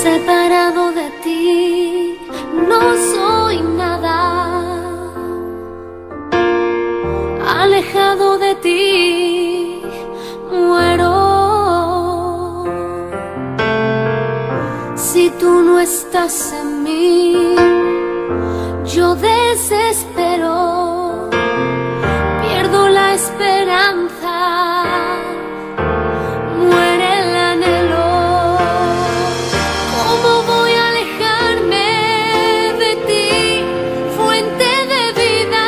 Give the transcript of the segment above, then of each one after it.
Separado de ti, no soy nada. Alejado de ti, muero. Si tú no estás en mí, yo desespero, pierdo la esperanza, muere el anhelo. ¿Cómo voy a alejarme de ti, fuente de vida?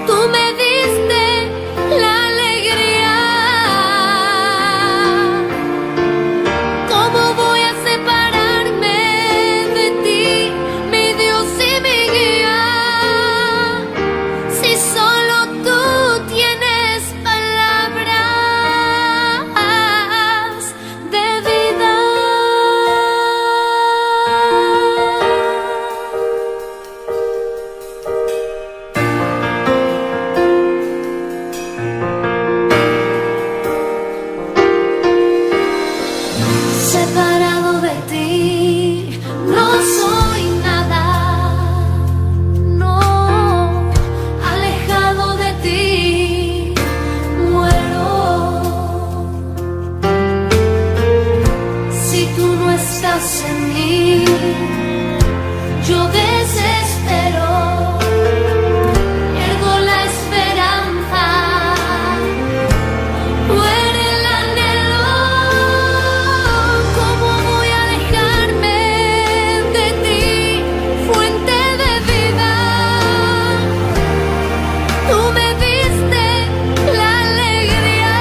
Tú me diste la alegría. ¿Cómo voy a separarme de ti, mi Dios y mi guía? Si solo tú tienes palabras de vida. Separado de ti, no soy nada. No, alejado de ti, muero. Si tú no estás en mí, yo desespero, pierdo la esperanza, muere el anhelo. ¿Cómo voy a alejarme de ti, fuente de vida? Tú me diste la alegría.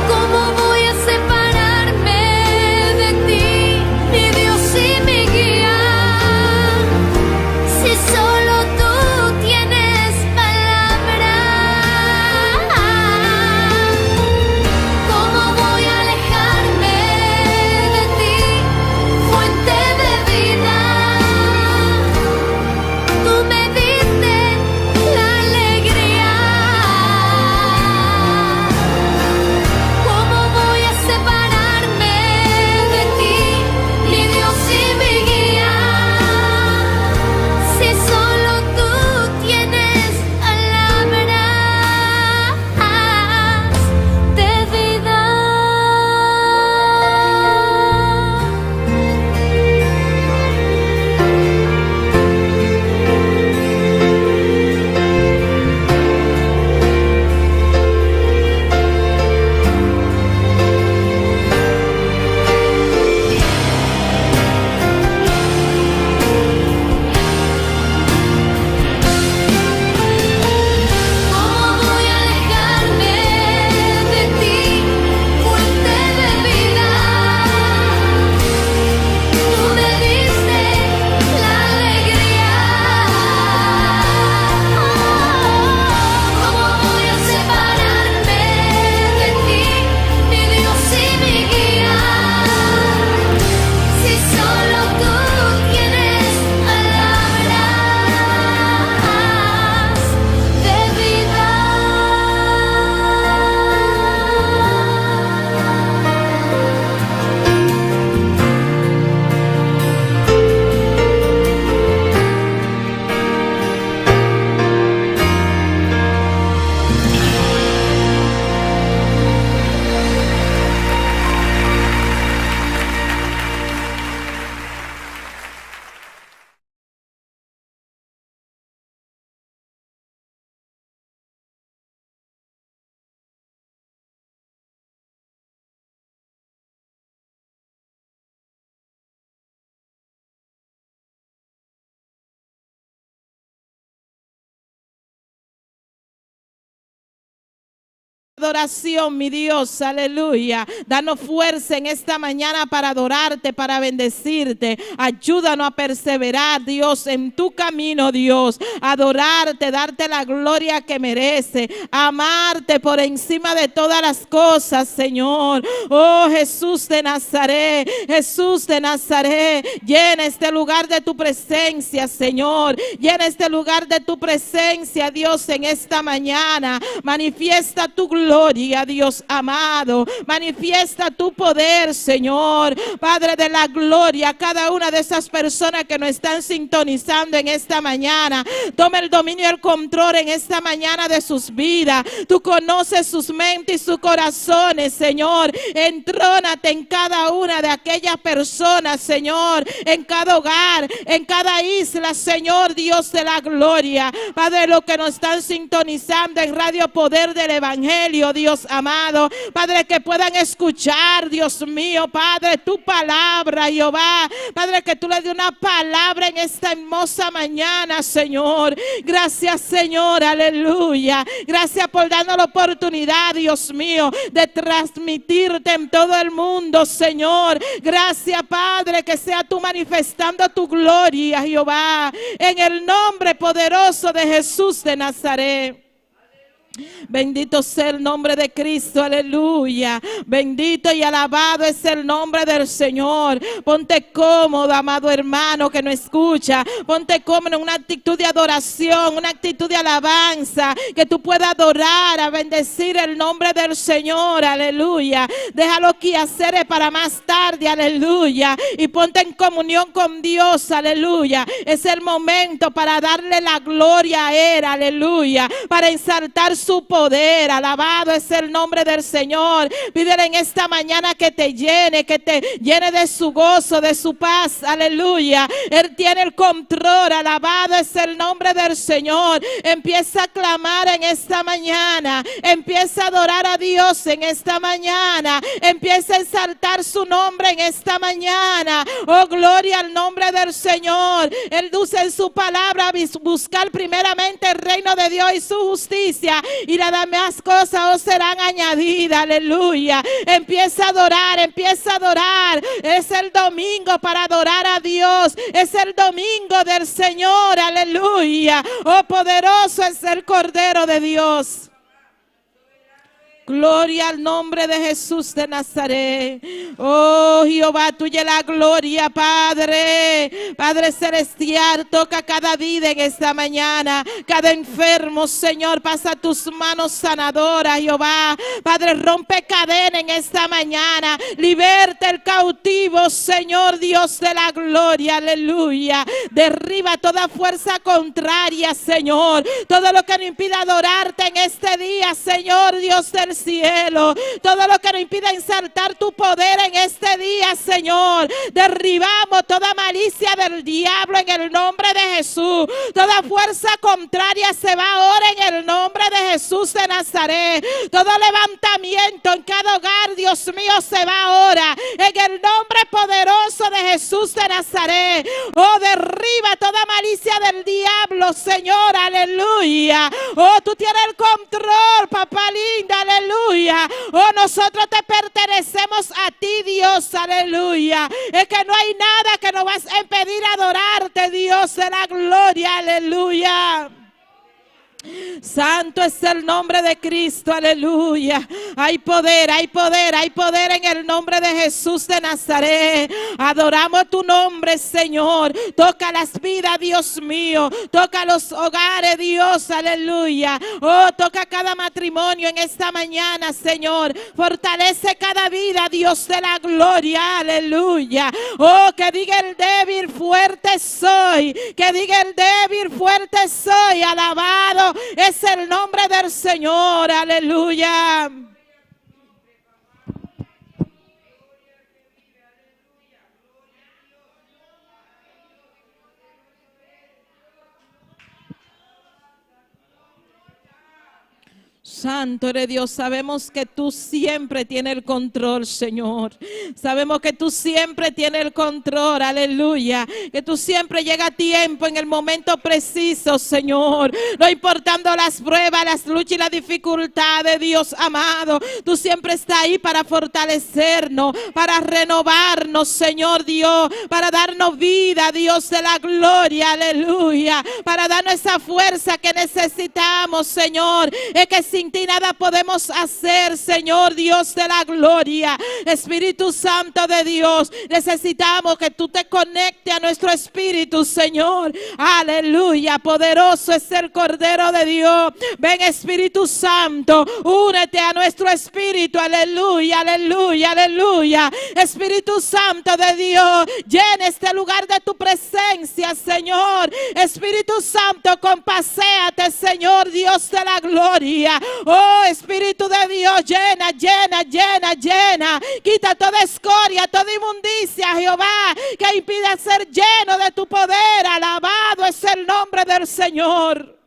¿Cómo voy a separarme de ti, mi Dios y mi guía? Si solo tú tienes palabras. ¿Cómo voy a alejarme de ti, fuente de vida? Tú me diste la alegría. ¿Cómo voy a separarme de ti, mi Dios y mi guía? Si solo tú tienes palabras de vida. ¿Cómo voy a alejarme de ti, fuente de vida? Tú me diste la alegría. ¿Cómo voy a separarme de ti, mi Dios y mi guía? Si solo tú tienes palabras de vida. Adoración, mi Dios, aleluya. Danos fuerza en esta mañana para adorarte, para bendecirte. Ayúdanos a perseverar, Dios, en tu camino, Dios. Adorarte, darte la gloria que merece. Amarte por encima de todas las cosas, Señor. Oh, Jesús de Nazaret, Jesús de Nazaret. Llena este lugar de tu presencia, Señor. Llena este lugar de tu presencia, Dios, en esta mañana. Manifiesta tu gloria gloria, Dios amado. Manifiesta tu poder, Señor. Padre de la gloria, cada una de esas personas que nos están sintonizando en esta mañana, toma el dominio y el control en esta mañana de sus vidas. Tú conoces sus mentes y sus corazones, Señor. Entrónate en cada una de aquellas personas, Señor, en cada hogar, en cada isla, Señor, Dios de la gloria. Padre, los que nos están sintonizando en Radio Poder del Evangelio, Dios amado, Padre, que puedan escuchar, Dios mío, Padre, tu palabra, Jehová. Padre, que tú le des una palabra en esta hermosa mañana, Señor. Gracias, Señor, aleluya. Gracias por darnos la oportunidad, Dios mío, de transmitirte en todo el mundo, Señor. Gracias, Padre, que sea tú manifestando tu gloria, Jehová, en el nombre poderoso de Jesús de Nazaret. Bendito sea el nombre de Cristo, aleluya. Bendito y alabado es el nombre del Señor. Ponte cómodo, amado hermano que no escucha. Ponte cómodo en una actitud de adoración, una actitud de alabanza, que tú puedas adorar, a bendecir el nombre del Señor, aleluya. Déjalo que hacer para más tarde, aleluya. Y ponte en comunión con Dios, aleluya. Es el momento para darle la gloria a Él, aleluya. Para exaltar su poder, alabado es el nombre del Señor. Pídele en esta mañana que te llene de su gozo, de su paz, aleluya. Él tiene el control, alabado es el nombre del Señor. Empieza a clamar en esta mañana, empieza a adorar a Dios en esta mañana, empieza a exaltar su nombre en esta mañana. Oh, gloria al nombre del Señor. Él dice en su palabra, buscar primeramente el reino de Dios y su justicia, y las demás cosas os serán añadidas, aleluya. Empieza a adorar, empieza a adorar. Es el domingo para adorar a Dios, es el domingo del Señor, aleluya. Oh, poderoso es el Cordero de Dios. Gloria al nombre de Jesús de Nazaret. Oh, Jehová, tuya la gloria, Padre. Padre celestial, toca cada vida en esta mañana. Cada enfermo, Señor, pasa tus manos sanadoras, Jehová. Padre, rompe cadena en esta mañana. Liberta el cautivo, Señor, Dios de la gloria, aleluya. Derriba toda fuerza contraria, Señor. Todo lo que nos impida adorarte en este día, Señor, Dios del cielo. Todo lo que nos impide exaltar tu poder en este día, Señor. Derribamos toda malicia del diablo en el nombre de Jesús. Toda fuerza contraria se va ahora en el nombre de Jesús de Nazaret. Todo levantamiento en cada hogar, Dios mío, se va ahora en el nombre poderoso de Jesús de Nazaret. Oh, derriba toda malicia del diablo, Señor, aleluya. Oh, tú tienes el control, papá linda, aleluya. Oh, nosotros te pertenecemos a ti, Dios, aleluya. Es que no hay nada que nos vas a impedir adorarte, Dios de la gloria, aleluya. Santo es el nombre de Cristo, aleluya. Hay poder, hay poder, hay poder en el nombre de Jesús de Nazaret. Adoramos tu nombre, Señor. Toca las vidas, Dios mío. Toca los hogares, Dios, aleluya. Oh, toca cada matrimonio en esta mañana, Señor. Fortalece cada vida, Dios de la gloria, aleluya. Oh, que diga el débil, fuerte soy. Que diga el débil, fuerte soy. Alabado es el nombre del Señor, aleluya. Santo eres Dios, sabemos que tú siempre tienes el control, Señor. Sabemos que tú siempre tienes el control, aleluya. Que tú siempre llega a tiempo en el momento preciso, Señor. No importando las pruebas, las luchas y las dificultades, Dios amado. Tú siempre estás ahí para fortalecernos, para renovarnos, Señor Dios. Para darnos vida, Dios de la gloria, aleluya. Para darnos esa fuerza que necesitamos, Señor. Es que sin sin ti nada podemos hacer, Señor Dios de la gloria. Espíritu Santo de Dios, necesitamos que tú te conectes a nuestro espíritu, Señor. Aleluya, poderoso es el Cordero de Dios. Ven, Espíritu Santo, únete a nuestro espíritu. Aleluya, aleluya, aleluya. Espíritu Santo de Dios, llena este lugar de tu presencia, Señor. Espíritu Santo, compaséate, Señor Dios de la gloria. Oh, Espíritu de Dios, llena, llena, llena, llena. Quita toda escoria, toda inmundicia, Jehová, que impida ser lleno de tu poder. Alabado es el nombre del Señor.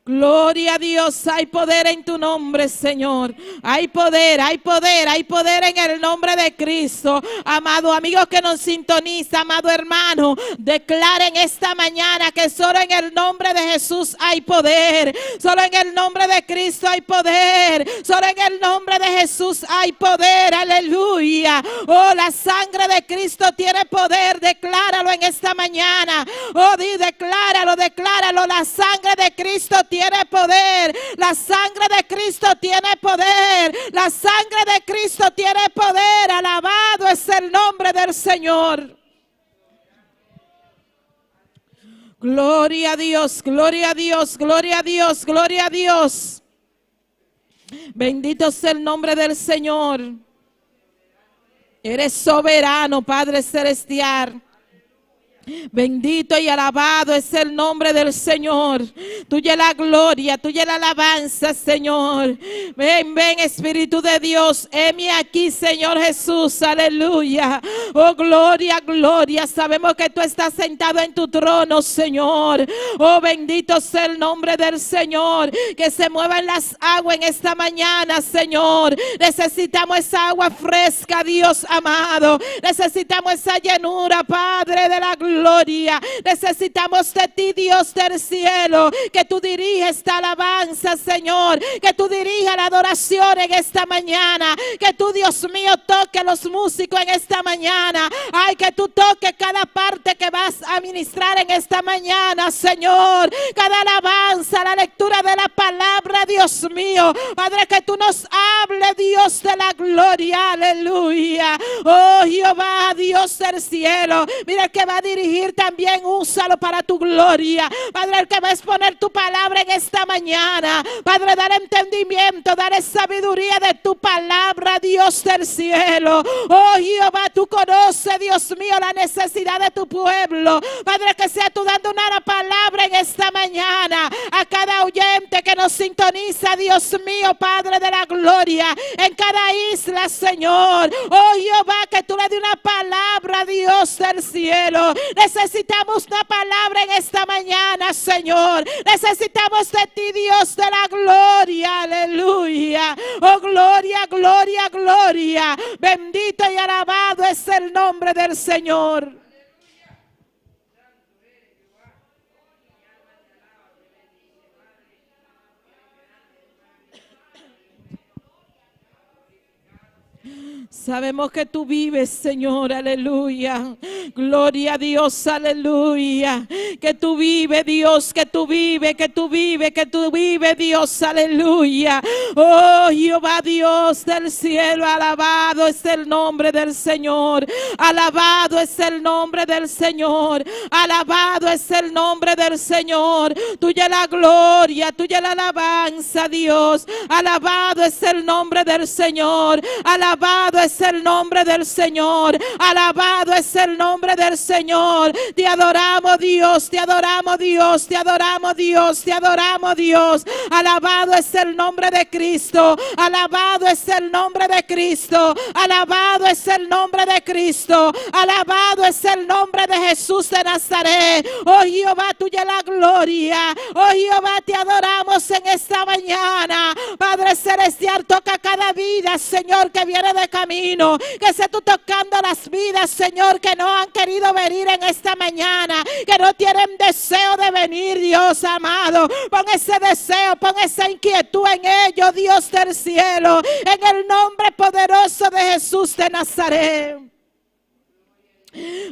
Gloria a Dios, hay poder en tu nombre, Señor. Hay poder, hay poder, hay poder en el nombre de Cristo. Amado amigo que nos sintoniza, amado hermano, declara en esta mañana que solo en el nombre de Jesús hay poder. Solo en el nombre de Cristo hay poder. Solo en el nombre de Jesús hay poder. Aleluya. Oh, la sangre de Cristo tiene poder. Decláralo en esta mañana. Oh, decláralo, decláralo. La sangre de Cristo tiene poder. La sangre de Cristo tiene poder. La sangre de Cristo tiene poder. Alabado es el nombre del Señor. Gloria a Dios, gloria a Dios, gloria a Dios, gloria a Dios. Bendito sea el nombre del Señor. Eres soberano, Padre celestial. Bendito y alabado es el nombre del Señor. Tuya la gloria, tuya la alabanza, Señor. Ven, ven, Espíritu de Dios. Heme aquí, Señor Jesús. Aleluya. Oh, gloria, gloria. Sabemos que tú estás sentado en tu trono, Señor. Oh, bendito sea el nombre del Señor. Que se muevan las aguas en esta mañana, Señor. Necesitamos esa agua fresca, Dios amado. Necesitamos esa llenura, Padre de la gloria. Necesitamos de ti, Dios del cielo, que tú diriges esta alabanza, Señor, que tú dirijas la adoración en esta mañana, que tú, Dios mío, toque a los músicos en esta mañana. Ay, que tú toques cada parte que vas a ministrar en esta mañana, Señor, cada alabanza, la lectura de la palabra, Dios mío, Padre, que tú nos hable, Dios de la gloria, aleluya. Oh, Jehová, Dios del cielo, mira el que va a dirigir también, úsalo para tu gloria, Padre, el que va a exponer tu palabra en esta mañana, Padre, dar entendimiento, dar sabiduría de tu palabra, Dios del cielo. Oh, Jehová, tú conoces, Dios mío, la necesidad de tu pueblo, Padre, que sea tú dando una palabra en esta mañana a cada oyente que nos sintoniza, Dios mío, Padre de la gloria, en cada isla, Señor. Oh, Jehová, que tú le des una palabra, Dios del cielo. Necesitamos una palabra en esta mañana, Señor. Necesitamos de ti, Dios de la gloria, aleluya. Oh, gloria, gloria, gloria. Bendito y alabado es el nombre del Señor. Sabemos que tú vives, Señor, aleluya. Gloria a Dios, aleluya. Que tú vives, Dios, que tú vives, que tú vives, que tú vives, Dios, aleluya. Oh, Jehová, Dios del cielo, alabado es el nombre del Señor. Alabado es el nombre del Señor. Alabado es el nombre del Señor. Tuya la gloria, tuya la alabanza, Dios. Alabado es el nombre del Señor. Alabado es el nombre del Señor. Alabado es el nombre del Señor. Te adoramos, Dios. Te adoramos, Dios. Te adoramos, Dios. Te adoramos, Dios. Alabado es el nombre de Cristo. Alabado es el nombre de Cristo. Alabado es el nombre de Cristo. Alabado es el nombre de Jesús de Nazaret. Oh, Jehová, tuya la gloria. Oh, Jehová, te adoramos en esta mañana. Padre celestial, toca cada vida, Señor, que viene de camino. Que sea tú tocando las vidas, Señor, que no han querido venir en esta mañana, que no tienen deseo de venir, Dios amado. Pon ese deseo, pon esa inquietud en ellos, Dios del cielo, en el nombre poderoso de Jesús de Nazaret.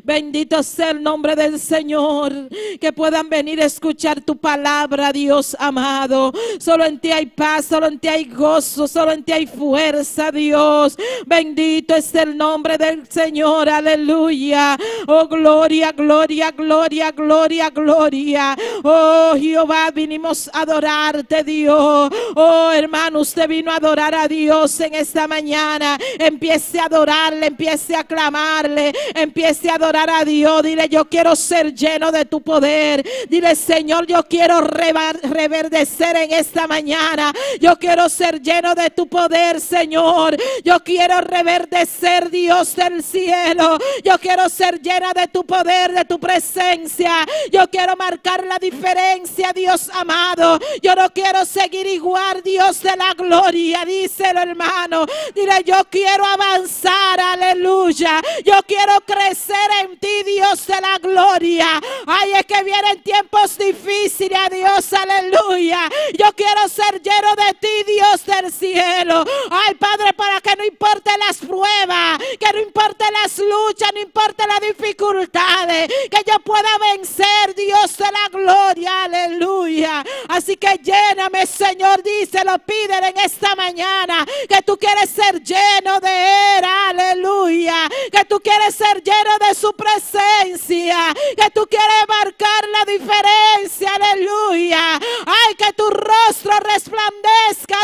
Bendito sea el nombre del Señor. Que puedan venir a escuchar tu palabra, Dios amado. Solo en ti hay paz, solo en ti hay gozo, solo en ti hay fuerza, Dios. Bendito es el nombre del Señor, aleluya. Oh, gloria, gloria, gloria, gloria, gloria. Oh, Jehová, vinimos a adorarte, Dios. Oh, hermano, usted vino a adorar a Dios en esta mañana. Empiece a adorarle, empiece a clamarle, empiece a adorar a Dios. Dile: yo quiero ser lleno de tu poder. Dile: Señor, yo quiero reverdecer en esta mañana. Yo quiero ser lleno de tu poder, Señor. Yo quiero reverdecer, Dios del cielo. Yo quiero ser llena de tu poder, de tu presencia. Yo quiero marcar la diferencia, Dios amado. Yo no quiero seguir igual, Dios de la gloria. Díselo, hermano. Dile: yo quiero avanzar, aleluya. Yo quiero crecer en ti, Dios de la gloria. Ay, es que vienen tiempos difíciles, Dios, aleluya. Yo quiero ser lleno de ti, Dios del cielo. Ay, Padre, para que no importe las pruebas, que no importe las luchas, no importe las dificultades, que yo pueda vencer, Dios de la gloria, aleluya. Así que lléname, Señor, díselo, pídele en esta mañana que tú quieres ser lleno de Él, aleluya. Que tú quieres ser lleno de su presencia, que tú quieres marcar la diferencia, aleluya. Ay, que tu rostro resplandezca,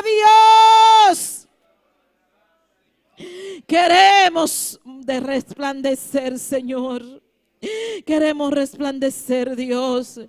Dios. Queremos resplandecer, Señor. Queremos resplandecer, Dios.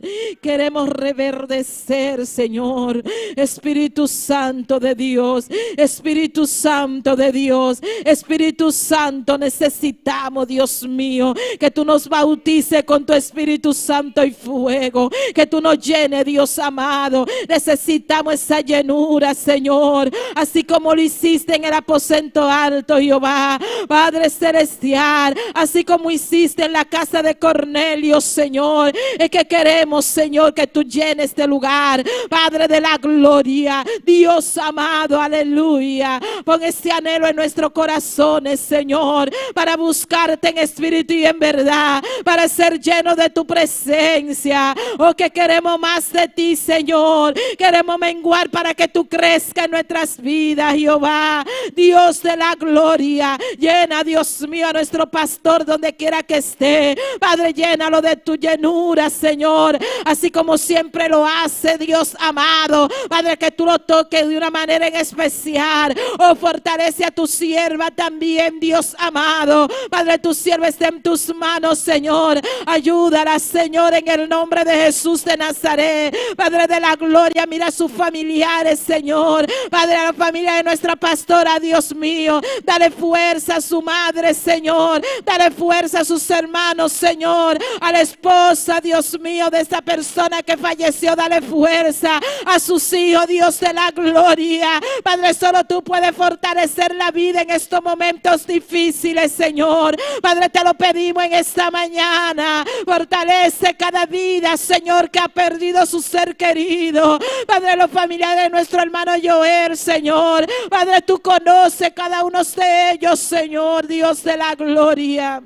Queremos reverdecer, Señor. Espíritu Santo de Dios, Espíritu Santo de Dios, Espíritu Santo, necesitamos, Dios mío, que tú nos bautices con tu Espíritu Santo y fuego, que tú nos llenes, Dios amado. Necesitamos esa llenura, Señor, así como lo hiciste en el aposento alto, Jehová, Padre celestial, así como hiciste en la casa de Cornelio, Señor. Es que queremos, Señor, que tú llenes este lugar, Padre de la gloria, Dios amado, aleluya. Pon ese anhelo en nuestros corazones, Señor, para buscarte en espíritu y en verdad, para ser lleno de tu presencia. Oh, que queremos más de ti, Señor. Queremos menguar para que tú crezcas en nuestras vidas, Jehová, Dios de la gloria. Llena, Dios mío, a nuestro pastor donde quiera que esté. Padre, llénalo de tu llenura, Señor, así como siempre lo hace, Dios amado. Padre, que tú lo toques de una manera en especial. Oh, fortalece a tu sierva también, Dios amado. Padre, tu sierva está en tus manos, Señor. Ayúdala, Señor, en el nombre de Jesús de Nazaret. Padre de la gloria, mira a sus familiares, Señor. Padre, a la familia de nuestra pastora, Dios mío. Dale fuerza a su madre, Señor. Dale fuerza a sus hermanos, Señor, a la esposa, Dios mío, de esta persona que falleció. Dale fuerza a sus hijos, Dios de la gloria. Padre, solo tú puedes fortalecer la vida en estos momentos difíciles, Señor. Padre, te lo pedimos en esta mañana. Fortalece cada vida, Señor, que ha perdido su ser querido. Padre, los familiares de nuestro hermano Joel, Señor. Padre, tú conoces cada uno de ellos, Señor, Dios de la gloria.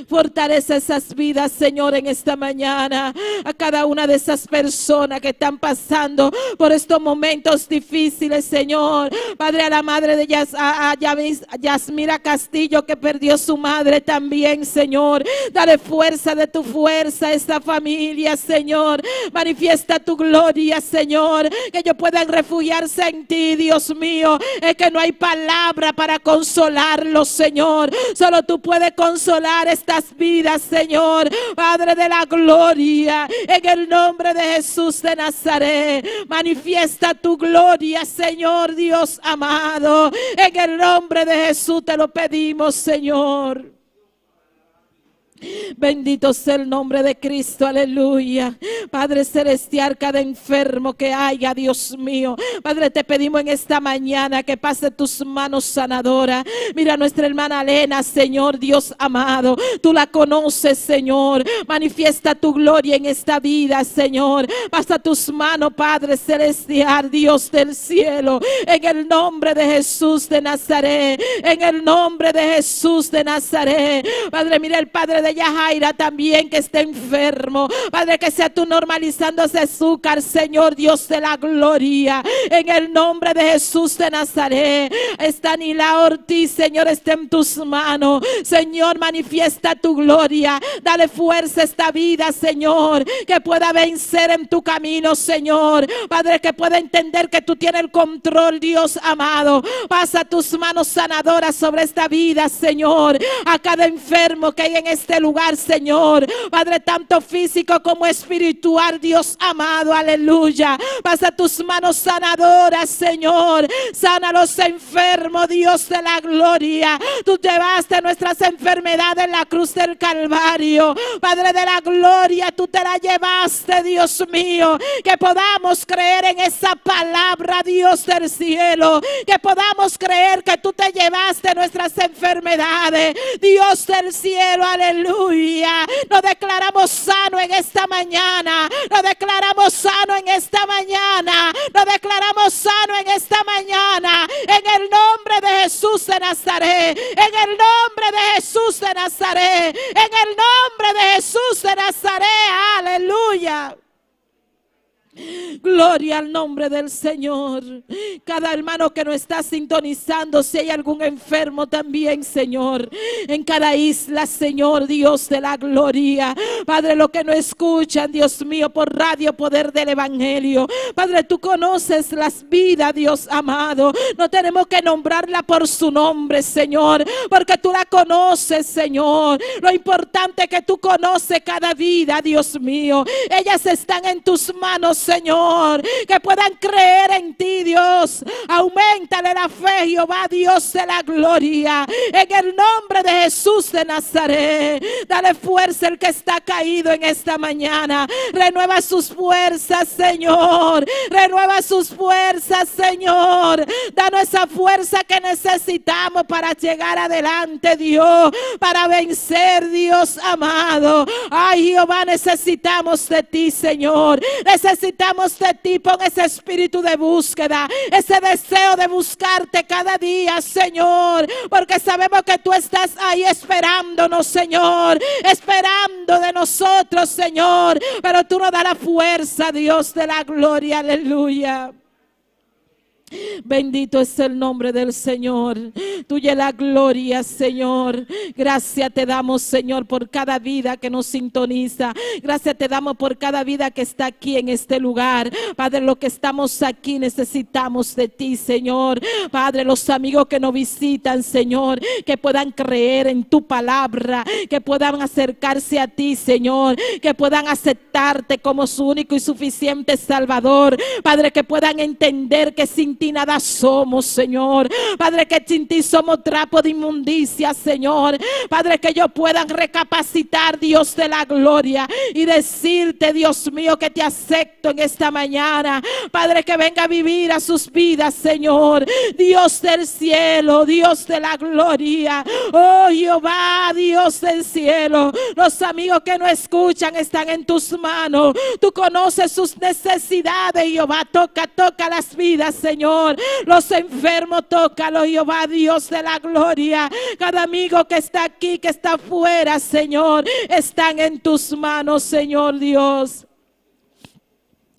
Fortalece esas vidas, Señor, en esta mañana. A cada una de esas personas que están pasando por estos momentos difíciles, Señor. Padre, a la madre de Yasmira Castillo, que perdió su madre también, Señor. Dale fuerza de tu fuerza a esta familia, Señor. Manifiesta tu gloria, Señor. Que ellos puedan refugiarse en ti, Dios mío. Es que no hay palabra para consolarlos, Señor. Solo tú puedes consolar estas vidas, Señor, Padre de la gloria, en el nombre de Jesús de Nazaret. Manifiesta tu gloria, Señor, Dios amado, en el nombre de Jesús te lo pedimos, Señor. Bendito sea el nombre de Cristo, aleluya. Padre celestial, cada enfermo que haya, Dios mío, Padre, te pedimos en esta mañana que pase tus manos sanadoras. Mira a nuestra hermana Elena, Señor Dios amado, tú la conoces, Señor. Manifiesta tu gloria en esta vida, Señor. Pasa tus manos, Padre celestial, Dios del cielo, en el nombre de Jesús de Nazaret, en el nombre de Jesús de Nazaret. Padre, mira el Padre de Yajaira también que está enfermo. Padre, que sea tú normalizando ese azúcar, Señor Dios de la gloria, en el nombre de Jesús de Nazaret. Estanila Ortiz, Señor, está en tus manos. Señor, manifiesta tu gloria. Dale fuerza a esta vida, Señor, que pueda vencer en tu camino, Señor. Padre, que pueda entender que tú tienes el control, Dios amado. Pasa tus manos sanadoras sobre esta vida, Señor. A cada enfermo que hay en este lugar, Señor. Padre, tanto físico como espiritual, Dios amado, aleluya. Pasa tus manos sanadoras, Señor. Sana a los enfermos, Dios de la gloria. Tú llevaste nuestras enfermedades en la cruz del Calvario. Padre de la gloria, tú te la llevaste, Dios mío. Que podamos creer en esa palabra, Dios del cielo. Que podamos creer que tú te llevaste nuestras enfermedades, Dios del cielo, aleluya. Nos declaramos sano en esta mañana. Nos declaramos sano en esta mañana. Nos declaramos sano en esta mañana. En el nombre de Jesús de Nazaret. En el nombre de Jesús de Nazaret. En el nombre de Jesús de Nazaret. Aleluya. Gloria al nombre del Señor. Cada hermano que nos está sintonizando, si hay algún enfermo también, Señor, en cada isla, Señor Dios de la gloria, Padre, lo que no escuchan, Dios mío, por radio Poder del Evangelio, Padre, tú conoces las vidas, Dios amado. No tenemos que nombrarla por su nombre, Señor, porque tú la conoces, Señor. Lo importante es que tú conoces cada vida, Dios mío. Ellas están en tus manos, Señor, que puedan creer en ti, Dios. Auméntale la fe, Jehová, Dios de la gloria, en el nombre de Jesús de Nazaret. Dale fuerza al que está caído en esta mañana. Renueva sus fuerzas, Señor. Renueva sus fuerzas, Señor. Danos esa fuerza que necesitamos para llegar adelante, Dios, para vencer, Dios amado. Ay, Jehová, necesitamos de ti, Señor. Necesitamos de ti. Pon ese espíritu de búsqueda, ese deseo de buscarte cada día, Señor, porque sabemos que tú estás ahí esperándonos, Señor, esperando de nosotros, Señor, pero tú nos das la fuerza, Dios de la gloria, aleluya. Bendito es el nombre del Señor. Tuya la gloria, Señor. Gracias te damos, Señor, por cada vida que nos sintoniza. Gracias te damos por cada vida que está aquí en este lugar. Padre, lo que estamos aquí necesitamos de ti, Señor. Padre, los amigos que nos visitan, Señor, que puedan creer en tu palabra, que puedan acercarse a ti, Señor, que puedan aceptarte como su único y suficiente Salvador. Padre, que puedan entender que sin ti nada somos, Señor. Padre, que sin ti somos trapo de inmundicia, Señor. Padre, que ellos puedan recapacitar, Dios de la gloria, y decirte, Dios mío, que te acepto en esta mañana. Padre, que venga a vivir a sus vidas, Señor. Dios del cielo, Dios de la gloria. Oh, Jehová, Dios del cielo. Los amigos que no escuchan están en tus manos. Tú conoces sus necesidades, Jehová. Toca las vidas, Señor. Los enfermos, tócalo, Jehová, Dios de la gloria. Cada amigo que está aquí, que está afuera, Señor, están en tus manos, Señor Dios.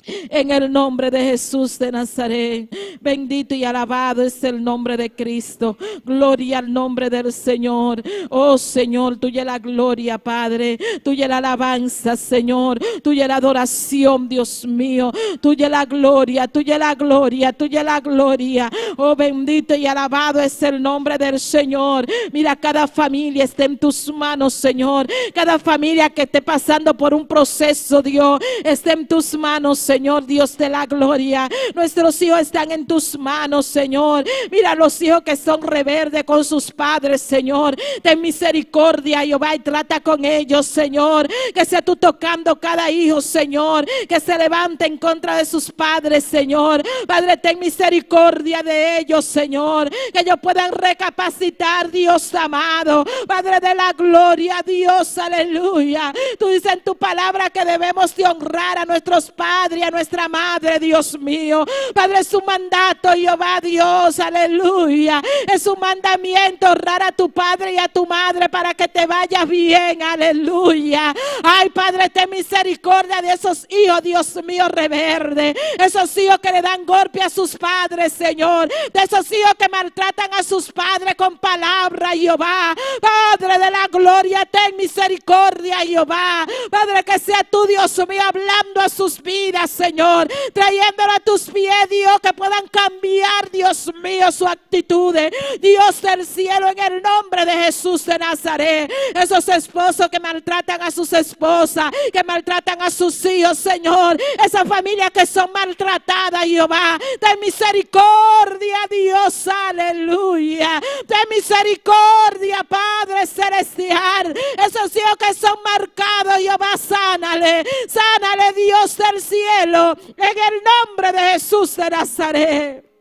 En el nombre de Jesús de Nazaret, bendito y alabado es el nombre de Cristo. Gloria al nombre del Señor. Oh Señor, tuya la gloria, Padre. Tuya la alabanza, Señor. Tuya la adoración, Dios mío. Tuya la gloria, tuya la gloria, tuya la gloria. Oh, bendito y alabado es el nombre del Señor. Mira, cada familia está en tus manos, Señor. Cada familia que esté pasando por un proceso, Dios, está en tus manos, Señor. Señor Dios de la gloria. Nuestros hijos están en tus manos, Señor. Mira los hijos que son rebeldes con sus padres, Señor. Ten misericordia, Jehová, y trata con ellos, Señor. Que sea tú tocando cada hijo, Señor, que se levante en contra de sus padres, Señor. Padre, ten misericordia de ellos, Señor. Que ellos puedan recapacitar, Dios amado. Padre de la gloria, Dios, aleluya. Tú dices en tu palabra que debemos de honrar a nuestros padres y a nuestra madre, Dios mío. Padre, es un mandato, Jehová, Dios, aleluya. Es un mandamiento honrar a tu padre y a tu madre para que te vaya bien, aleluya. Ay, Padre, ten misericordia de esos hijos, Dios mío, reverde. Esos hijos que le dan golpe a sus padres, Señor. De esos hijos que maltratan a sus padres con palabra, Jehová. Padre de la gloria, ten misericordia, Jehová. Padre, que sea tú, Dios mío, hablando a sus vidas, Señor. Trayéndolo a tus pies, Dios, que puedan cambiar, Dios mío, su actitud. Dios del cielo, en el nombre de Jesús de Nazaret. Esos esposos que maltratan a sus esposas, que maltratan a sus hijos, Señor. Esas familias que son maltratadas, Jehová. Ten misericordia, Dios, aleluya. Ten misericordia, Padre celestial. Esos hijos que son marcados, Jehová, sánale. Sánale, Dios del cielo, en el nombre de Jesús de Nazaret.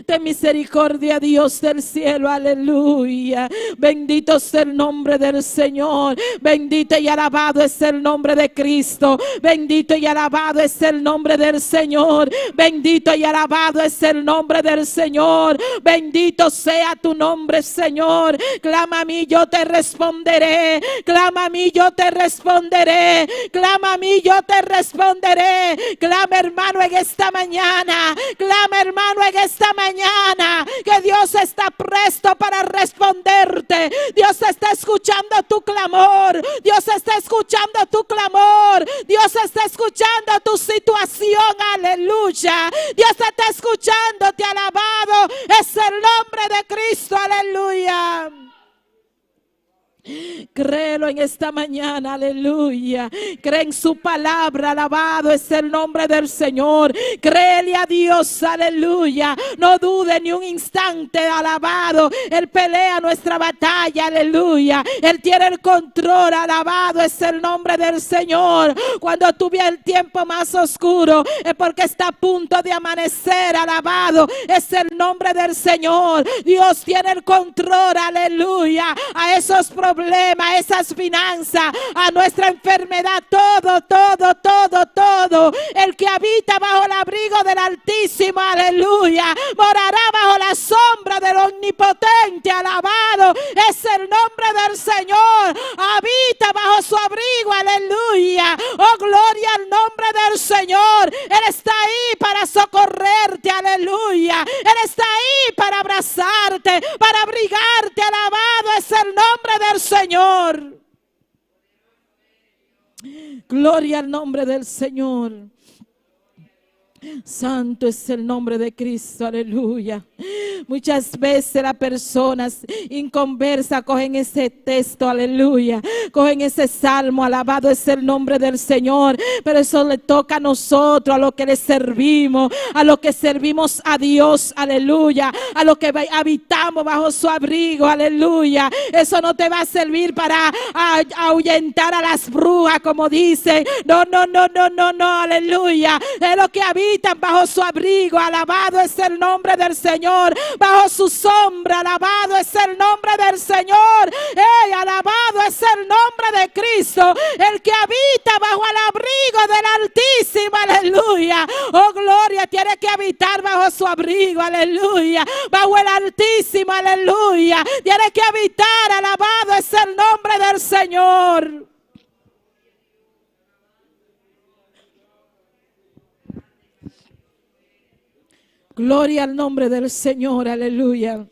Ten misericordia, Dios del cielo, aleluya. Bendito sea el nombre del Señor. Bendito y alabado es el nombre de Cristo. Bendito y alabado es el nombre del Señor. Bendito y alabado es el nombre del Señor. Bendito sea tu nombre, Señor. Clama a mí, yo te responderé. Clama a mí, yo te responderé. Clama a mí, yo te responderé. Clama, hermano, en esta mañana. Clama, hermano, en esta mañana, que Dios está presto para responderte. Dios está escuchando tu clamor. Dios está escuchando tu clamor. Dios está escuchando tu situación, aleluya. Dios está escuchando, te alabado es el nombre de Cristo, aleluya. Créelo en esta mañana, aleluya. Cree en su palabra, alabado es el nombre del Señor. Créele a Dios, aleluya. No dude ni un instante, alabado. Él pelea nuestra batalla, aleluya. Él tiene el control, alabado es el nombre del Señor. Cuando tú ves el tiempo más oscuro, es porque está a punto de amanecer, alabado es el nombre del Señor. Dios tiene el control, aleluya, a esos problemas, esas finanzas, a nuestra enfermedad, todo. El que habita bajo el abrigo del Altísimo, aleluya, morará bajo la sombra del Omnipotente, alabado es el nombre del Señor. Habita bajo su abrigo, aleluya. Oh, gloria al nombre del Señor. Él está ahí para socorrerte, aleluya. Él está ahí para abrazarte, para abrigarte, alabado es el nombre del Señor. Gloria al nombre del Señor. Santo es el nombre de Cristo, aleluya. Muchas veces las personas inconversas cogen ese texto, aleluya, cogen ese salmo, alabado es el nombre del Señor, pero eso le toca a nosotros, a los que le servimos, a los que servimos a Dios, aleluya, a los que habitamos bajo su abrigo, aleluya. Eso no te va a servir para ahuyentar a las brujas, como dicen. No, aleluya. Es lo que habitan bajo su abrigo, alabado es el nombre del Señor. Bajo su sombra, alabado es el nombre del Señor. Alabado es el nombre de Cristo, el que habita bajo el abrigo del Altísimo, aleluya. Oh, gloria, tiene que habitar bajo su abrigo, aleluya, bajo el Altísimo, aleluya. Tiene que habitar, alabado es el nombre del Señor. Gloria al nombre del Señor, aleluya.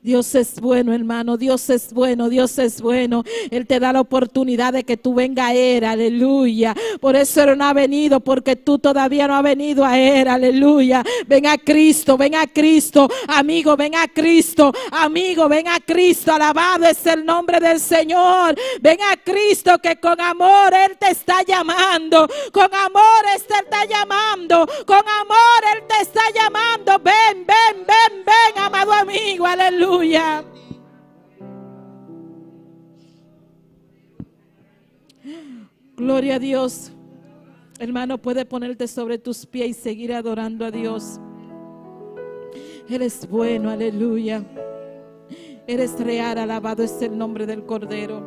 Dios es bueno, hermano. Dios es bueno, Dios es bueno. Él te da la oportunidad de que tú vengas a Él, aleluya. Por eso Él no ha venido, porque tú todavía no has venido a Él, aleluya. Ven a Cristo, ven a Cristo. Amigo, ven a Cristo. Amigo, ven a Cristo. Alabado es el nombre del Señor. Ven a Cristo, que con amor Él te está llamando. Con amor Él te está llamando. Con amor Él te está llamando. Ven, ven, ven, ven, amado amigo, aleluya. Gloria a Dios. Hermano, puedes ponerte sobre tus pies y seguir adorando a Dios. Él es bueno, aleluya. Eres real, alabado es el nombre del Cordero.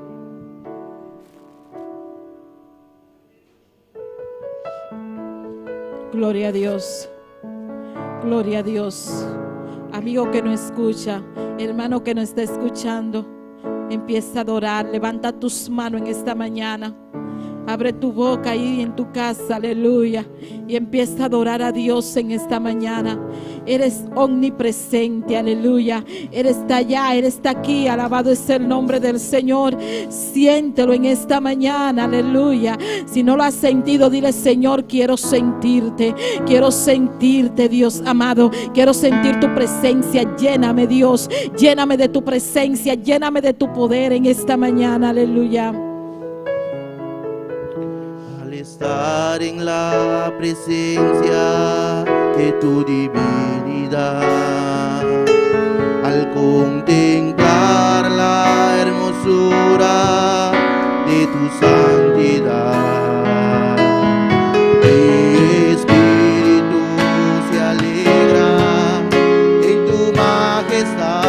Gloria a Dios. Gloria a Dios. Amigo que no escucha, hermano que no está escuchando, empieza a adorar. Levanta tus manos en esta mañana. Abre tu boca ahí en tu casa, aleluya, y empieza a adorar a Dios en esta mañana. Eres omnipresente, aleluya. Él está allá, Él está aquí, alabado es el nombre del Señor. Siéntelo en esta mañana, aleluya. Si no lo has sentido, dile: Señor, quiero sentirte, Dios amado. Quiero sentir tu presencia. Lléname, Dios, lléname de tu presencia, lléname de tu poder en esta mañana, aleluya. Estar en la presencia de tu divinidad, al contemplar la hermosura de tu santidad, mi espíritu se alegra en tu majestad.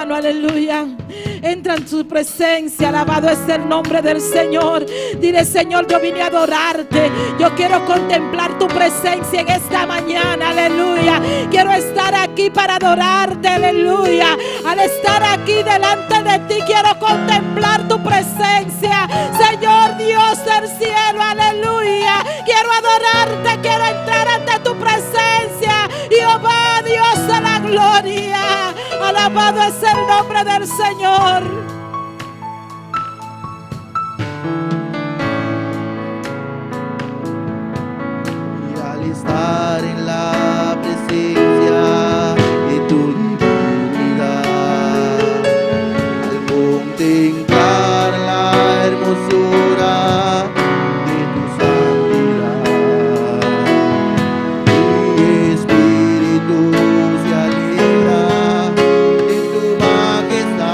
Aleluya. Entra en su presencia, alabado es el nombre del Señor. Dile: Señor, yo vine a adorarte. Yo quiero contemplar tu presencia en esta mañana, aleluya. Quiero estar aquí para adorarte, aleluya. Al estar aquí delante de ti, quiero contemplar tu presencia, Señor Dios del cielo, aleluya. Quiero adorarte, quiero entrar ante tu presencia, Jehová, Dios de la gloria. Alabado es el nombre del Señor. Y al estar en la presencia de tu divinidad, al contemplar la hermosura de tu santidad, mi espíritu se alegra en tu majestad.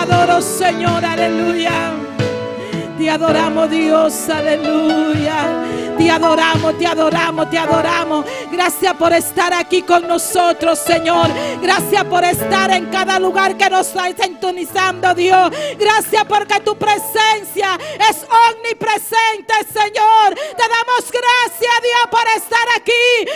adoro, Señor, aleluya. Te adoramos, Dios, aleluya. Te adoramos, te adoramos, te adoramos. Gracias por estar aquí con nosotros, Señor. Gracias por estar en cada lugar que nos está sintonizando, Dios. Gracias porque tu presencia es omnipresente, Señor. Te damos gracias, Dios, por estar aquí.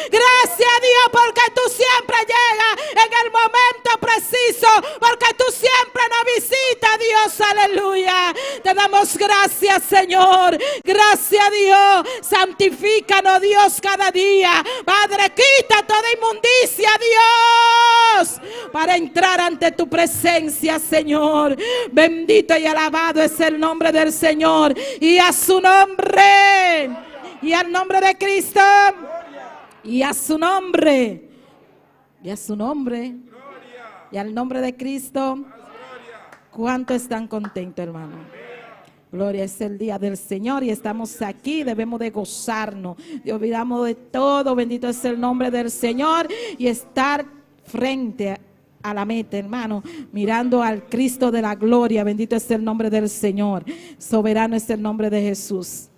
Gracias, Dios, porque tú siempre llegas en el momento preciso, porque tú siempre nos visitas, Dios, aleluya. Te damos gracias, Señor. Gracias, Dios. Santifícanos, Dios, cada día. Padre, quita toda inmundicia, Dios, para entrar ante tu presencia, Señor. Bendito y alabado es el nombre del Señor. Y a su nombre, y al nombre de Cristo, y a su nombre, y a su nombre, y al nombre de Cristo. ¿Cuánto están contentos, hermano? Gloria, es el día del Señor y estamos aquí, debemos de gozarnos, y olvidamos de todo, bendito es el nombre del Señor, y estar frente a la meta, hermano, mirando al Cristo de la gloria. Bendito es el nombre del Señor, soberano es el nombre de Jesús.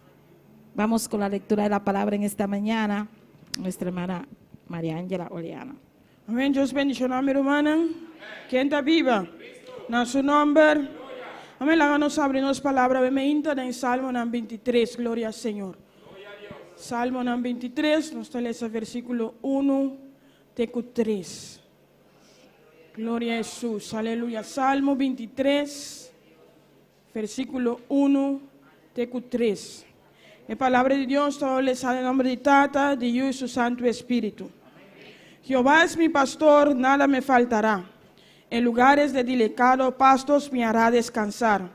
Vamos con la lectura de la palabra en esta mañana, nuestra hermana María Ángela Oleana. Amén. Dios bendicionar, mi hermana. ¿Quién está viva? En su nombre. Amén. Háganos abrirnos palabra. Me entra en Salmo 23. Gloria al Señor. Salmo 23. Nos trae ese versículo 1, teco 3. Gloria a Jesús. Aleluya. Salmo 23, versículo 1, teco 3. La palabra de Dios les sale en nombre de Tata, de Dios y su Santo Espíritu. Jehová es mi pastor, nada me faltará. En lugares de delicados pastos me hará descansar.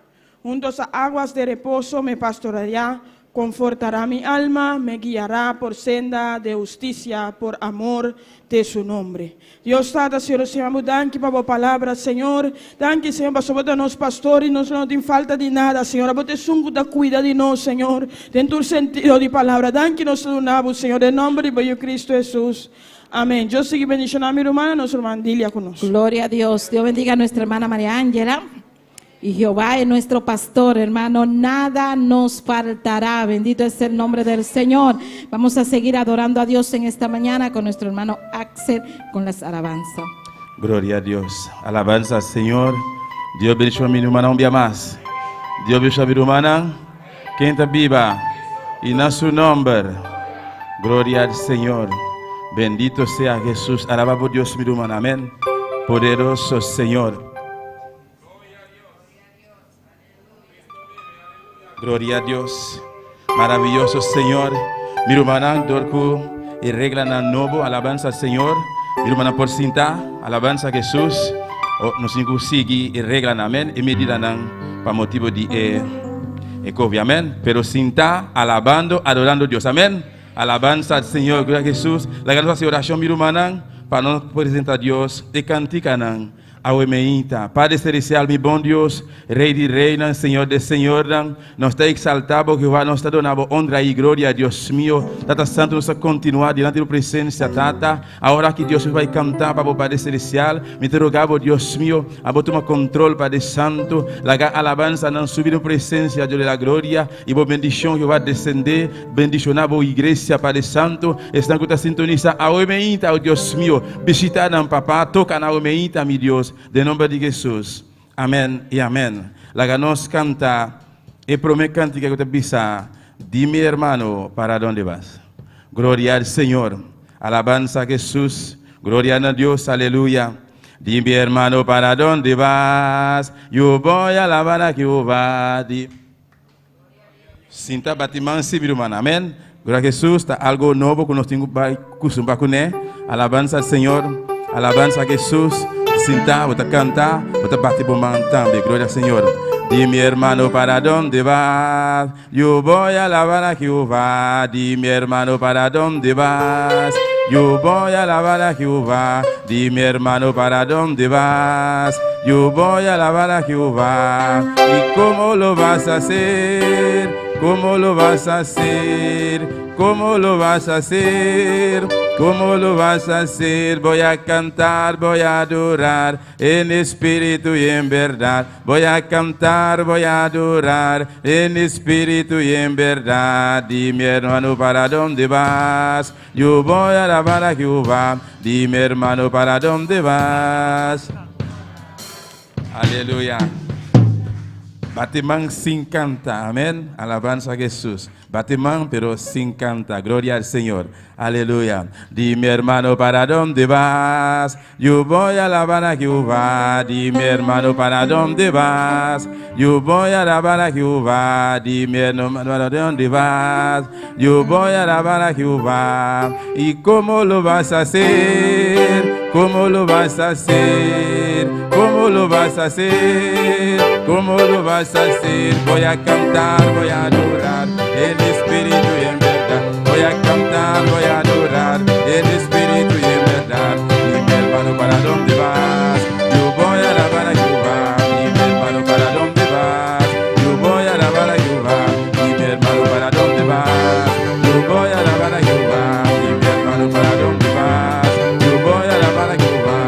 Juntos a aguas de reposo me pastoreará. Confortará mi alma, me guiará por senda de justicia, por amor de su nombre. Dios Tata, Senhor, Senhor, danke para a palavra, Senhor. Danke, Senhor, para sobre nós, pastor, e nós não tem falta de nada, Senhor. Você sungo da cuida de nós, Senhor, dentro do sentido de palavra. Danke, nós donamos, Senhor, em nome de Cristo Jesus. Amén. Yo sigo bendiciendo a mi hermana, nuestra hermana Dilia con nosotros. Gloria a Dios. Dios bendiga a nuestra hermana María Ángela. Y Jehová es nuestro pastor, hermano, nada nos faltará. Bendito es el nombre del Señor. Vamos a seguir adorando a Dios en esta mañana con nuestro hermano Axel con las alabanzas. Gloria a Dios. Alabanza al Señor. Dios bendiga a mi hermana un día más. Dios bendiga a mi hermana. Quien está viva. Y en su nombre. Gloria al Señor. Bendito sea Jesús. Alaba por Dios, mi hermana. Amén. Poderoso Señor. Gloria a Dios. Maravilloso Señor. Mi hermana, dorco y regla en nuevo. Alabanza al Señor. Mi hermana por cinta. Alabanza a Jesús. Nos sigue y regla. Amén. Y medida para motivo de COVID. Amén. Pero cinta, alabando, adorando a Dios. Amén. Alabanza al Señor. Gloria a Jesús. La gran oración, mi hermana, para nos presentar a Dios y canticar. Awemeita, Padre Celestial, mi buen Dios, Rey de Reina, Señor de Señor, nos está exaltado, Jehová, nos está donando honra y gloria, Dios mío. Tata Santo, nos a continuar delante de tu presencia, Tata. Ahora que Dios va a cantar para o Padre Celestial, me te rogaba, Dios mío, a vos toma control, Padre Santo, la alabanza, no subir en presencia, Dios de la gloria, y vos bendición, Jehová, descender, bendicionar vos iglesia, Padre Santo, están con ta sintoniza, Awemeita, oh Dios mío, visitar, papá, toca a Awemeita, mi Dios. De nombre de Jesús. Amén y amén. La que nos canta el primer cántico que te pisa. Dime, hermano, ¿para dónde vas? Gloria al Señor. Alabanza a Jesús. Gloria a Dios. Aleluya. Dime, hermano, ¿para dónde vas? Yo voy a alabar a Jehová. Sinta batiman si, mi hermano. Amén. Gloria a Jesús. Está algo nuevo que nos tengo que alabanza al Señor. Alabanza a Jesús. Sinta, vos canta, vos bate por también, gloria al Señor. Dime, hermano, ¿para dónde vas? Yo voy a alabar a Jehová. Dime, hermano, ¿para dónde vas? Yo voy a alabar a Jehová. Dime, hermano, ¿para dónde vas? Yo voy a alabar a Jehová. ¿Y cómo lo vas a hacer? ¿Cómo lo vas a hacer? ¿Cómo lo vas a hacer? ¿Cómo lo vas a hacer? Voy a cantar, voy a adorar en espíritu y en verdad. Voy a cantar, voy a adorar en espíritu y en verdad. Dime, hermano, ¿para dónde vas? Yo voy a alabar a Jehová. Dime, hermano, ¿para dónde vas? Aleluya. Batimán sin canta, amén. Alabanza a Jesús. Batimán, pero sin canta. Gloria al Señor. Aleluya. Dime, hermano, ¿para dónde vas? Yo voy a alabar a Jehová. Dime, hermano, ¿para dónde vas? Yo voy a alabar a Jehová. Dime, hermano, ¿para dónde vas? Yo voy a alabar a Jehová. ¿Y cómo lo vas a hacer? ¿Cómo lo vas a hacer? ¿Cómo lo vas a hacer? ¿Cómo lo vas a hacer? Voy a cantar, voy a adorar en espíritu y en verdad. Voy a cantar, voy a adorar en espíritu y en verdad. Dime, hermano, ¿para dónde vas? Yo voy a alabar a Jehová. Dime, hermano, ¿para dónde vas? Yo voy a alabar a Jehová. Dime, hermano, ¿para dónde vas? Yo voy a alabar a Jehová. Dime, hermano, ¿para dónde vas? Yo voy a alabar a Jehová.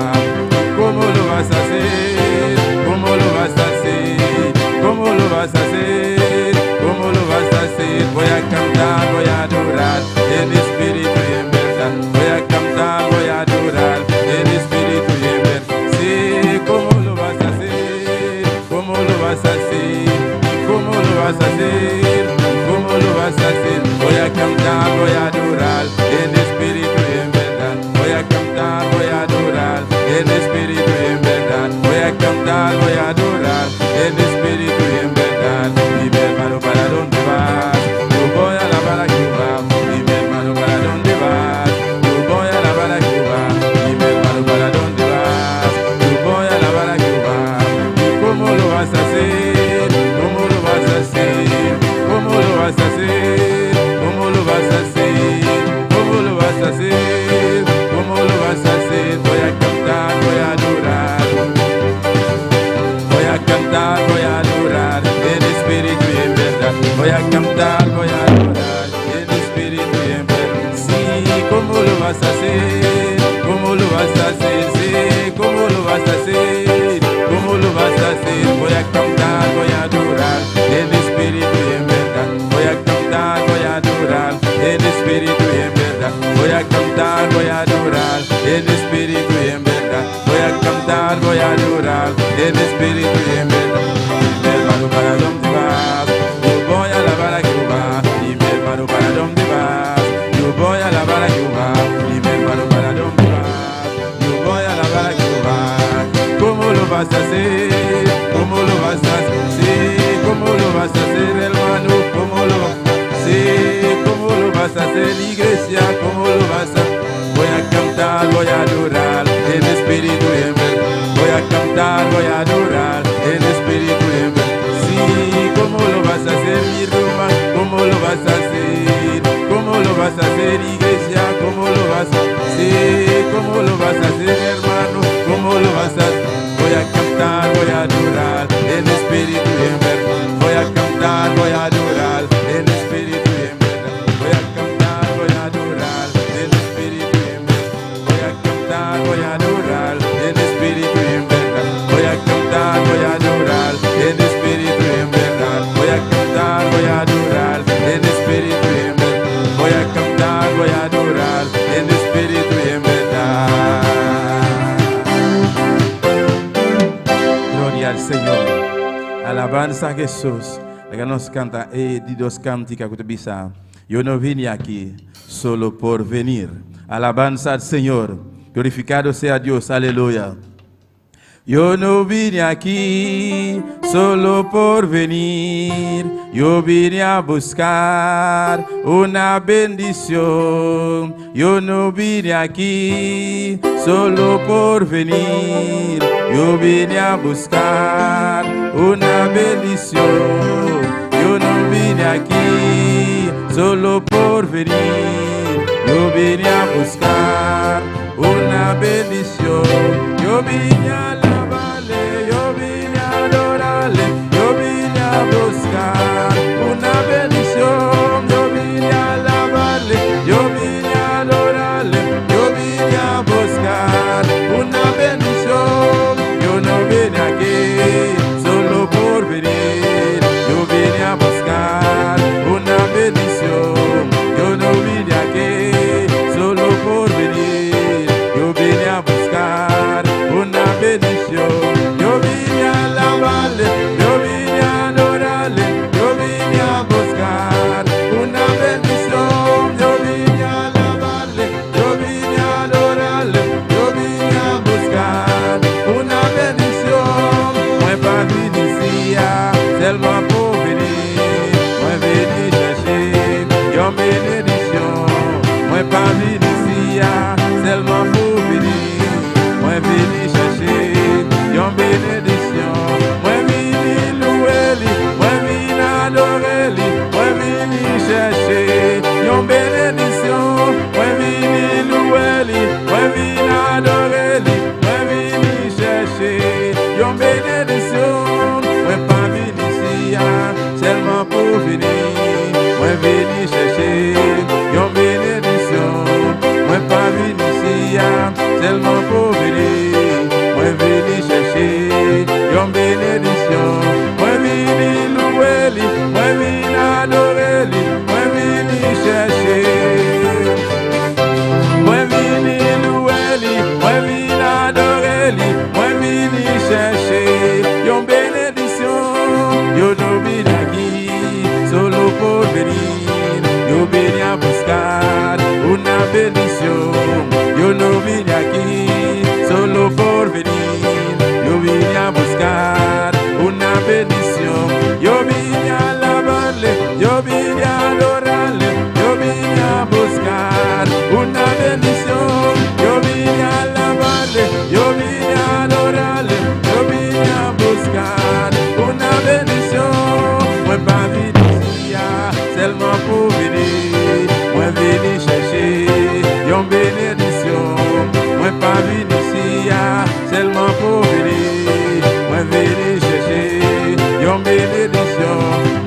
¿Cómo lo vas a hacer? ¿Cómo lo vas a hacer? ¿Cómo lo vas a hacer? ¿Cómo lo vas a hacer? Voy a cantar, voy a adorar en espíritu y en verdad. Voy a cantar, voy a adorar en espíritu y en verdad. Sí, ¿cómo lo vas a hacer? ¿Cómo lo vas a hacer? ¿Cómo lo vas a hacer? ¿Cómo lo vas a hacer? Voy a cantar, voy a adorar en espíritu y en verdad. Voy a cantar, voy a adorar en espíritu y en verdad. Voy a cantar, voy a adorar en espíritu y en verdad. Dime, hermano, ¿para dónde vas? Yo voy a alabar a Jehová. Dime, hermano, ¿para dónde vas? Yo voy a alabar a Jehová. Dime, hermano, ¿para dónde vas? Yo voy a alabar a Jehová. ¿Y cómo lo vas a hacer? ¿Cómo lo vas a hacer? ¿Cómo lo vas a hacer? ¿Cómo lo vas a hacer? ¿Cómo lo vas a hacer? ¿Cómo lo vas a hacer? Voy a cantar, voy a adorar. Voy a cantar, voy a adorar en espíritu y en verdad. Voy a cantar, voy a adorar en espíritu y en verdad. Sí, ¿cómo lo vas a hacer? ¿Cómo lo vas a hacer? Sí, ¿cómo lo vas a hacer? ¿Cómo lo vas a hacer? Voy a cantar, voy a adorar en espíritu y en verdad. Voy a cantar, voy a adorar en espíritu y en verdad. Voy a cantar, voy a adorar en espíritu y en verdad. Voy a cantar, voy a adorar en espíritu y en verdad. Dime, hermano, ¿para dónde vas? Yo voy a alabar a Jehová. Dime, hermano, ¿para dónde vas? Yo voy a alabar a Jehová. Dime, hermano, ¿para dónde vas? Yo voy a alabar a Jehová. ¿Cómo lo vas a hacer? ¿Cómo lo vas a hacer? Sí, ¿cómo lo vas a hacer, hermano? ¿Cómo lo vas a hacer? Sí, ¿cómo lo vas a hacer, iglesia? ¿Cómo lo vas a hacer? Voy a cantar, voy a adorar en espíritu y en verdad. Voy a cantar, voy a adorar en espíritu y en verdad. Sí, ¿cómo lo vas a hacer, mi Roma? ¿Cómo lo vas a hacer? ¿Cómo lo vas a hacer, iglesia? ¿Cómo lo vas a hacer? Sí, ¿cómo lo vas a hacer, hermano? ¿Cómo lo vas a hacer? Voy a cantar, voy a adorar en espíritu y en verdad. Voy a cantar, voy a adorar en espíritu y en verdad. Voy a cantar, voy a adorar en espíritu y en verdad. Voy a cantar, voy a adorar en espíritu y en verdad. Voy a cantar, voy a adorar en espíritu y en verdad. Voy a cantar, voy a adorar en espíritu y en verdad. Voy a cantar, voy a adorar en espíritu y en verdad. Gloria al Señor. Alabanza a Jesús. Que nos canta di dos cánticas que te bisa. Yo no vine aquí solo por venir. Alabanza al Señor. Glorificado sea Dios. Aleluya. Yo no vine aquí solo por venir. Yo vine a buscar una bendición. Yo no vine aquí solo por venir. Yo vine a buscar una bendición. Yo no vine aquí solo por venir. Yo vine a buscar una bendición. Yo vine a alabarle, yo vine a adorarle, yo vine a buscar una bendición. Yo vine a alabar, yon benediction. Moi vini loueli, moi vini adoreli, moi vini chercher yon benediction. Moi pas vini ici seulement pour venir, moi vini chercher yon benediction. Moi pas vini ici seulement pour venir, moi vini chercher yon benediction. Moi vini loueli, moi vini adoreli, moi vini chercher. Moi vini loueli, moi vini adoreli, moi vini chercher yon benediction. Yo no vine aquí solo por venir, yo vine a buscar una bendición. Yo no vine aquí solo por venir, yo vine a buscar una bendición. Yo vine a alabarle, yo vine a adorarle, yo vine a buscar una bendición. Yo vine a alabarle, yo vine a adorarle, yo vine a buscar una bendición. Moi pas venu ici seulement pour venir, moi venu chercher yon bénédiction. Moi pas venu ici seulement pour venir, moi venu chercher yon bénédiction.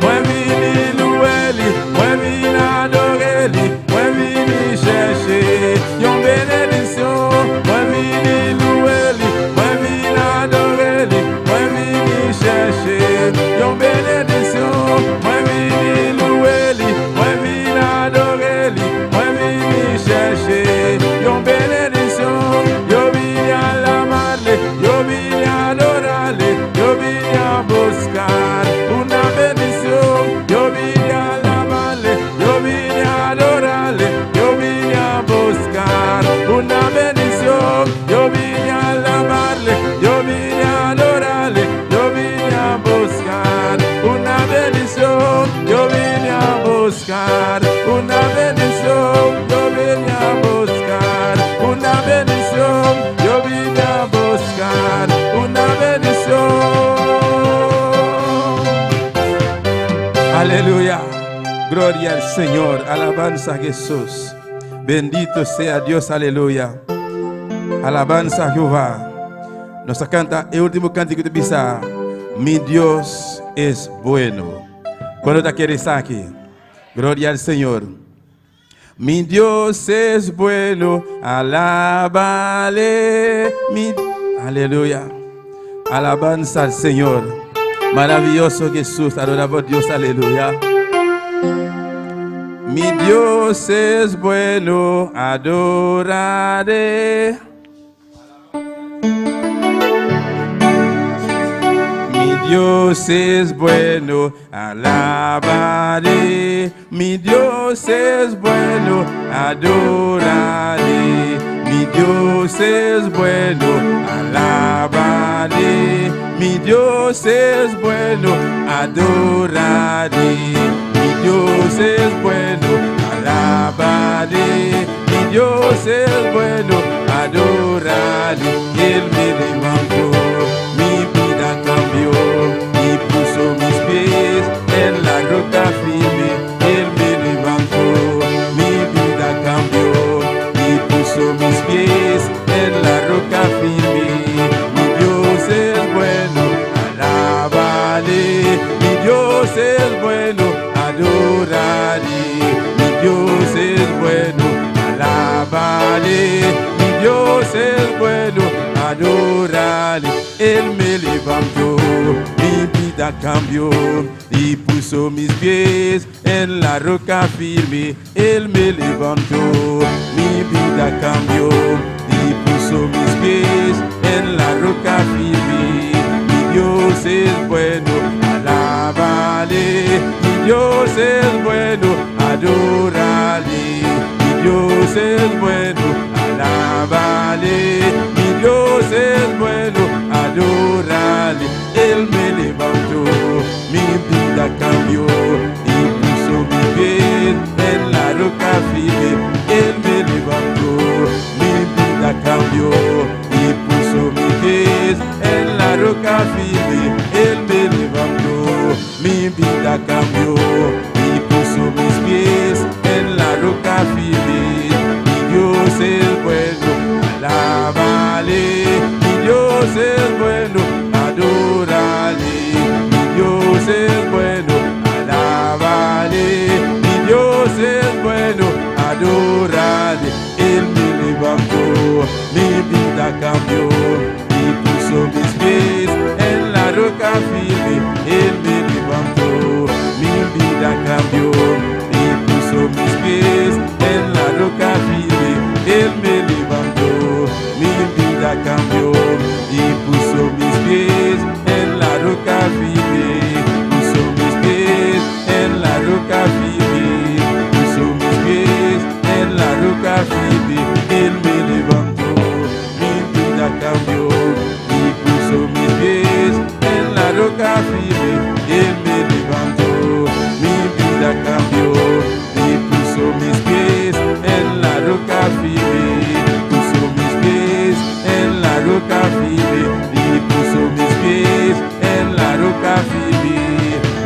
Moi venu loueli, moi venu adoreli, moi venu chercher yon bénédiction. Moi venu loueli, moi venu adoreli, moi venu chercher yon bénédiction. Moi venu loueli, moi venu adoreli, moi venu chercher yon bénédiction. Yo vine a alabarle, yo vine a adorarle, yo vine a buscar una bendición. Yo vine a alabarle, yo vine a adorarle, yo vine a buscar una bendición. Yo vine a alabarle, yo vine a adorarle, yo vine a buscar una bendición. Yo vine a buscar una bendición. Yo vine a buscar una bendición. Yo vine a buscar una bendición. Aleluya. Gloria al Señor. Alabanza a Jesús. Bendito sea Dios. Aleluya. Alabanza a Jehová. Nos canta el último cántico de Pisa. Mi Dios es bueno. ¿Cuándo te quieres estar aquí? Gloria al Señor. Mi Dios es bueno, alábale. Aleluya. Alabanza al Señor. Maravilloso Jesús, adoramos Dios, aleluya. Mi Dios es bueno, adoraré. Mi Dios es bueno, alabaré. Mi Dios es bueno, adoraré. Mi Dios es bueno, alabaré. Mi Dios es bueno, adoraré. Mi Dios es bueno, alabaré. Mi Dios es bueno, adoraré. Él me levantó, mi vida cambió y puso mis pies en la roca firme. Él me levantó, mi vida cambió y puso mis pies en la roca firme. Mi Dios es bueno, alábale. Mi Dios es bueno, adoraré. Mi Dios es bueno, alábale. Mi Dios es bueno, adoraré. Él me levantó, mi vida cambió y puso mis pies en la roca firme. Él me levantó, mi vida cambió y puso mis pies en la roca firme. Mi Dios es bueno, alábale. Mi Dios es bueno, adorale. Mi Dios es bueno, alábale. Mi Dios es bueno, adorale. Él me levantó, mi vida cambió y puso mis pies en la roca firme. Él me levantó, mi vida cambió y puso mis pies en la roca firme. Él me levantó, mi vida cambió y puso mis pies en la roca cambió y puso mis pies en la roca firme. Él me levantó, mi vida cambió y puso mis pies en la roca firme. Él me levantó, mi vida cambió y puso mis pies en la roca firme. Puso mis pies en la roca firme. Puso mis pies en la roca firme. Él me levantó, mi vida cambió y puso mis pies en la roca firme. Él me levantó, mi vida cambió y puso mis pies en la roca firme. Puso mis pies en la roca firme y puso mis pies en la roca firme.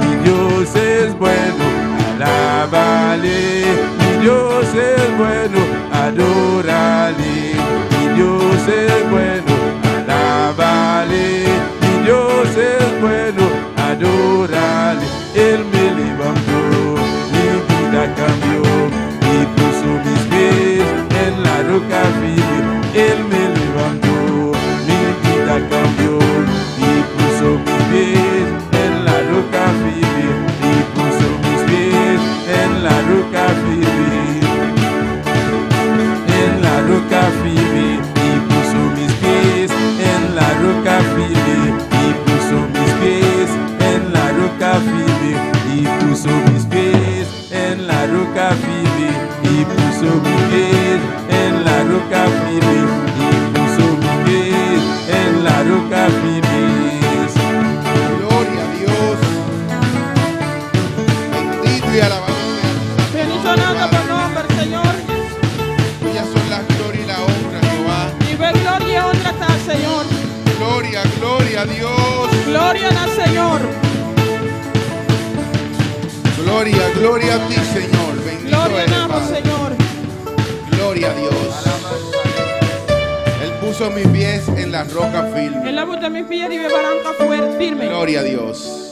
Mi Dios es bueno, alábale. Mi Dios es bueno, adórale. Mi Dios es bueno, alábale. Mi Dios es bueno, adórale. Él me levantó, mi vida cambió y puso mis pies en la roca firme. Él me levantó, mi vida cambió y puso mis pies en la roca firme. Y puso mis pies en la roca firme. En la roca firme. Y puso mis pies en la roca firme. Y puso mis pies en la roca firme. Y puso mis pies en la roca firme. Y puso mis pies en la roca firme. Y puso mis pies en la roca firme. Gloria a Dios. Bendito y alabado sea. Bendicionando por nombre, Señor. Tuyas son la gloria y la honra, Jehová. Y ve gloria y honra a ti, Señor. Gloria, gloria a Dios. Gloria al Señor. Gloria, gloria a ti, Señor. Bendito Gloria eres, al Padre. Señor. Gloria a Dios. Él puso mis pies en la roca firme. En la boca de mi pie y mi barranca fuerte, firme. Gloria a Dios.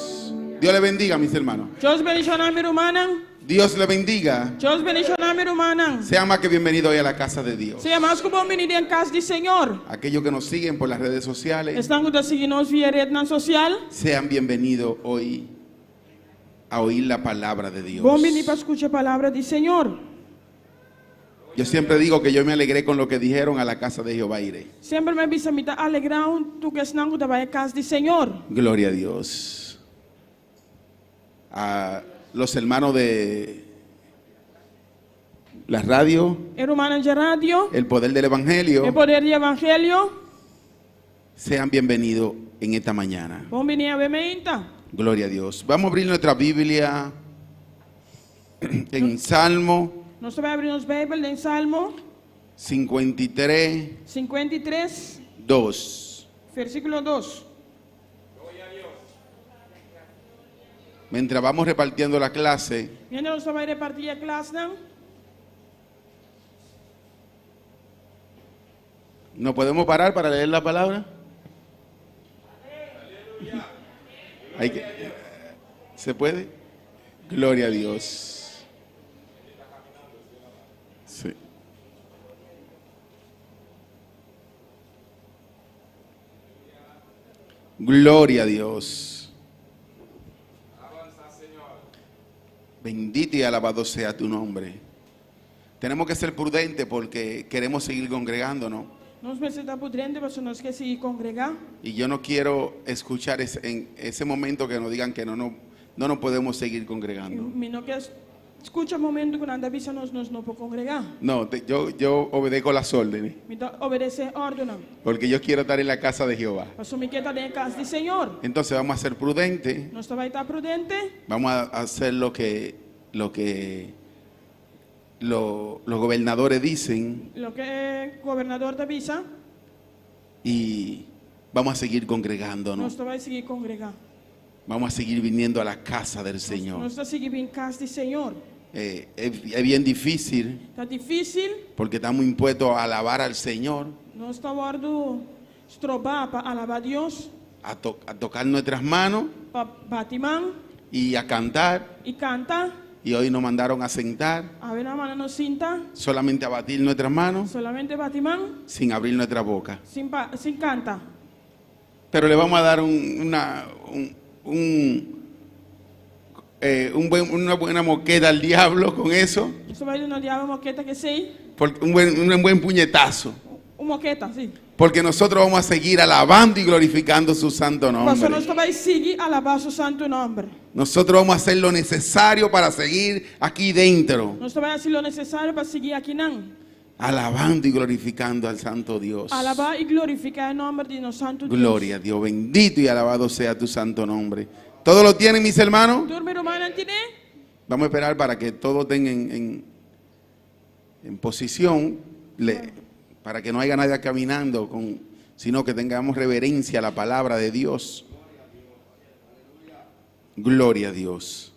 Dios le bendiga, mis hermanos. Dios bendicionar mi hermana. Dios le bendiga. Dios bendicionar mi hermana. Sean más que bienvenidos hoy a la casa de Dios. Seja mais que bom venir em casa do Senhor. Aquellos que nos siguen por las redes sociales, Estão seguindo via rede social. sean bienvenidos hoy a oír la palabra de Dios. Bom venir para escutar a palavra do Senhor. Yo siempre digo que yo me alegré con lo que dijeron a la casa de Jehová iré. Sempre me bisa me alegrar tu que estão da vai casa do Senhor. Gloria a Dios. A los hermanos de la radio, Hermana de radio, el poder del evangelio, o poder do evangelho. sean bienvenidos en esta mañana. Bom venir a bementa. Gloria a Dios. Vamos a abrir nuestra Biblia en Salmo Nós vamos abrir os Bíblia em Salmo 53, 53, 2. versículo 2. Mientras vamos repartiendo la clase, Mientras nós vamos repartir a classe, não? ¿nos podemos parar para leer la palabra? ¿Se puede? Gloria a Dios. Sí. Gloria a Dios. Bendito y alabado sea tu nombre. Tenemos que ser prudentes porque queremos seguir congregándonos. Nós precisamos por dentro, mas nós queremos seguir congregar. Y yo no quiero escuchar en ese momento que nos digan que no nos podemos seguir congregando. Me não quer escuta o momento que nada visa nós não podemos congregar. No, yo obedezco las órdenes Me obedecer ordem, não. porque yo quiero estar en la casa de Jehová. Mas me quer estar em casa do Senhor. Entonces vamos a ser prudentes, Nós vai estar prudente. vamos a hacer lo que los gobernadores dicen Lo que o governador da visa, y vamos a seguir congregándonos. nós vai seguir congregar. Vamos a seguir viniendo a la casa del Señor. Nós vamos seguir em casa do Senhor. Es bien difícil Está difícil. porque estamos impuestos a alabar al Señor, Nós estamos estrobar para alabar a Deus, a tocar nuestras manos para batimão y a cantar, e cantar. Y hoy nos mandaron a sentar, A ver, hermana, nos cinta. solamente a batir nuestras manos, Solamente batimán, sin abrir nuestra boca. sin canta. Pero le vamos a dar una buena moqueta al diablo con eso, Isso vai no diabo moqueta que sei. un buen puñetazo. Moqueta, sim. Porque nosotros vamos a seguir alabando y glorificando su santo Mas nós nombre. vai seguir alabar seu santo nome. Nosotros vamos a hacer lo necesario para seguir aquí dentro, Nós vai fazer o necessário para seguir aqui não. alabando y glorificando al santo Dios. Alabar e glorificar o nome de nosso santo Deus. Gloria a Dios, bendito y alabado sea tu santo nombre. ¿Todos lo tienen, mis hermanos? Turma romana tiene? Vamos a esperar para que todos estén en posición, para que no haya nadie caminando, sino que tengamos reverencia a la palabra de Dios. Gloria a Dios.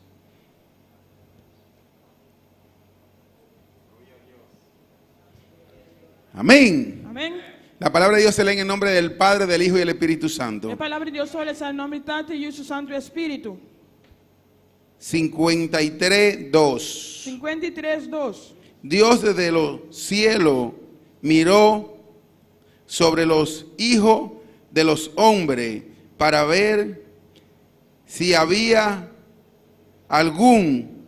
Amén. Amém? La palabra de Dios se lee en el nombre del Padre, del Hijo y del Espíritu Santo. A palavra de Deus olha o nome do Tata e o seu Santo Espírito. 53:2. 53:2. Dios desde los cielos miró sobre los hijos de los hombres para ver si había algún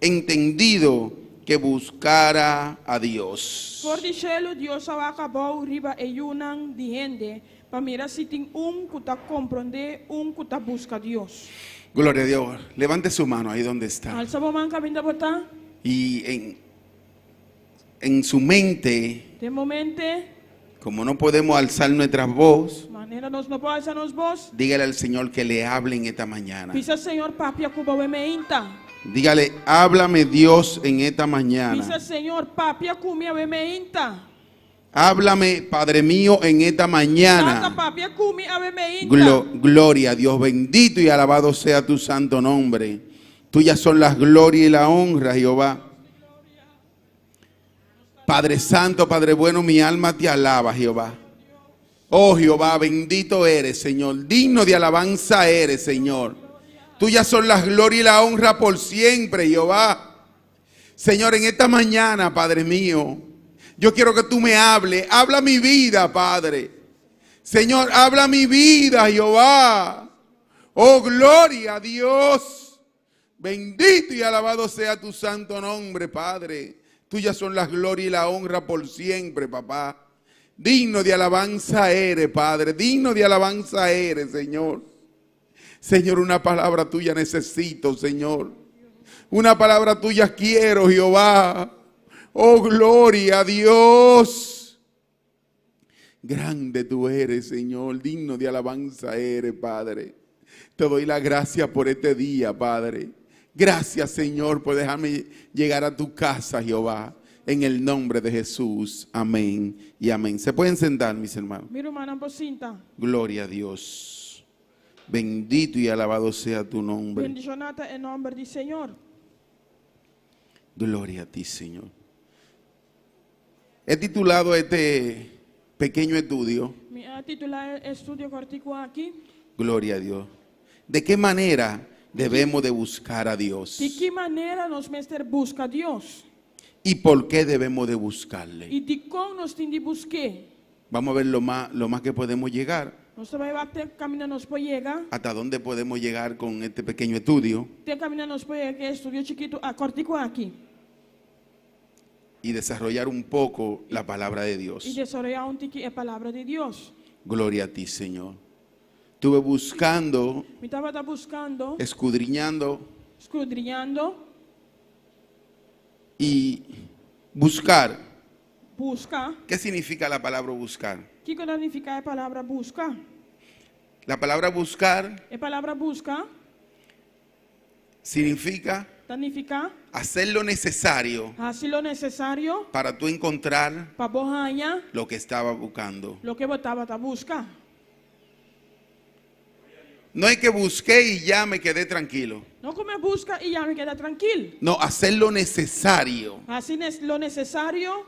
entendido que buscara a Dios. Voor die cielo, Deus acabou riba e unang de gente para mirar se tem que tá compreender, que tá busca Deus. Gloria a Dios. Levante su mano ahí donde está. Alça a mão, caminha botar. Y en su mente, De momento, como no podemos alzar nuestra voz, maneira nós não podemos alçar nos voz. dígale al Señor que le hable en esta mañana. Pisa Senhor, papi, a cuba meinta. Dígale, háblame Dios en esta Pisa mañana. Senhor, papi, a comia meinta. Háblame, Padre mío, en esta Tata, mañana. papi, a comia meinta. Gloria a Dios, bendito y alabado sea tu santo nombre. Tuyas son las glorias y la honra, Jehová. Padre Santo, Padre bueno, mi alma te alaba, Jehová. Oh Jehová, bendito eres, Señor. Digno de alabanza eres, Señor. Tuyas son las glorias y la honra por siempre, Jehová. Señor, en esta mañana, Padre mío, yo quiero que tú me hables. Habla mi vida, Padre. Señor, habla mi vida, Jehová. Oh, gloria a Dios. Bendito y alabado sea tu santo nombre, Padre. Tuyas son las glorias y la honra por siempre, papá. Digno de alabanza eres, Padre. Digno de alabanza eres, Señor. Señor, una palabra tuya necesito, Señor. Una palabra tuya quiero, Jehová. Oh, gloria a Dios. Grande tú eres, Señor. Digno de alabanza eres, Padre. Te doy la gracia por este día, Padre. Gracias, Señor, por dejarme llegar a tu casa, Jehová. En el nombre de Jesús. Amén y amén. ¿Se pueden sentar, mis hermanos? Mira, hermana, pocinta. Gloria a Dios. Bendito y alabado sea tu nombre. Bendicionata em nome do Senhor. Gloria a ti, Señor. He titulado este pequeño estudio, Me titular estudio cortico aqui. Gloria a Dios. ¿De qué manera debemos de buscar a Dios? De que maneira nós mestre busca Deus? ¿Y por qué debemos de buscarle? E de como nós tem de buscar? Vamos a ver lo más que podemos llegar. Nós vai bater caminho nós pode chegar. Hasta dónde podemos llegar con este pequeño estudio Tem caminho nós pode chegar, estudio chiquito, cortico aqui. y desarrollar un poco la palabra de Dios. E desarrollar tique a palavra de Deus. Gloria a ti, Señor. Estuve buscando, Me estava buscando, escudriñando escudriñando, y buscar. busca. ¿Qué significa la palabra buscar? Que significa a palavra busca? La palabra buscar A palavra busca significa significa hacer lo necesario fazer o necessário para tú encontrar para borrar lo que estaba buscando. lo que botava a buscar. No es que busqué y ya me quedé tranquilo. Não como busca e já me queda tranquilo. No, hacer lo necesario Assim lo necessário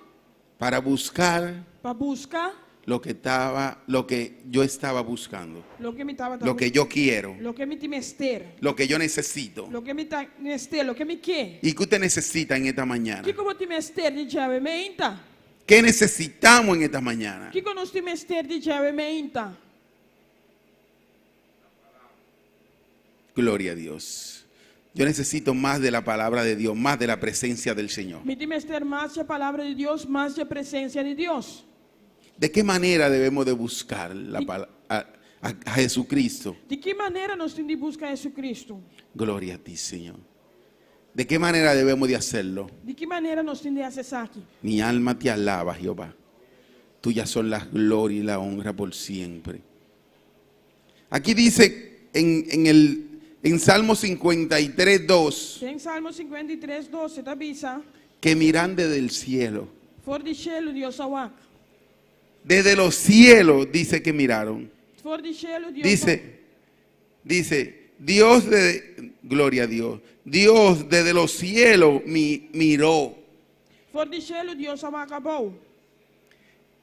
para buscar para buscar lo que yo estaba buscando, lo que me estava lo que yo quiero, lo que me ti mester, lo que yo necesito. lo que me ta mester, lo que me quer. ¿Y qué usted necesita en esta mañana? Que como ti mester de jave meinta? ¿Qué necesitamos en esta mañana? Que nós ti mester de jave meinta? Gloria a Dios. Yo necesito más de la palabra de Dios, más de la presencia del Señor. Me ti mester mais a palavra de Deus, mais a presença de Deus. ¿De qué manera debemos de buscar a Jesucristo? De que maneira nós temos de buscar Jesus Cristo? Gloria a ti, Señor. ¿De qué manera debemos de hacerlo? De que maneira nós temos de acessar aqui? Mi alma te alaba, Jehová. Tuyas son las glorias y la honra por siempre. Aquí dice en Salmo 53, 2, Tem Salmo 53, 12, tá bisa? que miran desde el cielo. For de chelo Deus awak. Desde los cielos dice que miraron. For de chelo Deus. Dice, Dios gloria a Dios. Dios desde los cielos miró. For de chelo Deus awak abou.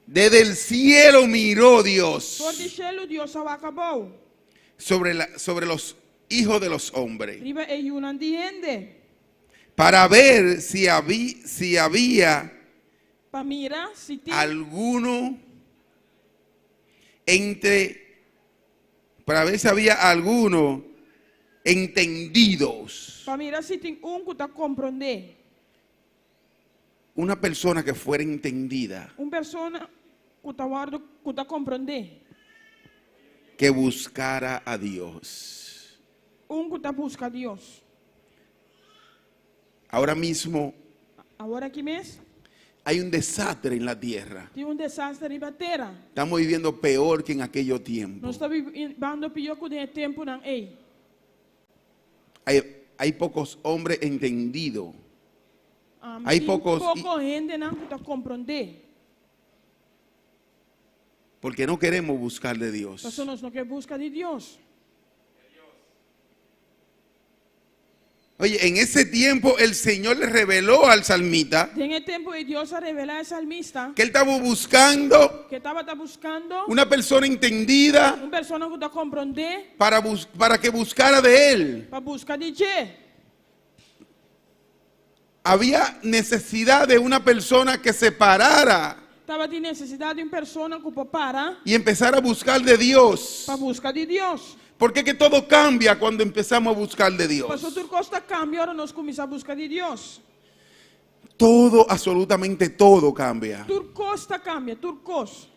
Desde el cielo miró Dios For de chelo Deus awak abou. sobre los hijos de los hombres, Riba e yunan diende. para ver si había Pa mira se tem alguno entendidos, pa mira se tem que tá compreender. una persona que fuera entendida, Persona que tá compreender. que buscara a Dios. Que tá busca a Deus. Ahora mismo Agora aqui mês hay un desastre en la tierra. tem desastre riba terra. Estamos viviendo peor que en aquellos tiempos. Nós está vivendo pior que de tempo não é. Hay pocos hombres entendidos. Hay pocos pouco gente não que tá compreender. porque no queremos buscar de Dios. Pessoas não querem buscar de Deus. Oye, en ese tiempo el Señor le reveló al salmista Tem tempo e Deus a revelar ao salmista que él estaba buscando que estava buscando una persona entendida pessoa que tá compreender para que buscara de él. para buscar de Je. Había necesidad de una persona que se parara Estava de necessidade de pessoa que para y empezara a buscar de Dios. para buscar de Deus. Porque que todo cambia cuando empezamos a buscar de Dios. Pastor, tudo costa cambia, ahora nós começamos a buscar de Deus. Todo, absolutamente todo cambia. Tudo costa cambia, tudo costa.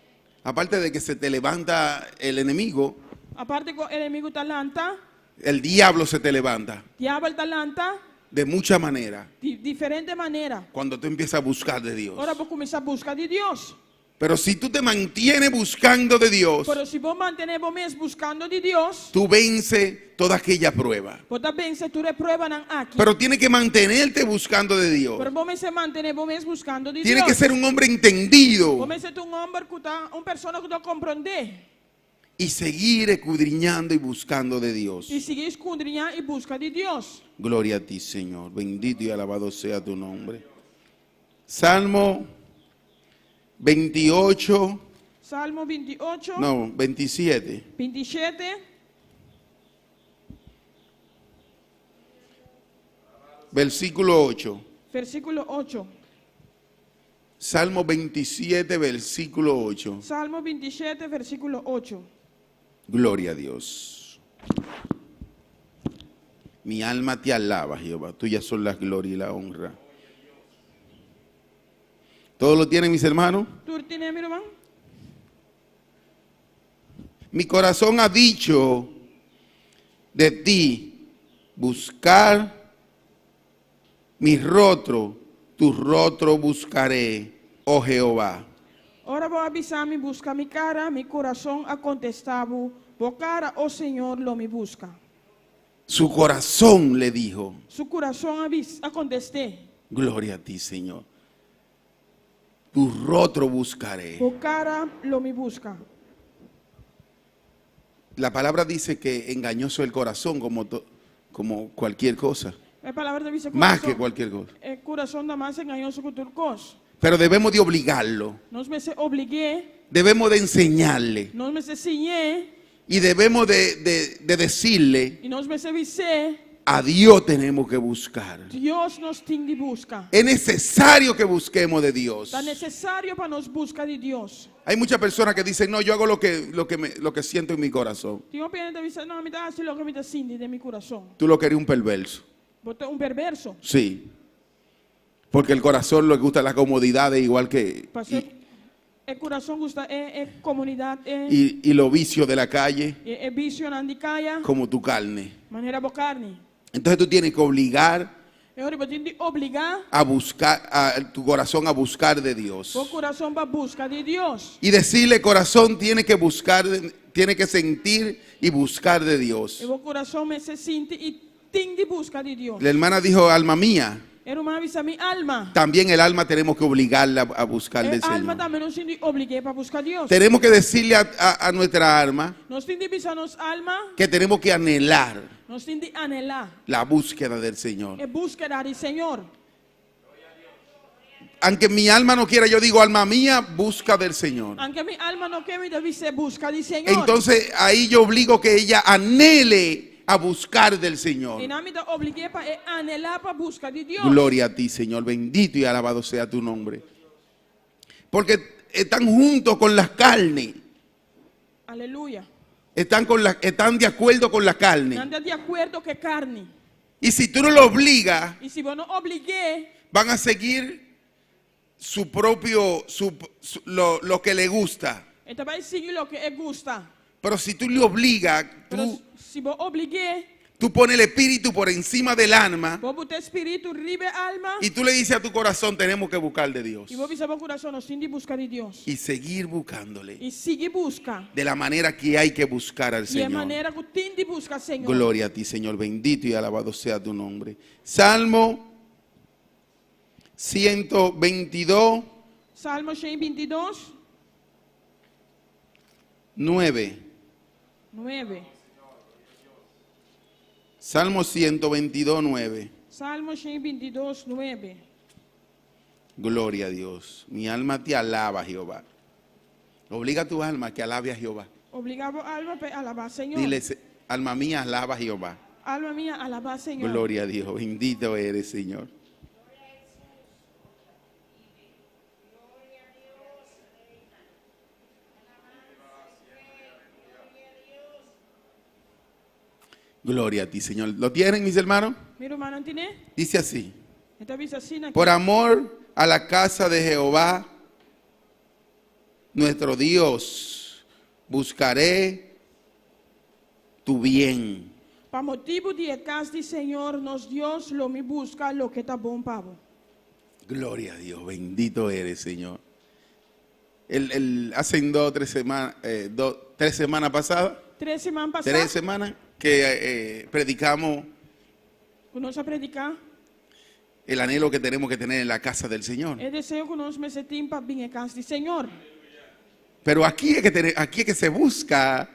Aparte de que se te levanta el enemigo, A parte que o inimigo talanta, el diablo se te levanta diabo talanta, de mucha manera de diferente maneira. cuando tú empiezas a buscar de Dios. Agora vou começar a buscar de Deus. Pero si tú te mantienes buscando de Dios, Pero se vou manter vos mesmo buscando de Deus, tú vences toda aquella prueba. vou também se tu reprueba não aqui. Pero tienes que mantenerte buscando de Dios. Pero vos me se manter vos mesmo buscando de Tienes Deus. que ser un hombre entendido Vos me ser um homem que tá, pessoa que tá compreender y seguir escudriñando y buscando de Dios. e seguir escudriñar e busca de Deus. Gloria a ti, Señor. Bendito y alabado sea tu nombre. Salmo 28, Salmo 28, no, 27. 27, Versículo 8. versículo 8. Salmo 27, versículo 8. Salmo 27, versículo 8. Gloria a Dios. Mi alma te alaba, Jehová. Tuyas son las glorias y la honra. ¿Todos lo tienen, mis hermanos? Tu tienes, mi hermano? Mi corazón ha dicho de ti, buscar mi rostro, tu rostro buscaré, oh Jehová. Ora vou avisar, me busca mi cara, mi coração a contestavo, por cara, o Senhor lo me busca. Su corazón le dijo, Su coração a contesté, gloria a ti, Señor. Tu rostro buscaré. por cara lo me busca. La palabra dice que engañoso el corazón como cualquier cosa. A palavra dice más que cualquier cosa. É coração da mais engañoso que tudo coisa. Pero debemos de obligarlo, Nós me se obliguei, debemos de enseñarle nós me se ensinei, y debemos de decirle, e nós me se visei. a Dios tenemos que buscar. Deus nos tem de buscar. Es necesario que busquemos de Dios. Está necessário para nós buscar de Deus. Hay muchas personas que dicen, no, yo hago lo que siento en mi corazón. Tem uma pessoa que diz, não, me dá assim lo que me dá sindi de meu coração. Tú lo querías un perverso. Boté perverso. Sí. Porque el corazón le gusta la comodidad igual que... Pastor, o coração gosta comunidade, Y los vicios de la calle vício na andicaia, como tu carne. maneira boa carne. Entonces tú tienes que obligar Eu tenho de obrigar a buscar, a tu corazón a buscar de Dios. o coração para busca de Deus. Y decirle, corazón, tiene que buscar, tiene que sentir y buscar de Dios. E o coração me se sente e tem de busca de Deus. La hermana dijo, alma mía, Irmã avisa mi alma. también el alma tenemos que obligarla a buscar del Alma Señor. também nos tem de obrigar para buscar Deus. Tenemos que decirle a nuestra alma Nós tem de avisar nos alma, que tenemos que anhelar nós tem de anelar la búsqueda del Señor. e búsqueda do Senhor. Aunque mi alma no quiera, yo digo, alma mía, busca del Señor. Aunque mi alma no quiere, debe ser busca do Senhor. Entonces ahí yo obligo que ella anhele a buscar del Señor. E não me obriguei para anelar para busca de Deus. Gloria a ti, Señor. Bendito y alabado sea tu nombre. Porque están juntos con las carnes. Aleluia. Están de acuerdo con la carne. Não anda de acordo com carne. Y si tú no lo obligas, E se eu não obriguei, van a seguir su propio, lo que le gusta. então vai seguir o que gusta. Pero si tú le obligas, Pero se eu obriguei, tú pones el espíritu por encima del alma vou botar espírito ribe alma. y tú le dices a tu corazón, tenemos que buscar de Dios. E vou avisar meu coração, nós temos de buscar de Deus. Y seguir buscándole E seguir busca. de la manera que hay que buscar al E a Señor. maneira que tem de buscar, Senhor. Gloria a ti, Señor. Bendito y alabado sea tu nombre. Salmo 122, Salmo 122, 9. 9. Salmo 122, 9. Salmo 122, 9. Gloria a Dios. Mi alma te alaba, Jehová. Obliga a tu alma que alabe a Jehová. Obrigado, alma, para alabar, Senhor. Dile, alma mía, alaba a Jehová. Alma minha, alabar, Senhor. Gloria a Dios. Bendito eres, Señor. Gloria a ti, Señor. ¿Lo tienen, mis hermanos? Meu irmão, não tem? Dice así. Então, diz assim, aqui. Por amor a la casa de Jehová, nuestro Dios, buscaré tu bien. Para motivo de casa do Senhor, nos Deus lo me busca lo que está bom para vos. Gloria a Dios, bendito eres, Señor. Hace 3 semanas pasadas, 3 semanas 3 passadas, semanas que predicamos nós a predicar, el anhelo que tenemos que tener en la casa del Señor. é desejo que nós me sentimos para vir a casa do Senhor. Pero aquí es que se busca,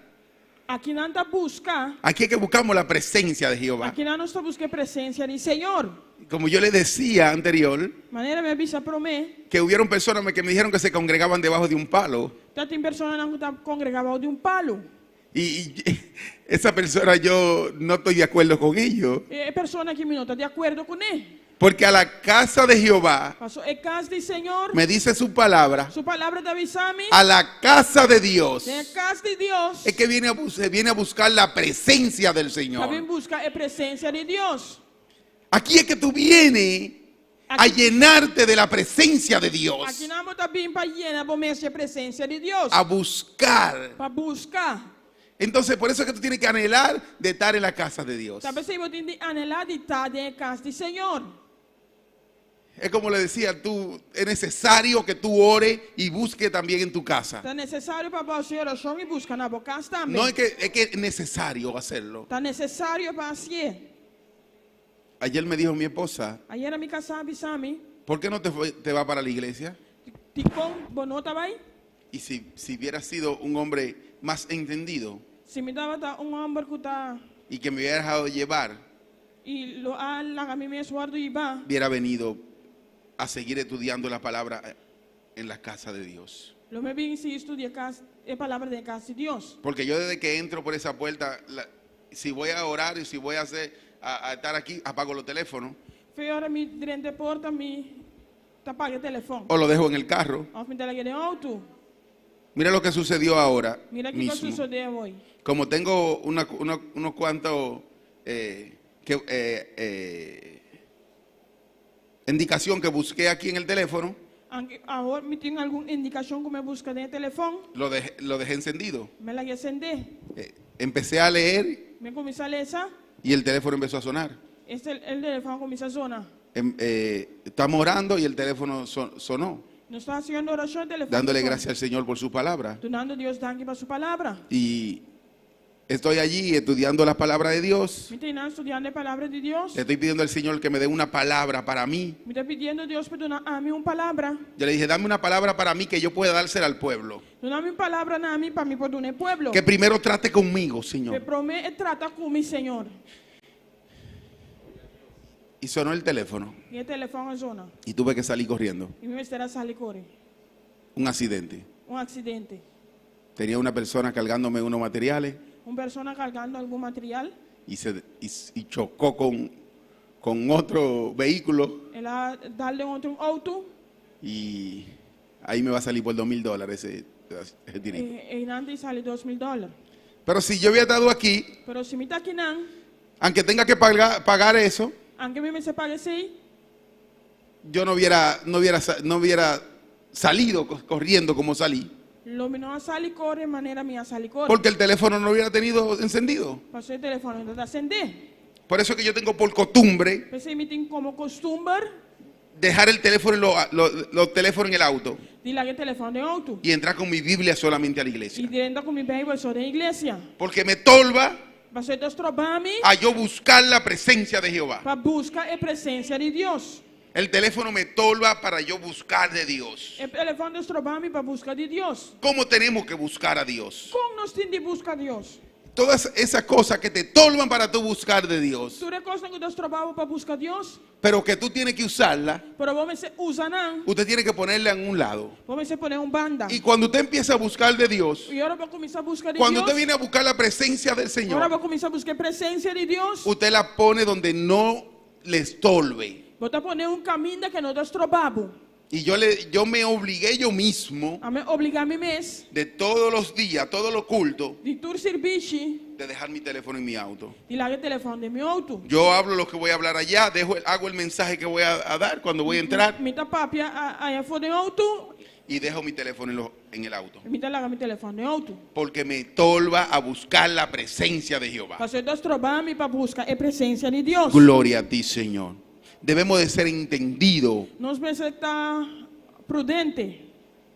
Aqui não está buscar, aquí es que buscamos la presencia de Jehová. aqui não está buscando a presença do Senhor. Como yo le decía anterior, Maneira me avisa para mim, que hubieron personas que me dijeron que se congregaban debajo de un palo. já tem pessoas que estão congregadas de palo. Y esa persona yo no estoy de acuerdo con ellos. É pessoa que não está de acordo com ele. Porque a la casa de Jehová, Passou é casa do Senhor, me dice su palabra, sua palavra de avisar-me, a la casa de Dios, é casa de Deus. es que se viene a buscar la presencia del Também Señor. busca a presença de Deus. Aquí es que tú vienes a llenarte de la presencia de Dios, Aqui não está bem para llenar o mês de presença de Deus. a buscar. Para buscar. Entonces, por eso es que tú tienes que anhelar de estar en la casa de Dios. Talvez você tenha de anelar de estar na casa do Senhor. Es como le decía, es necesario que tú ores y busques también en tu casa. Está necessário para você oração e buscar na boca também. No es que es necesario hacerlo. Está necessário para você. Ayer me dijo mi esposa, Ayer a minha casa avisou-me, ¿por qué no te vas para la iglesia? Ticom, bonota vai? Y si hubiera sido un hombre más entendido Se me dava um homem que está y que me hubiera dejado llevar, Y lo a mí me suardo y va. hubiera venido a seguir estudiando la palabra en la casa de Dios. Lo me vim si estudia la palabra de casa de Dios. Porque yo desde que entro por esa puerta, si voy a orar y si voy a estar aquí, apago los teléfonos Foi hora me dentro da porta me apaga o telefone. o lo dejo en el carro. Of me teleguei de auto. Mira lo que sucedió ahora Mira que mismo. sucedeu hoje. Como tengo unos cuantos indicación que busqué aquí en el teléfono, Agora me tem alguma indicação que me busca no telefone. lo dejé encendido. Me la acender. Empecé a leer Me comecei a ler essa. y el teléfono empezó a sonar. El telefone começa a sonar. Estamos orando y el teléfono sonó, Não está fazendo oração, o telefone. dándole sona. gracias al Señor por su palabra. Donando a Deus danke para sua palavra. Y estoy allí estudiando la palabra de Dios. Me tem estudando a palavra de Deus. Le estoy pidiendo al Señor que me dé una palabra para mí. Me está pedindo a Deus para donar a mim uma palavra. Yo le dije, dame una palabra para mí que yo pueda dársela al pueblo. Donar-me uma palavra na mim para mim poder donar ao pueblo. Que primero trate conmigo, Me Señor. promete trata comigo, Senhor. Y sonó el teléfono E o telefone sona. y tuve que salir corriendo. E me estará sair correr. Un accidente. Acidente. Tenía una persona cargándome unos materiales Uma pessoa carregando algum material. y chocó con otro vehículo Ela dá-lhe outro auto. y ahí me va a salir por $2,000 ese tirito. E nada sale $2,000. Pero si yo había estado aquí, Pero se me está aqui não, aunque tenga que pagar eso, aunque me se pague assim, yo no hubiera salido corriendo como salí, lo me não sale corre de maneira minha sale corre. porque el teléfono no hubiera tenido encendido. Passei o telefone ainda acender. Por eso que yo tengo por costumbre Pensei me tem como costume dejar el teléfono los teléfonos en el auto de largar o telefone no auto. y entrar con mi Biblia solamente a la E iglesia. dentro com minha Bíblia só da igreja. Porque me tolva Passei a estrobar-me a yo buscar la presencia de Jehová. para buscar a presença de Deus. El teléfono me tolva para yo buscar de Dios. O telefone estrobar-me para buscar de Deus. ¿Cómo tenemos que buscar a Dios? Como nós temos de buscar a Deus? Todas esas cosas que te tolvan para tú buscar de Dios, Tu recosta que nós trabalhamos para buscar a Deus, pero que tú tienes que usarla, pero vamos a usar não. usted tiene que ponerla en un lado. Vamos a poner banda. Y cuando usted empieza a buscar de Dios, E agora vou começar a buscar de cuando Deus. usted viene a buscar la presencia del Agora Señor, vou começar a buscar a presença de Deus. usted la pone donde no le estorbe. Vou te poner caminho que nós trobamos. Y yo me obligué yo mismo A me obrigar a mim mesmo de todos los días, todos los cultos, de tu serviço de dejar mi teléfono en mi auto. de largar o telefone de meu auto. Yo hablo lo que voy a hablar allá, hago el mensaje que voy a dar cuando voy a entrar Me tá papia aí fora do auto. y dejo mi teléfono en el auto. Me tá largar meu telefone no auto. Porque me tolva a buscar la presencia de Jehová. Para nós trobamos para buscar a presença de Deus. Gloria a ti, Señor. Debemos de ser entendidos Nós precisamos estar prudente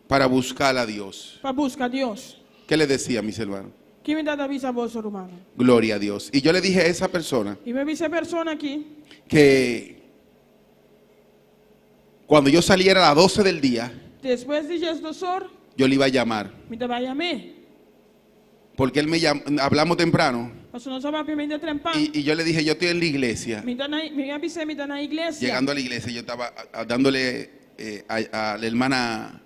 para buscar a Dios. para buscar a Deus. ¿Qué le decía, mis hermanos? Que me dá da visa a voz humana. Gloria a Dios. Y yo le dije a esa persona E me disse a pessoa aqui que cuando yo saliera a las 12 del día, depois de Jesus yo le iba a llamar. me dá vai a mim. Porque él me llamó, hablamos temprano. Pastor, nós vamos primeiro de trempar. Y yo le dije, yo estoy en la iglesia. Me avisei, me dá na igreja. Llegando a la iglesia, yo estaba dándole a la hermana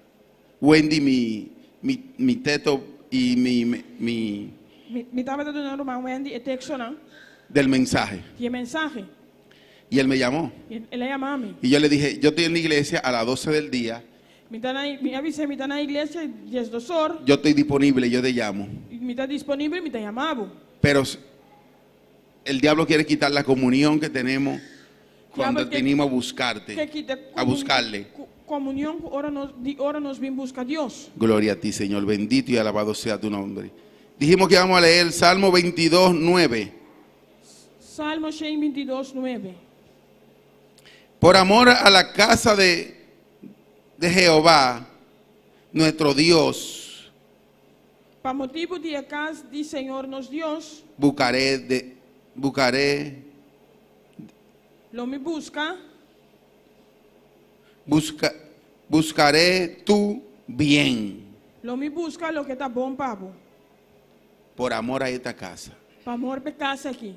Wendy mi teto y Me estava dando uma Wendy e texto não. del mensaje. E mensagem. Y él me llamó. Ele chama me. Y yo le dije, yo estoy en la iglesia a las 12 del día. Me avisei, me dá na igreja, Jesus Yo estoy disponible, yo te llamo. me está disponível, me está chamando. Pero el diablo quiere quitar la comunión que tenemos cuando Diablo que- venimos a buscarte, Que quita a buscarle. comunhão, ora nos vim buscar Deus. Gloria a ti, Señor. Bendito y alabado sea tu nombre. Dijimos que íbamos a leer Salmo 22, 9. Salmo 22, 9. Por amor a la casa de Jehová, nuestro Dios, Para motivo de a casa de Senhor nos Deus, buscaré, lo me busca, buscaré tu bien lo me busca lo que está bom para por amor a esta casa. amor de casa aqui.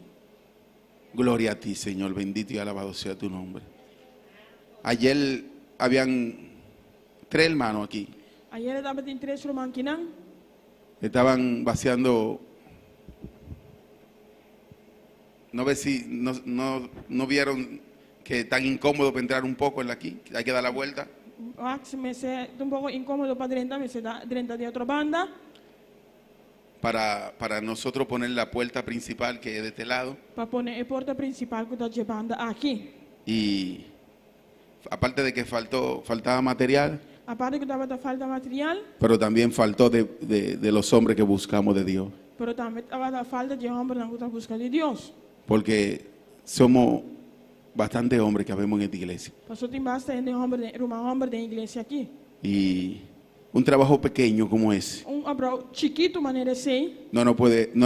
Gloria a ti, Señor. Bendito y alabado sea tu nombre. Ayer habían 3 hermanos aquí. Ayer dapat in 3 rumah kinang. Estaban vaciando. No ve si no vieron que tan incómodo para entrar un poco en aquí. Hay que dar la vuelta. Me se un poco incómodo para drenta, me se da drenta de otra banda. Para nosotros poner la puerta principal que es de este lado. Para poner la puerta principal que está llevando aquí. Y aparte de que faltaba material, Aparte que estaba falta material, pero también faltó de los hombres que buscamos de Dios. pero también estaba falta de hombres que están buscando de Dios. Porque somos bastantes hombres que habemos en esta iglesia. Pasó tiempo de hombre de iglesia aquí. Y un trabajo pequeño como ese Abro chiquito maneira assim, no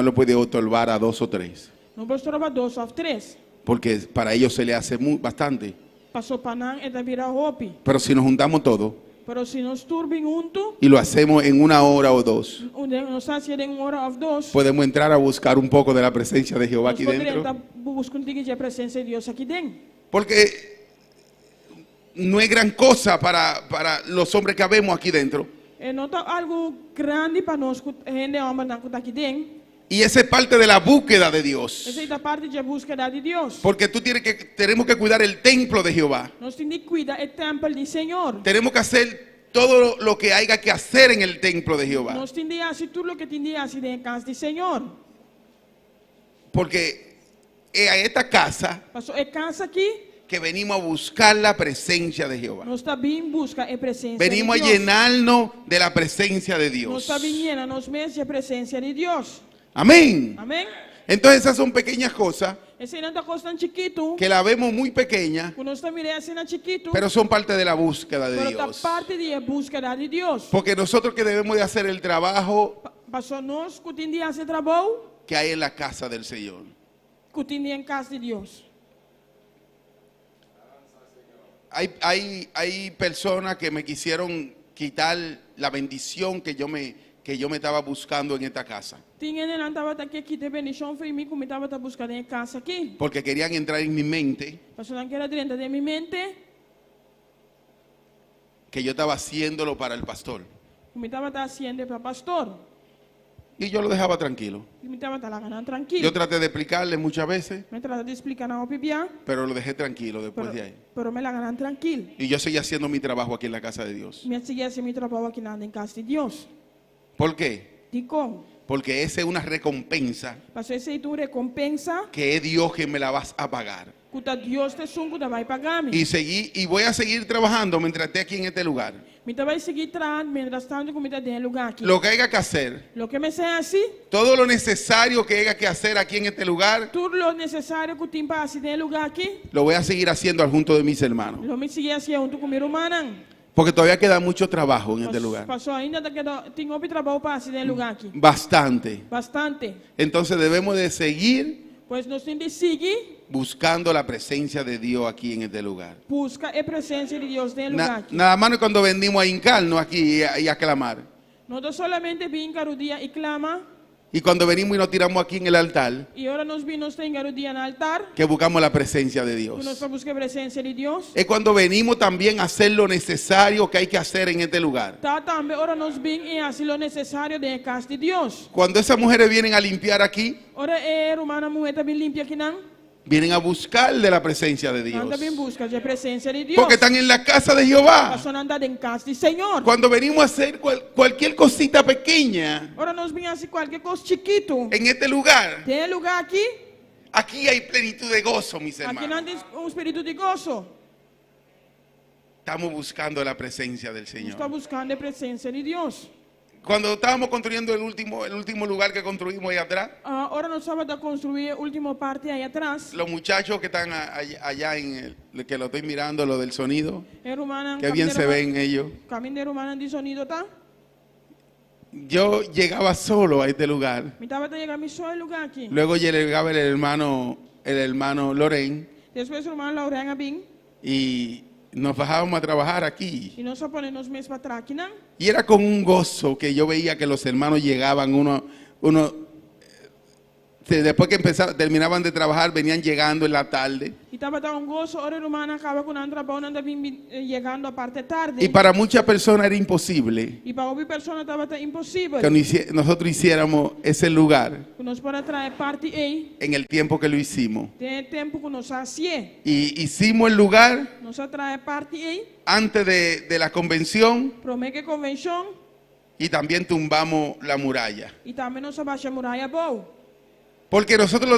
lo puede otorgar a 2 o 3. não posso trabalhar 2 ou 3. Porque para ellos se le hace bastante. Passou para não é da vira hopi. Pero si nos juntamos todos Pero se nós turbem junto, y lo hacemos en 1 hora o 2, nós fazemos em 1 hora ou 2, podemos entrar a buscar un poco de la presencia de Jehová nós aquí poderíamos dentro. estar buscando a presença de Deus aqui dentro. Porque no es gran cosa para los hombres que habemos aquí dentro. Não está algo grande para nós, gente homem que está aqui dentro. Y esa es parte de la búsqueda de Dios. Essa é a parte da búsqueda de Deus. Porque tenemos que cuidar el templo de Jehová. Nós temos que cuidar do templo do Senhor. Tenemos que hacer todo lo que haya que hacer en el templo de Jehová. Nós temos que fazer tudo o que temos que fazer na casa do Senhor. Porque es a esta casa Passou a casa aqui, que venimos a buscar la presencia de Jehová. nós também buscamos a presença Venimos de a Deus. llenarnos de la presencia de Nós Dios. também llenamos a presença de Deus. Amén. Amém? Entonces esas son pequeñas cosas Esse não está costando chiquito. que la vemos muy pequeñas, Que nós também assim na chiquito. pero son parte de la búsqueda de Pero está Dios. parte da búsqueda de Deus. Porque nosotros que debemos de hacer el trabajo Passou nós que temos que fazer trabalho, que hay en la casa del Señor. que temos em casa de Deus. Hay personas que me quisieron quitar la bendición que yo me estaba buscando en esta casa. Tinha ele não estava aqui de bendição para mim, como estava buscando em casa aqui. Porque querían entrar en mi mente Passou não queira dentro de minha mente, que yo estaba haciéndolo para el pastor. como estava fazendo para pastor. Y yo lo dejaba tranquilo. Como estava ganhando tranquilo. Yo traté de explicarle muchas veces, Me trata de explicar na opinião, pero lo dejé tranquilo después de ahí. pero me la ganan tranquilo. Y yo seguí haciendo mi trabajo aquí en la casa de Dios. Me seguia assim meu trabalho aqui na em casa de Deus. ¿Por qué? De como? Porque esa es una recompensa Passou essa tu recompensa, que es Dios que me la vas a pagar. que Deus te sungo da vai pagar me. Y voy a seguir trabajando mientras esté aquí en este lugar. Me vai seguir trans, mientras tanto como está en lugar aqui. Lo que haya que hacer, Lo que me sea assim, todo lo necesario que haya que hacer aquí en este lugar, tudo lo necessário que tem para fazer en lugar aqui, lo voy a seguir haciendo al junto de mis hermanos. lo me seguir assim junto com meu irmão. Porque todavía queda mucho trabajo en este lugar. Passou ainda tem outro trabalho para fazer en lugar aqui. Bastante. Bastante. Entonces debemos de seguir Pois nós temos de seguir, buscando la presencia de Dios aquí en este lugar. busca a presença de Deus en lugar aqui. Nada más cuando venimos a hincarnos aquí y a clamar. Nós solamente vim cada dia e clama, Y cuando venimos y nos tiramos aquí en el altar, e agora nós vimos tem cada dia no altar, que buscamos la presencia de que nós Dios. busca a presença de Deus. Es cuando venimos también a hacer lo necesario que hay que hacer en este lugar. Tá também ora nós vim e assim o necessário de casa de Deus. Cuando esas mujeres vienen a limpiar aquí, Ora é humana mulher também limpia aqui não? vienen a buscar de la presencia de Dios. Anda bem busca a presença de Deus. Porque están en la casa de Jehová. Passou andar em casa do Senhor. Cuando venimos a hacer cualquier cosita pequeña Ora nós vim assim qualquer coisa chiquito. en este lugar, Tem lugar aqui, aquí hay plenitud de gozo, mis aqui não hermanos. tem espírito de gozo. Estamos buscando la presencia del Está Señor. buscando a presença de Deus. Cuando estábamos construyendo el último lugar que construimos ahí atrás, Ora nós estamos a construir a última parte aí atrás. los muchachos que están allá que lo estoy mirando, lo del sonido, Romana, que bien se ven ellos. Caminho de Romana de sonido tá? Yo llegaba solo a este lugar. Me estava a chegar só ao lugar aqui. Luego llegaba el hermano Loren Depois o irmão Lauren vim y nos bajábamos a trabajar aquí. e nós só ponemos mês para trás aqui não? Y era con un gozo que yo veía que los hermanos llegaban uno después que terminaban de trabajar, venían llegando en la tarde. E estava tão gozo, ora romana acaba com andra bom, anda chegando a parte tarde. Y para muchas personas era imposible E para outra pessoa estava impossível. que nosotros hiciéramos ese lugar Que nós para trazer parte aí, en el tiempo que lo hicimos. tem tempo que nós hacemos. Y hicimos el lugar Nós trazer parte aí, antes de la convención promete convenção y también tumbamos la muralla. e também nós abaixamos a muralha boa. Porque nosotros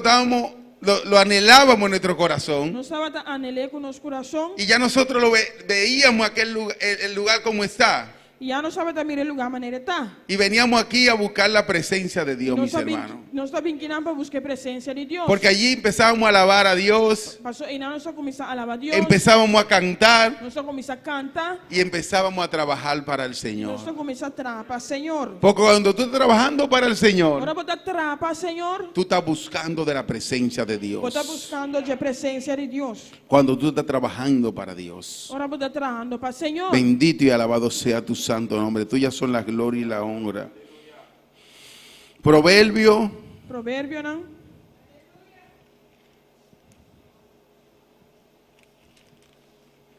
lo anhelábamos en nuestro corazón Nós estava anelé com nosso coração y ya nosotros veíamos aquel lugar, el lugar como está. e já nós estava também no lugar maneira tá. Y veníamos aquí a buscar la presencia de Dios, mis Nós hermanos. estava vinculando para buscar a presença de Deus. Porque allí empezábamos a alabar a Dios, Passou e nós começamos a alabar a Deus. empezábamos a cantar Nós começamos a cantar. y empezábamos a trabajar para el Señor. Nós começamos a trabalhar para o Senhor. Porque cuando tú estás trabajando para el Agora Señor, botar trabalhar para o Senhor. tú estás buscando de la presencia de Dios. Botar buscando a presença de Deus. Cuando tú estás trabajando para Dios. Ora botar trabalhando para o Senhor. Bendito y alabado sea tu santo nombre. Tuyas son la gloria y la honra. Proverbio Provérbio não.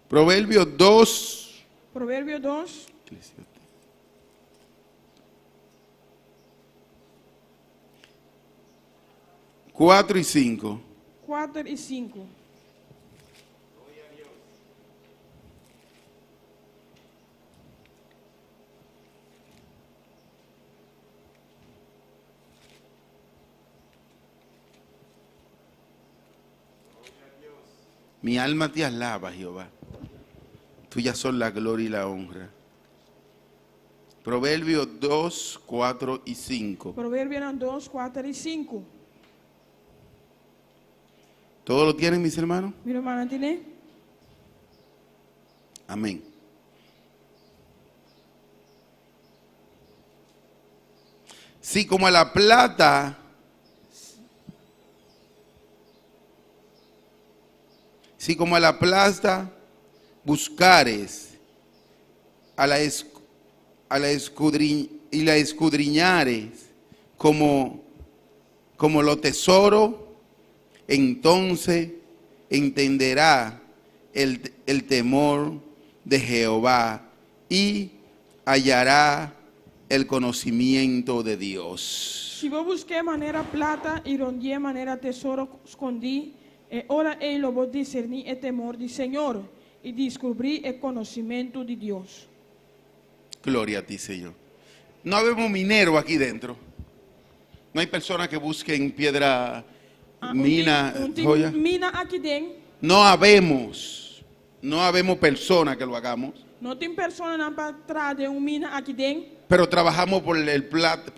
Proverbio 2. Provérbio 2. Cuatro y 5. 4 e 5. Mi alma te alaba, Jehová. Tuyas son la gloria y la honra. Proverbios 2, 4 y 5. Provérbio 2, 4 e 5. ¿Todos lo tienen, mis hermanos? Meu irmão, tiene? Amén. Sí, como a la plata, si como a la plata buscares, y la escudriñares como lo tesoro, entonces entenderá el temor de Jehová y hallará el conocimiento de Dios. Se vou buscar maneira plata e rondier maneira tesouro escondi, e ora ele vou discernir o temor do Senhor e descobrir o conhecimento de Deus. Gloria a ti, Señor. No habemos minero aquí dentro. No hay personas que busquen piedra, mina, joya. Mina aqui dentro. No habemos personas que lo hagamos. Não tem pessoa não para trazer mina aqui dentro, Pero trabajamos por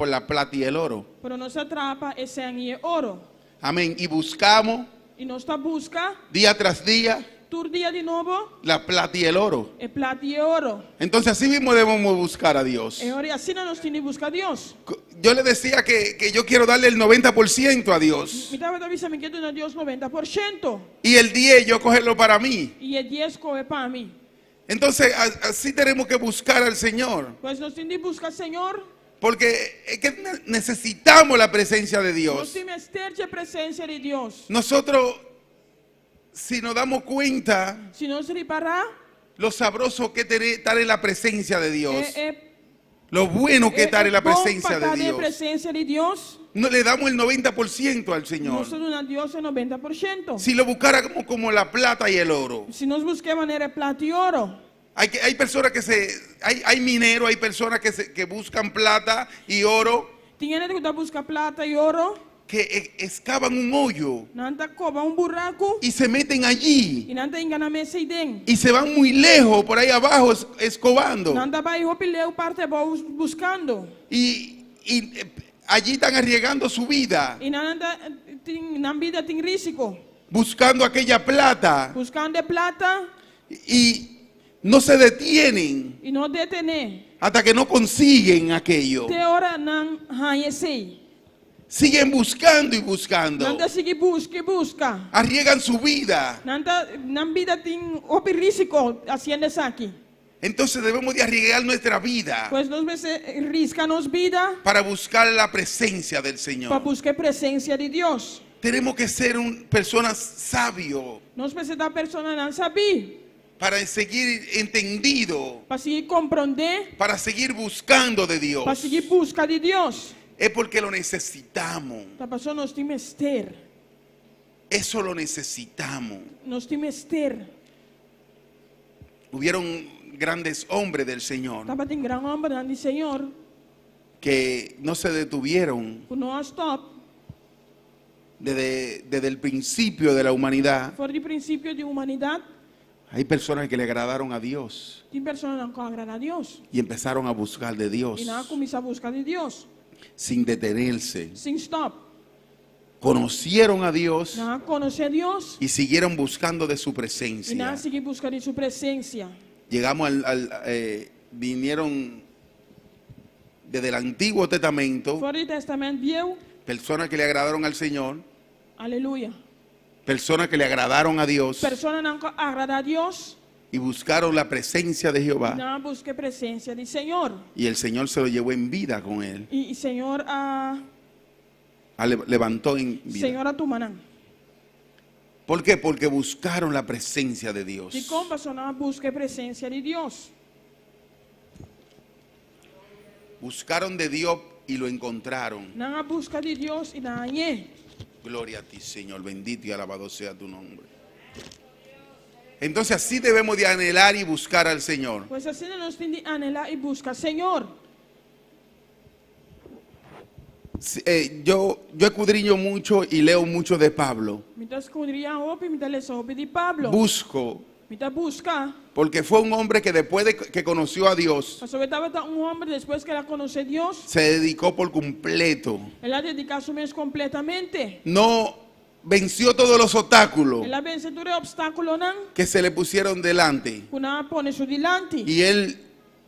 la plata y el oro. pero nós trapa e sangue e ouro. Amén. Y buscamos E nós busca día tras día todo dia de novo la plata y el oro. e plata e ouro. Entonces así mismo debemos buscar a Dios. E ora assim nós temos que buscar Deus. Yo le decía que yo quiero darle el 90% a Dios. Me estava avisando que eu Deus 90% Y el 10% yo cogerlo para mí. e 10 coe para mim. Entonces así tenemos que buscar al Señor. Pois nós temos que buscar Senhor. Porque es que necesitamos la presencia de Nós Dios. temos que ter a presença de Deus. Nosotros, si nos damos cuenta, Se nós reparar, lo sabroso que es estar en la presencia de Dios, é lo bueno que es estar en la bom presencia para de estar em Dios, presença de Deus. no le damos el 90% al Señor. Nós somos a Deus é 90%. Si lo buscáramos como la plata y el oro. Se nós buscar maneira plata e ouro, Hay personas hay mineros, hay personas que buscan plata y oro, tem gente que busca plata e ouro, que excavan un hoyo não tá cova buraco y se meten allí e não tá engana mesa e dentro. y se van muy lejos por ahí abajo escobando. Não tá vai ropileu parte boa buscando. Y allí están arriesgando su vida, E não tá na vida tem risco. buscando aquella plata Buscando plata y no se detienen e não detener. hasta que no consiguen aquello. Te hora não conhecer. Siguen buscando y buscando. Não tá seguir busca. Arriesgan su vida Não tá na vida tem risco haciendo isso aqui. Entonces debemos de arriesgar nuestra vida Pues nós riscamos vida para buscar la presencia del para Señor. buscar a presença de Deus. Tenemos que ser personas sabios Nós precisamos da pessoa não saber, para seguir entendido, para seguir compreender, para seguir buscando de Dios. para seguir busca de Deus. Es porque lo necesitamos. A pessoa nós temos que ter, Eso lo necesitamos. nós temos que ter. Hubieron grandes hombres del Señor Estava tem grande homem do Senhor, que no se detuvieron por não stop, desde el principio de la humanidad. fora de princípio de humanidade. Hay personas que le agradaron a Dios Tem pessoas que não agradam a Deus y empezaron a buscar de Dios e não começam a buscar de Deus, sin detenerse. sem stop. Conocieron a Dios Não conhecer Deus y siguieron buscando de su e não presencia. seguir buscar de sua presença. Llegamos vinieron desde el Antiguo Testamento Fora do Testamento viu, personas que le agradaron al Señor, aleluia. personas que le agradaron a Dios Pessoas não agradam a Deus, y buscaron la presencia de Jehová. não busca a presença do Senhor. Y el Señor se lo llevó en vida con él. E Senhor, Levantó en vida. Senhor a tumanã. ¿Por qué? Porque buscaron la presencia de Dios. E como pessoa não busca a presença de Deus, Buscaron de Dios y lo encontraron. não a busca de Deus e não é. Gloria a ti, Señor. Bendito y alabado sea tu nombre. Entonces así debemos de anhelar y buscar al Señor. Pois assim nós temos de anhelar e buscar Senhor. Yo escudriño mucho y leo mucho de Pablo. Então escondria roupa e me dá roupa de Pablo. Busco, Me dá buscar. porque fue un hombre que después de que conoció a Dios, Pastor estava homem depois que ela conheceu Deus, se dedicó por completo. ela dedicou-se mesmo completamente. No venció todos los obstáculos Ela venceu todo obstáculo não, que se le pusieron delante. quando pôs isso delante. Y él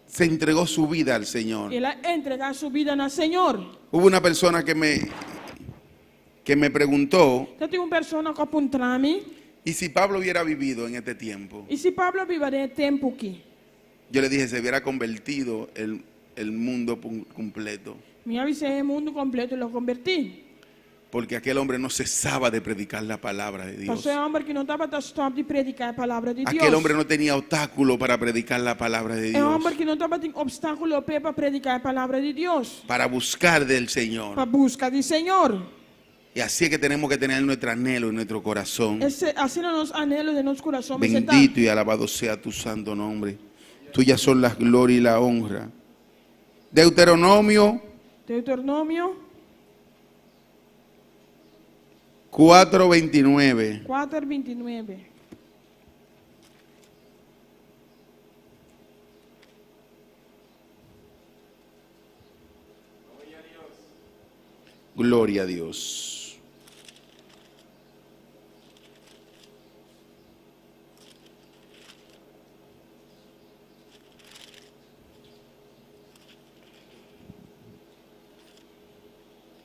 se entregó su vida al Señor. Ela entregar sua vida no Senhor. Hubo una persona que me preguntó, Então tem uma pessoa que apontou a mim, ¿y si Pablo hubiera vivido en este tiempo? e se Pablo vivaria tempo aqui? Yo le dije, se hubiera convertido el mundo completo. Me avisei o mundo completo e lo converti. Porque aquel hombre no cesaba de predicar la palabra de Dios. Pastor é um homem que não estava stop de predicar a palavra de Deus. Aquel hombre no tenía obstáculo para predicar la palabra de É um Dios. homem que não estava tendo obstáculo para predicar a palavra de Deus. Para buscar del Para Señor. busca do Senhor. Y así es que tenemos que tener nuestro anhelo en nuestro corazón. Assim nos anhelos de nosso coração. Bendito y alabado sea tu santo nombre. Tuyas son las gloria y la honra. Deuteronomio Deuteronômio 4:29. 4:29. Gloria a Dios.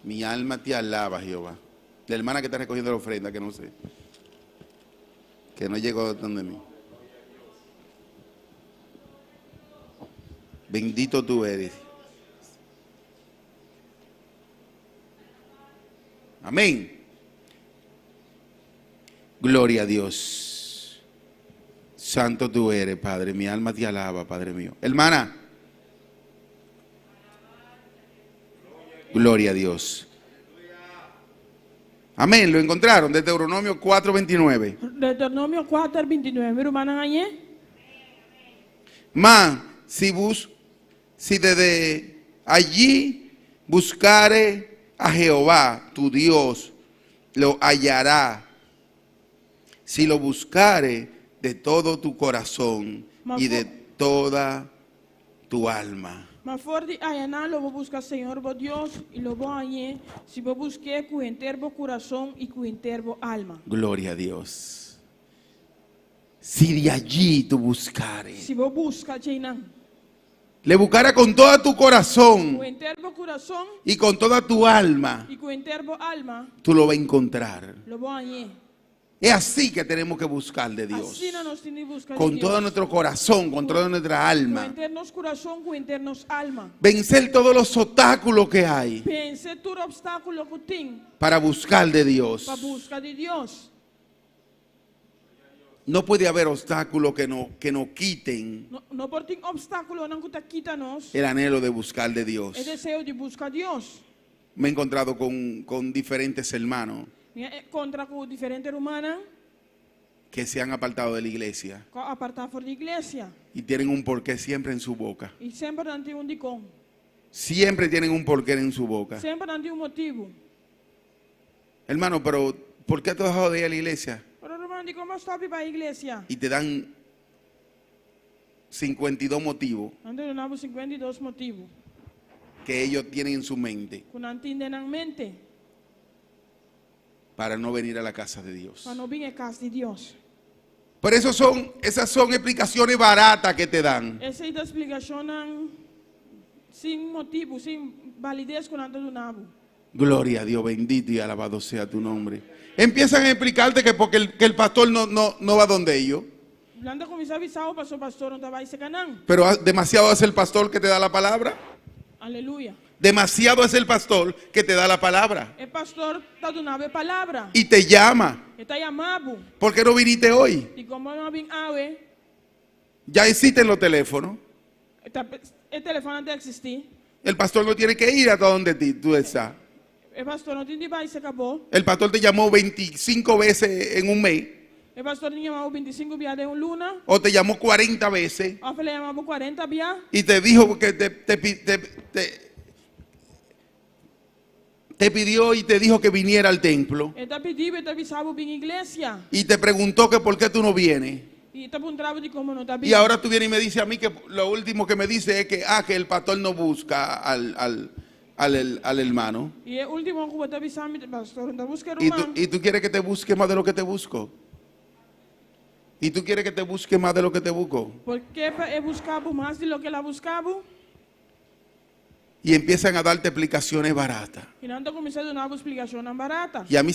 Mi alma te alaba, Jehová. La hermana que está recogiendo la ofrenda, que no sé. Que no llegó donde mí. Bendito tú eres. Amén. Gloria a Dios. Santo tú eres, Padre. Mi alma te alaba, Padre mío. Hermana. Gloria a Dios. Amén. Lo encontraron. De Deuteronomio 4:29. Deuteronômio 4:29. Meu irmão aí? Mas si desde allí buscare a Jehová, tu Dios, lo hallará. Si lo buscare de todo tu corazón y de toda tu alma. Mas for de Ayaná, eu vou buscar Senhor, vou Deus, e eu vou aí, se vou buscar com o inteiro coração e com o inteiro alma. Gloria a Dios. Si de allí tú buscares, Se vou buscar Jainã, le buscara con todo tu corazón com o inteiro coração y con toda tu alma, e com o inteiro alma, tú lo vas a encontrar. eu vou aí. Es así que tenemos que buscar de Dios. Assim nós temos que buscar Con de todo Deus. nuestro corazón, con toda nuestra Com alma. internos coração, com internos alma. Vencer todos los obstáculos que hay Pense todo obstáculo que tem para buscar de Dios. para busca de Deus. No puede haber obstáculos que nos quiten Não pode ter obstáculo não que tá quita nós. el anhelo de buscar de Dios. É desejo de buscar Deus. Me he encontrado con diferentes hermanos Contra com diferente humana, que se han apartado de la iglesia apartar fora da igreja. y tienen un porqué siempre en su boca. E sempre não tem dicom. Siempre tienen un porqué en su boca. Sempre não tem motivo. Hermano, pero ¿por qué tú has dejado de ir a la iglesia? Pero irmão, de como stop para a igreja? Y te dan 52 motivos Ando não 52 motivos. que ellos tienen en su mente Que não entendem na mente. para no venir a la casa de Dios. Para não vir a casa de Deus. Pero esas son explicaciones baratas que te dan. Essa é a explicação sem motivo, sem validez que não ando do nabo. Gloria a Dios, bendito y alabado sea tu nombre. Empiezan a explicarte que porque el pastor no va donde ellos. Blanda começar a avisar o pastor não vai se canão. Pero demasiado es el pastor que te da la palabra. Aleluia. Demasiado es el pastor que te da la palabra. O pastor está do nabo a palavra. Y te llama. Está chamado. ¿Por qué no viniste hoy? E como não vim ave, Ya existen los teléfonos. o telefone não existir. El pastor no tiene que ir hasta donde tú estás. O pastor não tem de vai se acabou. El pastor te llamó 25 veces en un mes. O pastor tinha chamado 25 dias de luna. O te llamó 40 veces. A falei chamado 40 dias. Y te dijo que te pidió y te dijo que viniera al templo. Ele pediu, ele avisava vir à igreja. Y te preguntó que por qué tú no vienes. E está perguntando de como não está Y vindo. ahora tú vienes y me dices a mí que lo último que me dice es que el pastor no busca al hermano. E o último que você avisar, pastor, não está buscando Y irmão. tú quieres que te busque más de lo que te busco. Y tú quieres que te busque más de lo que te busco. Porque ele buscava mais de lo que ela buscava. Y empiezan a darte explicaciones baratas. E não está começando a dar uma explicação não barata. Y a mí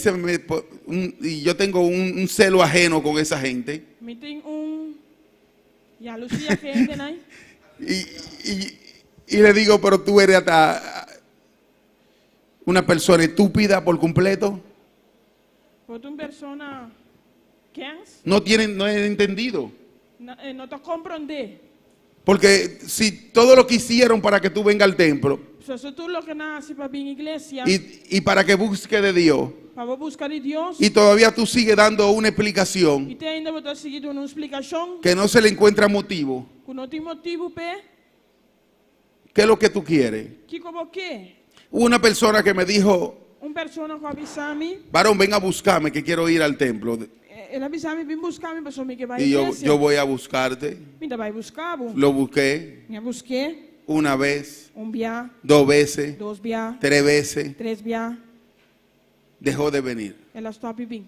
y yo tengo un celo ajeno con esa gente. Me tem ya Lucía que é, né? Y le digo, pero tú eres hasta una persona estúpida por completo. Porque uma pessoa que No he entendido. não está compreendendo. Porque si todo lo que hicieron para que tú vengas al templo Se tu lo que nasce para vir à igreja, y para que busques de Dios, para buscar de Deus, y todavía tú sigues dando una e explicación te ainda botar seguido uma explicação que no se le encuentra motivo, que não tem motivo, pe, ¿qué es lo que tú quieres? que como que Hubo una persona que me dijo, uma pessoa que avisa-me, varón, ven a buscarme que quiero ir al templo. ele avisa-me, vem buscar-me, pessoa que vai à Y igreja. yo voy a buscarte. Me vai buscar, Lo busqué me busquei, una vez, dia, 2 veces, 2 dias, 3 veces. 3 dias, Dejó de venir. ela stop vir.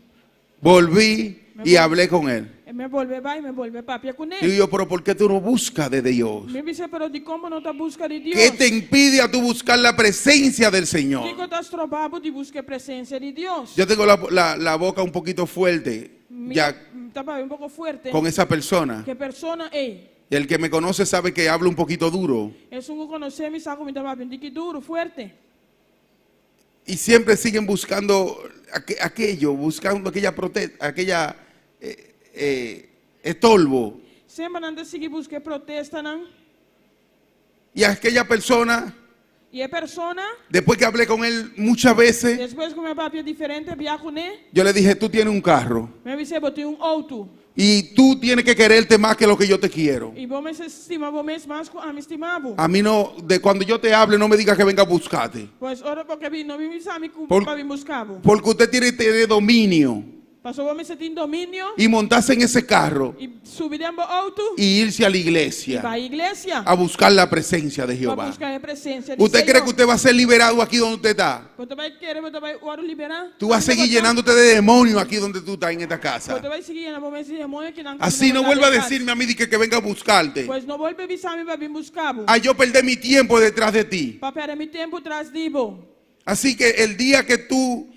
Volví y hablé con él. Me volve vai, me volve papia com Y ele. yo, pero ¿por qué tú no buscas de Dios? Me dice, pero de como não está busca de Deus? ¿Qué te impide a tú buscar la presencia del Que Señor? estás trabalhando de buscar a presença de Deus? Yo tengo la boca un poquito fuerte ya Estava um pouco forte. con esa persona. Que persona é? Y el que me conoce sabe que hablo un poquito duro. É um que conhecer, me sabe como estava bem, que duro, forte. Y siempre siguen buscando aquello, buscando aquella estorbo. Sempre anda seguir buscar protesta, não? Y aquella persona, E a persona, después que hablé con él muchas veces, depois que meu papi é diferente, via com ele, yo le dije, tú tienes un carro me disse, botei auto. y tú tienes que quererte más que lo que yo te quiero. E vou me estimar, vou me mais a me estimava. A mí no, de cuando yo te hable, no me digas que venga a buscarte. Pois, ora, porque não me sabe que Por- para vir buscava. Porque usted tiene que tener dominio Passou, vou me sentir em domínio y montarse en ese carro e subir em auto y irse a la e iglesia vai à igreja a buscar la presencia de para Jehová. buscar a presença de ¿Usted cree Senhor. que usted va a ser liberado aquí donde usted está? Você vai querer, você vai ora liberar. Tú vas a seguir llenándote de demonios aquí donde tú estás en esta Você casa. vai seguir na momento de demônio que não. Así no vuelva a decirme a mí que venga a buscarte. Pois não vuelve a avisar-me para vir buscar. A yo perder mi tiempo detrás de ti. Para perder meu tempo atrás de vos. Así que el día que tú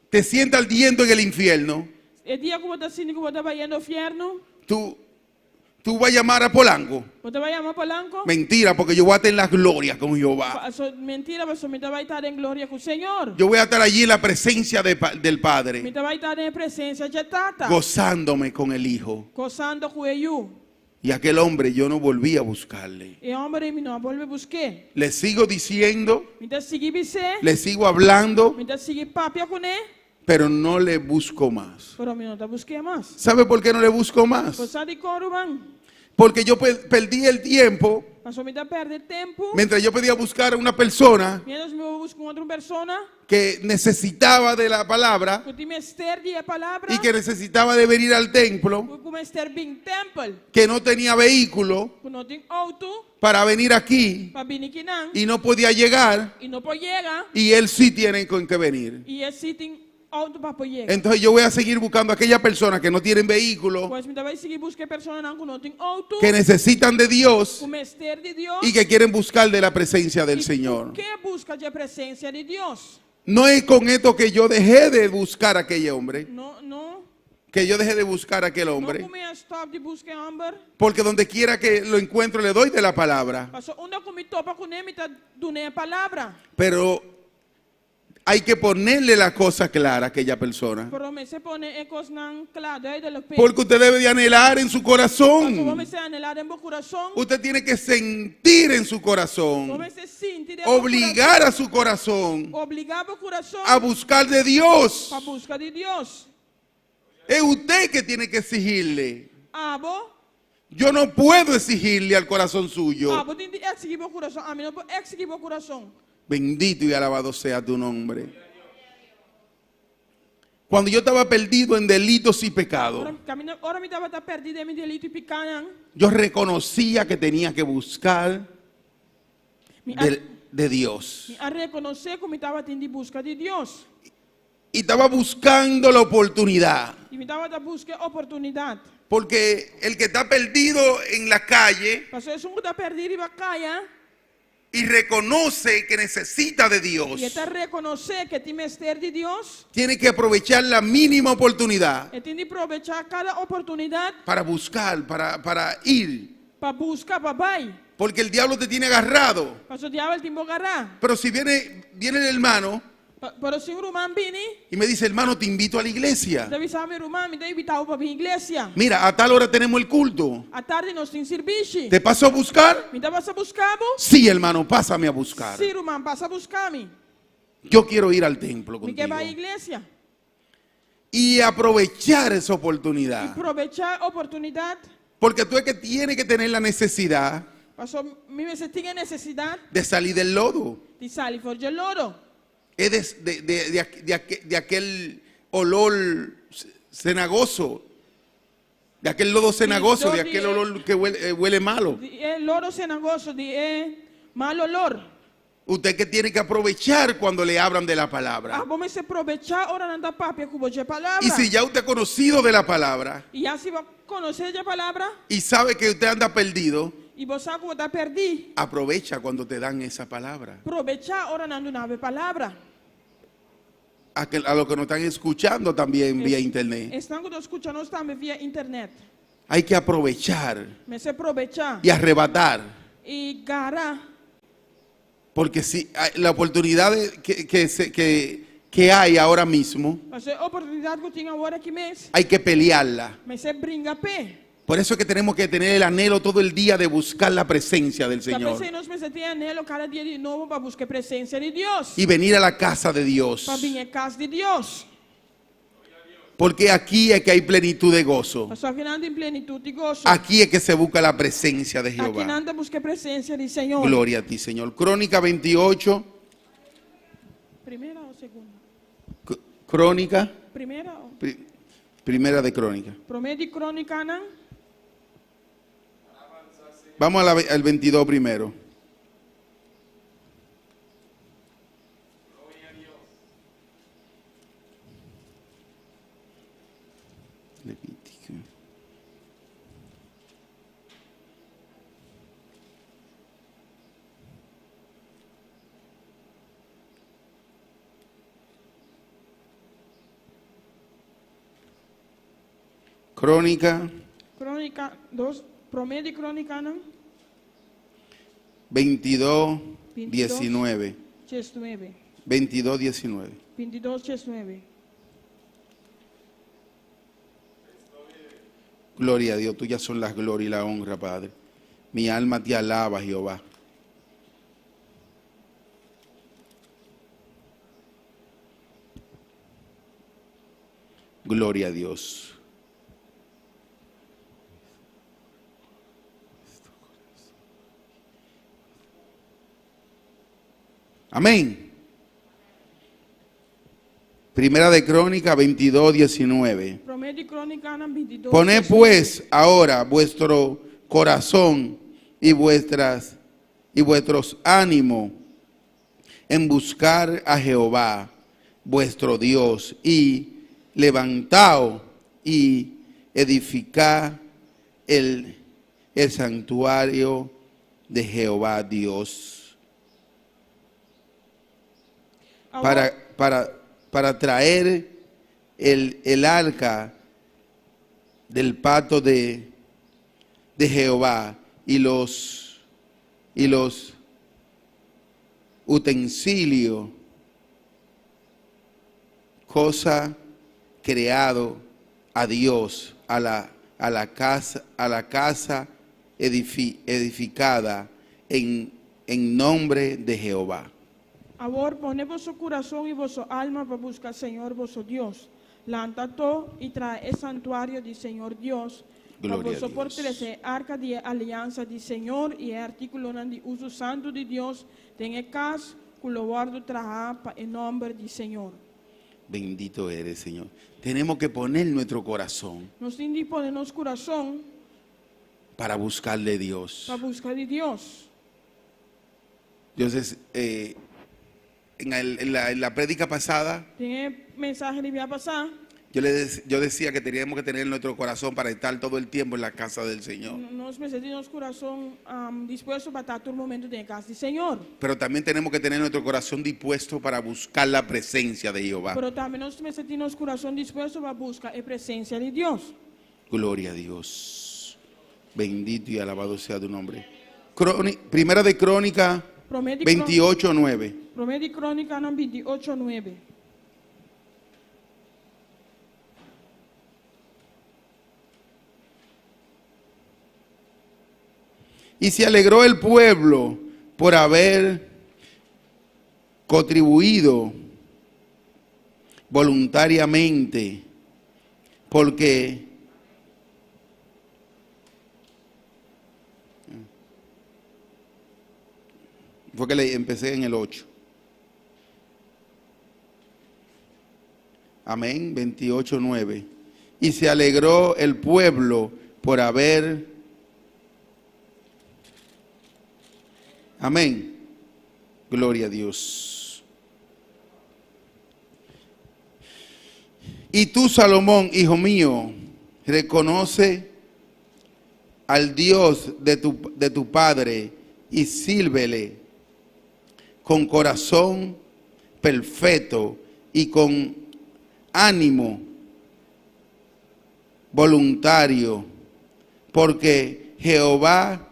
te sientas ardiendo en el infierno, El día que vos estás sintiendo que vos estás yendo al infierno, tú vas a llamar a Polanco. vos te vas a llamar Polanco. Mentira, porque yo voy a estar en la gloria con Jehová. Mentira, pero me te va a estar en gloria con el Señor. Yo voy a estar allí en la presencia del Me Padre, te va a estar en presencia de Tata. gozándome con el Hijo. Gozando com ele. Y aquel hombre yo no volví a buscarle. E homem me não volve buscar. Le sigo diciendo, Me te seguir você. le sigo hablando, Me te seguir papia com ele. pero no le busco más. Pero me não te busquei mais. ¿Sabe por qué no le busco más? Você de coro, man. Porque yo perdí el tiempo Mas me te perde tempo. mientras yo pedía buscar a una persona Menos me busco outra persona. que necesitaba de la palabra Que tem ester de palavra. y que necesitaba de venir al templo, Com ester bem tempo. que no tenía vehículo Que não tem auto. para venir aquí Para vir aqui não. y no podía llegar, E não pode chegar. y él sí tiene con qué venir. E esse tem auto para poder chegar. Entonces yo voy a seguir buscando a aquellas personas que no tienen vehículo, Pois me te vai seguir buscar persona não que não tem auto. que necesitan de Dios Com ester de Deus. y que quieren buscar de la presencia del E Señor. por que busca a presença de Deus? No es con esto que yo dejé de buscar a aquel hombre, Não. que yo dejé de buscar a aquel Não hombre, come a stop de busca amber. porque donde quiera que lo encuentro le doy de la palabra, Pastor, onde eu me topa com ele, me tá dando a palavra. pero hay que ponerle la cosa clara a aquella persona, Pero me se pone ecos não claro, de lo que. porque usted debe de anhelar en su Pastor, corazón, vamos a anhelar em meu coração. usted tiene que sentir en su corazón, Vamos a sentir obligar a su corazón obligar meu coração a buscar de Dios. para busca de Deus. Es usted que tiene que exigirle. Abo, Yo no puedo exigirle al corazón suyo. abo tem de exigir meu coração. A mim não pode exigir meu coração. Bendito y alabado sea tu nombre. Cuando yo estaba perdido en delitos y pecados, Ora me estava perdido em meu delito e picanha. yo reconocía que tenía que buscar Me de Dios. a reconhecer como estava tendo de busca de Deus. Y estaba buscando la oportunidad. E me estava da busca oportunidade. Porque el que está perdido en la calle Pastor, é um que está perdido e bacaia. y reconoce que necesita de Dios, E está reconhecer que tem mestre de Deus. tiene que aprovechar la mínima oportunidad E tem de aproveitar cada oportunidade para buscar, para ir. para buscar, para vai. Porque el diablo te tiene agarrado. Pastor, o diabo tem bogará. Pero si viene el hermano Pero se um romano vini, y me dice, hermano, te invito a la iglesia. deve saber romano, me deve invitar para vir à igreja. Mira, a tal hora tenemos el culto. À tarde nós temos serviço. ¿Te paso a buscar? Me dava a buscar, Sí, hermano, pásame a buscar. sim, romano, passa a buscar-me. Yo quiero ir al templo Me quer contigo. vai à igreja. Y aprovechar esa E oportunidad. aproveitar a oportunidade. Porque tú es que tienes que tener la necesidad Pastor, você tem a necessidade de salir del lodo. de sair fora de lodo. Es de aquel olor cenagoso. De aquel lodo cenagoso, de aquel olor que huele malo. De lodo cenagoso, de mal olor. Usted que tiene que aprovechar cuando le hablan de la palabra. Ah, vamos aproveitar ora não da papia com a palavra. Y si ya usted ha conocido de la palabra E assim vai conhecer a palavra. y sabe que usted anda perdido, E você sabe como está perdido. aprovecha cuando te dan esa palabra. Aproveitar ora não da palavra. A los que nos están escuchando también vía internet. Estão escutando também via internet. Hay que aprovechar Mas aproveitar y arrebatar. e gara. Porque si la oportunidad que hay ahora mismo, Mas a oportunidade que eu tenho agora aqui mês. hay que pelearla. Mas é brinca pé. Por eso es que tenemos que tener el anhelo todo el día de buscar la presencia del Talvez Señor. se nós tem anelo cada dia de novo para buscar a presença de Deus. Y venir a la casa de Dios. Para vir à casa de Deus. Porque aquí es que hay plenitud de gozo. Mas só que não tem plenitude e gozo. Aquí es que se busca la presencia de Aqui Jehová. não busca a presença do Senhor. Gloria a ti, Señor. Crónica 28. Primeira ou segunda? Crónica. Primeira ou? Primera de Crónica. Prometo de crônica não? Vamos al 22 primero. Levítico. Crónica Crónica 2, promedio crónica 22, 22. 19. 9. 22, 19. 22, 9. Gloria a Dios, tuyas son las gloria y la honra, Padre. Mi alma te alaba, Jehová. Gloria a Dios. Amén. Primera de Crónica 22, 19. Promedio crónica 22. Poned pues ahora vuestro corazón y vuestros ánimos en buscar a Jehová, vuestro Dios, y levantaos y edificad el santuario de Jehová Dios. Para traer el arca del pacto de Jehová y los utensilios, cosa creado a Dios, a la casa edificada en nombre de Jehová. Ahora poned vuestro corazón y vuestro alma para buscar al Señor vuestro Dios. Levantad y trae el santuario del Señor Dios. Gloria Para vuestro a Dios. fortalecer arca de alianza del Señor y el artículo de uso santo de Dios. Tenga casa, que lo guardo trabajar para el nombre del Señor. Bendito eres, Señor. Tenemos que poner nuestro corazón Nos tiene que poner nuestro corazón para buscarle a Dios. para buscar a Dios. Entonces, en la prédica pasada, Tiene mensaje de día pasar. yo decía que teníamos que tener nuestro corazón para estar todo el tiempo en la casa del Señor. Nos nuestro corazón dispuesto para estar todo el momento en casa del Señor. Pero también tenemos que tener nuestro corazón dispuesto para buscar la presencia de Jehová. Pero también nos nuestro corazón dispuesto para buscar la presencia de Dios. Gloria a Dios. Bendito y alabado sea tu nombre. Primera de Crónica Promedio 28, 9. Promedio crónica 28, 9. Y se alegró el pueblo por haber contribuido voluntariamente, porque fue que empecé en el 8. Amén, 28, 9. Y se alegró el pueblo por haber... Amén. Gloria a Dios. Y tú, Salomón, hijo mío, reconoce al Dios de tu padre y sírvele con corazón perfecto y con ánimo voluntario, porque Jehová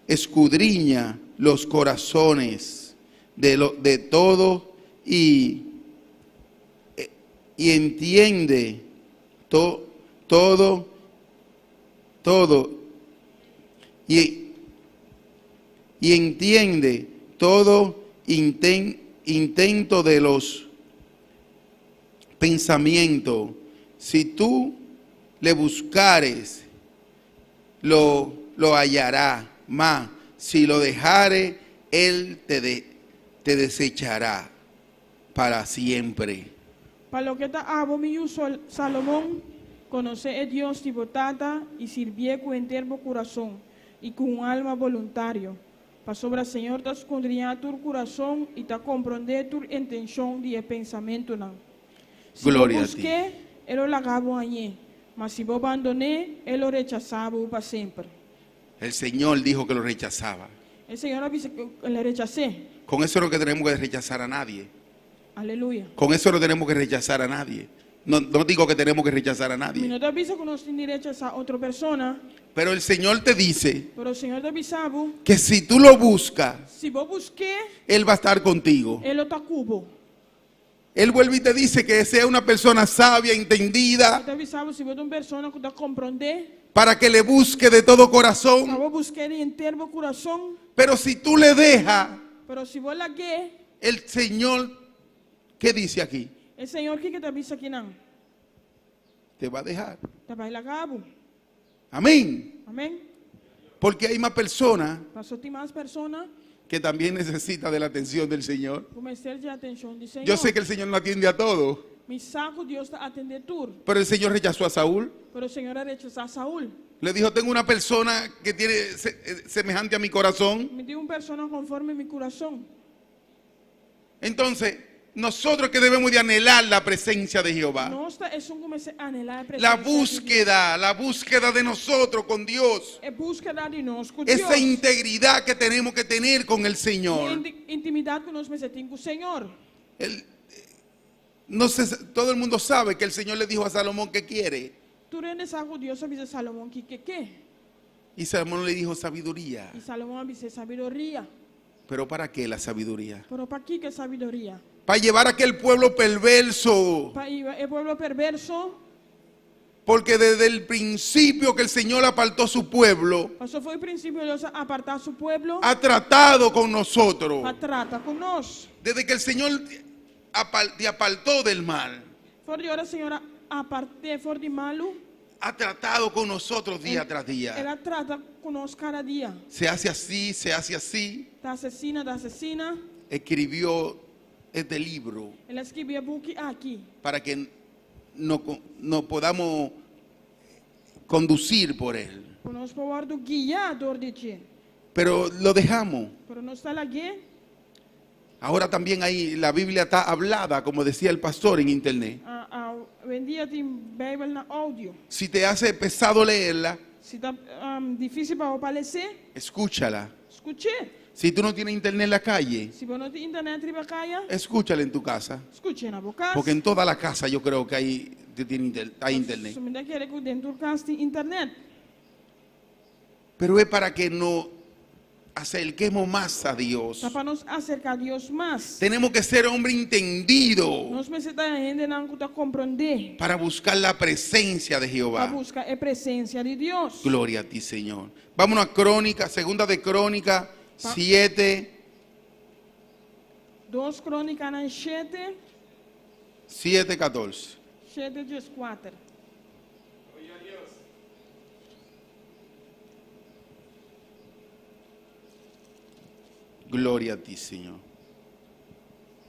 escudriña los corazones de todo y entiende todo y entiende todo intento de los pensamientos. Si tú le buscares, lo hallará, mas si lo dejare, él te desechará para siempre. Para lo que está abo mi Salomón, conoce a Dios de botata y sirvió con entero corazón y con un alma voluntario. Para sobre el Señor te escondría tu corazón y te comprender tu intención de pensamiento. Si Gloria a vos busqué, él lo lagaba allí, mas si vos abandoné, él lo rechazaba para siempre. El Señor dijo que lo rechazaba. El Señor dice que le rechacé. Con eso no que tenemos que rechazar a nadie. Aleluya. Con eso no tenemos que rechazar a nadie. No digo que tenemos que rechazar a Mi nadie. não te avisa que nós temos direito a outra pessoa, Pero el Señor te dice pero o Senhor te avisava, que si tú lo buscas, se vou buscar, Él va a estar contigo. ele está cubo. Él vuelve y te dice que sea una persona sabia, Eu entendida, te avisava, se vou uma pessoa que está compreender, para que le busque de todo eu corazón. vou buscar ele inteiro meu coração, Pero si tú le dejas, pero se vou lá que, el Señor, ¿qué dice aquí? o Senhor que te avisa aqui não, Te va a dejar. te vai lá cabo. Amén. Amém? Porque hay más personas Passou tem mais pessoas que también necesitan de la atención del Señor. comecei a atenção do Senhor. Yo sé que el Señor no atiende a todos, Me saco Deus está atender tudo, pero el Señor rechazó a Saúl. pero o Senhor a rechazar Saúl. Le dijo, tengo una persona que tiene semejante a mi corazón. Me deu uma pessoa conforme meu coração. Entonces, nosotros que debemos de anhelar la presencia de Jehová. Nós é um comecei a anhelar a La presença la búsqueda de nosotros con Dios. é búsqueda de nós com Deus. Esa integridad que tenemos que tener con el Señor. Intimidade que nós temos com o Senhor. No sé, todo el mundo sabe que el Señor le dijo a Salomón que quiere. Tu rendes algo Deus avisa Salomão que Y Salomón le dijo sabiduría. e Salomão avisa sabedoria. ¿Pero para qué la sabiduría? Pero para que sabedoria? Para llevar a aquel pueblo perverso. Para o povo perverso, Porque desde el principio que el Señor apartó su pueblo, passou foi o princípio de Deus apartar seu povo, ha tratado con nosotros. para trata conosco. Desde que el Señor te apartó del mal, For de hora, Senhora, apartei for de malo, ha tratado con nosotros día tras día. ela trata conosco cada dia. Se hace así, se hace así. Da assassina, Escribió este libro ela escrevia book aqui, para que no podamos conducir por él. conosco poder guiador de ti. Pero lo dejamos. Pero não está aqui. Ahora también ahí la Biblia está hablada, como decía el pastor en internet. Vendia tem Bíblia na áudio. Si te hace pesado leerla, Se está difícil para aparecer, escúchala. escute. Si tú no tienes internet en la calle, Se você não tem internet riba caia, escúchala en tu casa. escute na boca. Porque en toda la casa yo creo que hay internet. Se me dá querer que dentro do casa tem internet. Pero es para que nos acerquemos más a Dios. Tá para nos acercar a Deus mais. Tenemos que ser hombre entendido Nós precisamos ainda não compreender. para buscar la presencia de Para Jehová. buscar a presença de Deus. Gloria a ti, Señor. Vámonos a Crónica, segunda de Crónica 7, 2 Crônicas na 7, 14. 7 dias 4. Gloria a ti, Señor.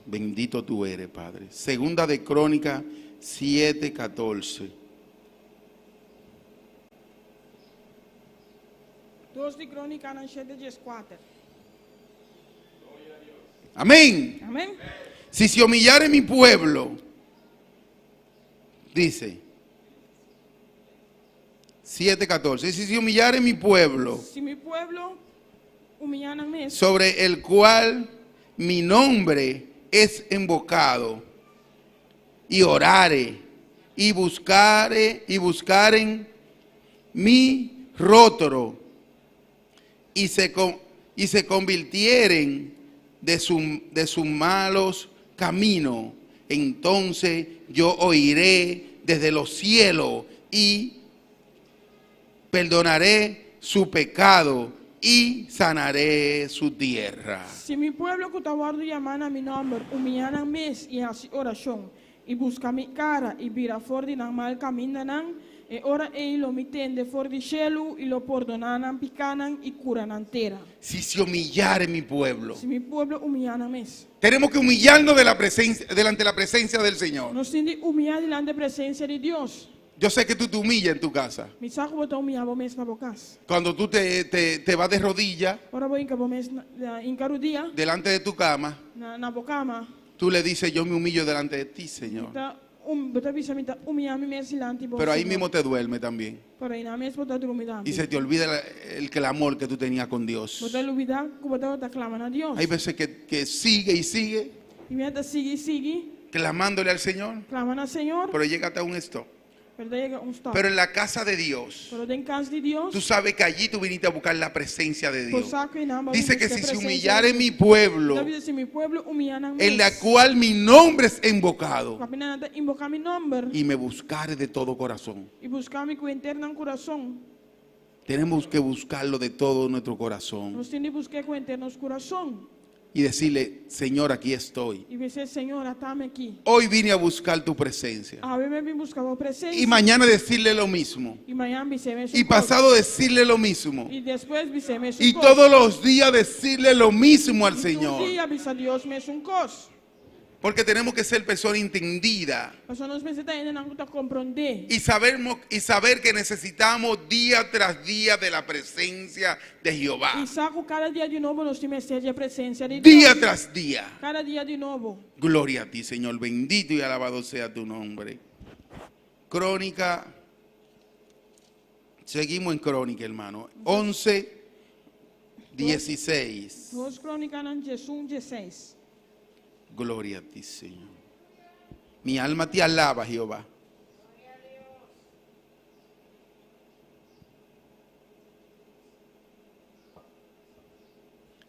Bendito tú eres, Padre. Segunda de Crónica 7, 14. 2 de Crônicas na 7 dias 4. Amén. Amém? Si se humillare mi pueblo, dice 7:14, si se humillare mi pueblo, Se meu povo humilhar na mesa, sobre el cual mi nombre es invocado, y orare, y buscaren mi rostro, y se convirtieren de sus malos caminos, entonces yo oiré desde los cielos y perdonaré su pecado y sanaré su tierra. se meu povo que está guardando chamar na meu nome, humilhar na mesa e fazer oração, e buscar minha cara e virar fora de mal caminho, e ora ele me tende fora de cielo e lo perdonar na picanan e cura na terra. Si se humillare mi pueblo, Se meu povo humilhar na mesa, tenemos que humillarnos delante de la presencia del Señor. nós temos de humilhar diante da presença de Deus. Yo sé que tú te humillas en tu casa. Me saco botar humilhar vou mesmo na boca. Cuando tú te vas de rodillas Ora vou enca vou mesmo encar o dia delante de tu cama, na bocama. tú le dices, yo me humillo delante de ti, Señor. Botar bisa minta humilhar me mesmo diante Pero ahí mismo te duerme también. Pero aí na mesa botar dormir. Y se te olvida el clamor que tú tenías con Dios. Botar olvidar que botar clamar a Deus. Hay veces que sigue y sigue, E me sigue. clamándole al Señor, Claman al Señor, pero llégate a un stop. pero llega un stop. Pero en la casa de Dios, Pero en casa de Dios, tú sabes que allí tú viniste a buscar la presencia de por Dios. saco y nada, Dice que busca si se presencia humillare de mi Dios. pueblo, David dice, mi pueblo humillarán en la cual mi nombre es invocado, Caminante, invocar mi nombre y me buscare de todo corazón. y buscar mi interna en corazón. Tenemos que buscarlo de todo nuestro corazón Nos tiene que buscar con interno en corazón. y decirle, Señor, aquí estoy. Y dice, Señor, atame aquí. Hoy vine a buscar tu presencia. A ver, me buscaba presencia. Y mañana decirle lo mismo. Y mañana me Y pasado decirle lo mismo. Y después me Y todos los días decirle lo mismo al Señor. Un día a Dios me es un cos. Porque tenemos que ser personas entendidas. Personas me se tienen que comprender. Y saber que necesitamos día tras día de la presencia de Jehová. Y saco cada día de nuevo nos tiene la presencia de Dios. Día tras día. Cada día de nuevo. Gloria a ti, Señor. Bendito y alabado sea tu nombre. Crónica. Seguimos en Crónica, hermano. 11, 16. Dos crónicas en Jesús 16. Gloria a ti, Señor. Mi alma te alaba, Jehová.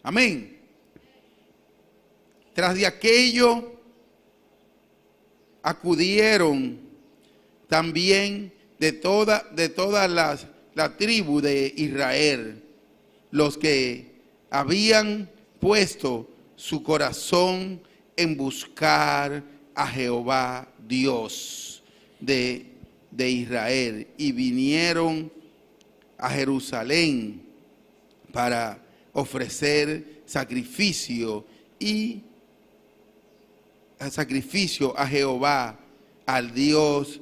Amén. Tras de aquello acudieron también de todas la tribu de Israel, los que habían puesto su corazón en buscar a Jehová Dios de Israel, y vinieron a Jerusalén para ofrecer sacrificio a Jehová, al Dios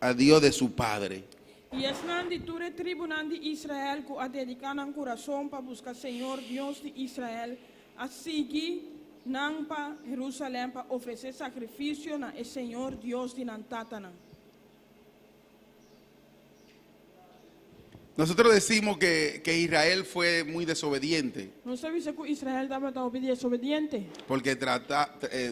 al Dios de su padre. Y es nandi ture tribu nandi Israel que a dedicar un corazón para buscar Señor Dios de Israel. Así que nan pa Jerusalén para ofrecer sacrificio na el Señor Dios de Nantatana. Nosotros decimos que Israel fue muy desobediente, No sabes que Israel estaba desobediente. porque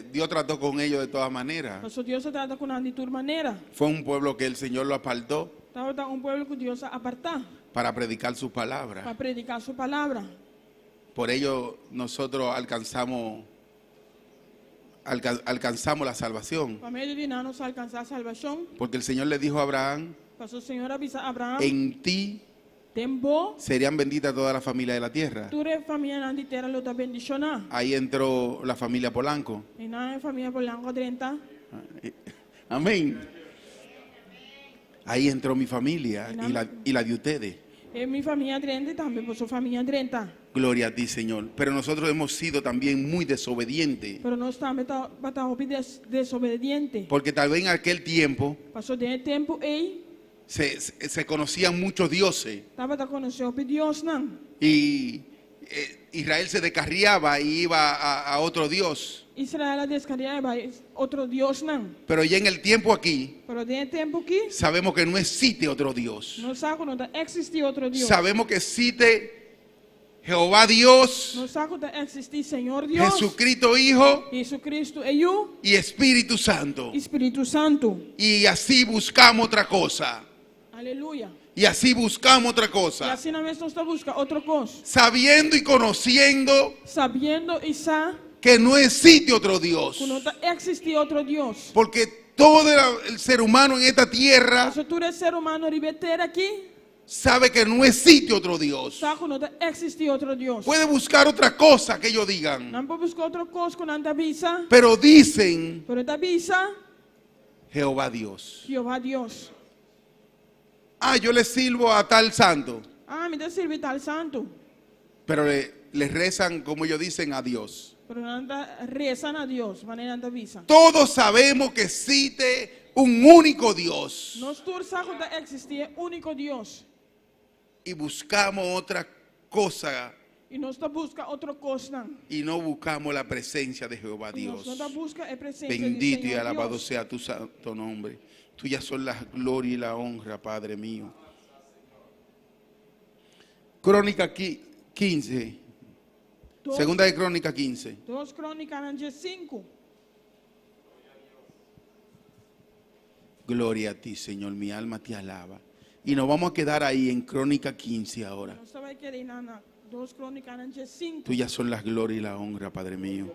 Dios trató con ellos de todas maneras. Pero Dios se trata con nandi tur manera. Fue un pueblo que el Señor lo apartó Estaba un pueblo que Dios aparta para predicar su para palabra. predicar su palabra. Por ello nosotros alcanzamos la salvación. Para medio de nada nos alcanzar salvación. Porque el Señor le dijo a Abraham, Pasó el Señor avisa a Abraham. en ti Tembo. serían benditas todas las familias de la tierra. Ture familia nandi tera lo ta bendiciona. Ahí entró la familia Polanco. Y nada familia por la 30. Amén. Ahí entró mi familia y la de ustedes. Mi familia 30 también por su familia 30. Gloria a ti, Señor. Pero nosotros hemos sido también muy desobedientes. Pero no está desobediente. Porque tal vez en aquel tiempo Pasó de tiempo y se conocían muchos dioses. estaba ta conoció a Dios nan. Y Israel se descarriaba y iba a otro Dios. Israel descarriaba otro Dios nan. Pero ya en el tiempo aquí, Pero de tiempo aquí sabemos que no existe otro Dios. no sabe no existe otro Dios. Sabemos que existe Jehová Dios, No sabe que existe Señor Dios. Jesucristo Hijo Jesucristo y yo, y Espíritu Santo. Espíritu Santo. Y así buscamos otra cosa. Aleluya. Y así buscamos otra Y cosa. así una vez nos busca otra cosa. Sabiendo y conociendo Sabiendo y sa que no existe otro Dios. que no existe otro Dios. Porque todo el ser humano en esta tierra Si tú eres ser humano ribeter aquí, sabe que no existe otro Dios. sabe que no existe otro Dios. Puede buscar otra cosa que ellos digan. No puede buscar otra cosa con anta visa, Pero dicen pero esta visa, Jehová Dios. Jehová Dios. Ah, yo le sirvo a tal santo. Ah, me te sirve tal santo. Pero le rezan, como ellos dicen, a Dios. Pero no anda rezan a Dios, manera anta visa. Todos sabemos que existe un único Dios. Nos tú sabes que existe único Dios. Y buscamos otra cosa Y nos te busca otra cosa. y no buscamos la presencia de Jehová Y Dios. nos te busca la presencia Bendito del y Señor alabado Dios. sea tu santo nombre. Tuya son la gloria y la honra, Padre mío. Crónica 15. Segunda de Crónica 15. 2 Crônicas 5. Gloria a ti, Señor, mi alma te alaba. Y nos vamos a quedar ahí en Crónica 15 ahora. Nós vai querer na 2 Crônicas 5. Tuyas son las glorias y la honra, Padre mío.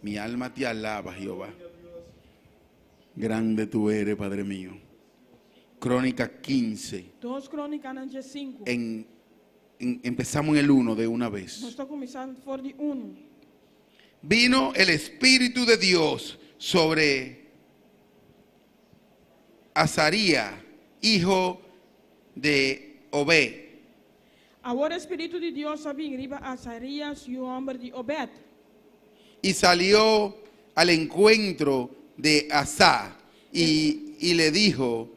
Mi alma te alaba, Jehová. Grande tú eres, Padre mío. Crónica 15. 2 Crônicas 5. Empezamos en el 1 de una vez. Nós estamos começando por de 1. Vino el Espíritu de Dios sobre Azarías, hijo de Obed. Agora o Espírito de Deus sabia riba a Azarias e o homem de Obed. Y salió al encuentro de Asá y le dijo: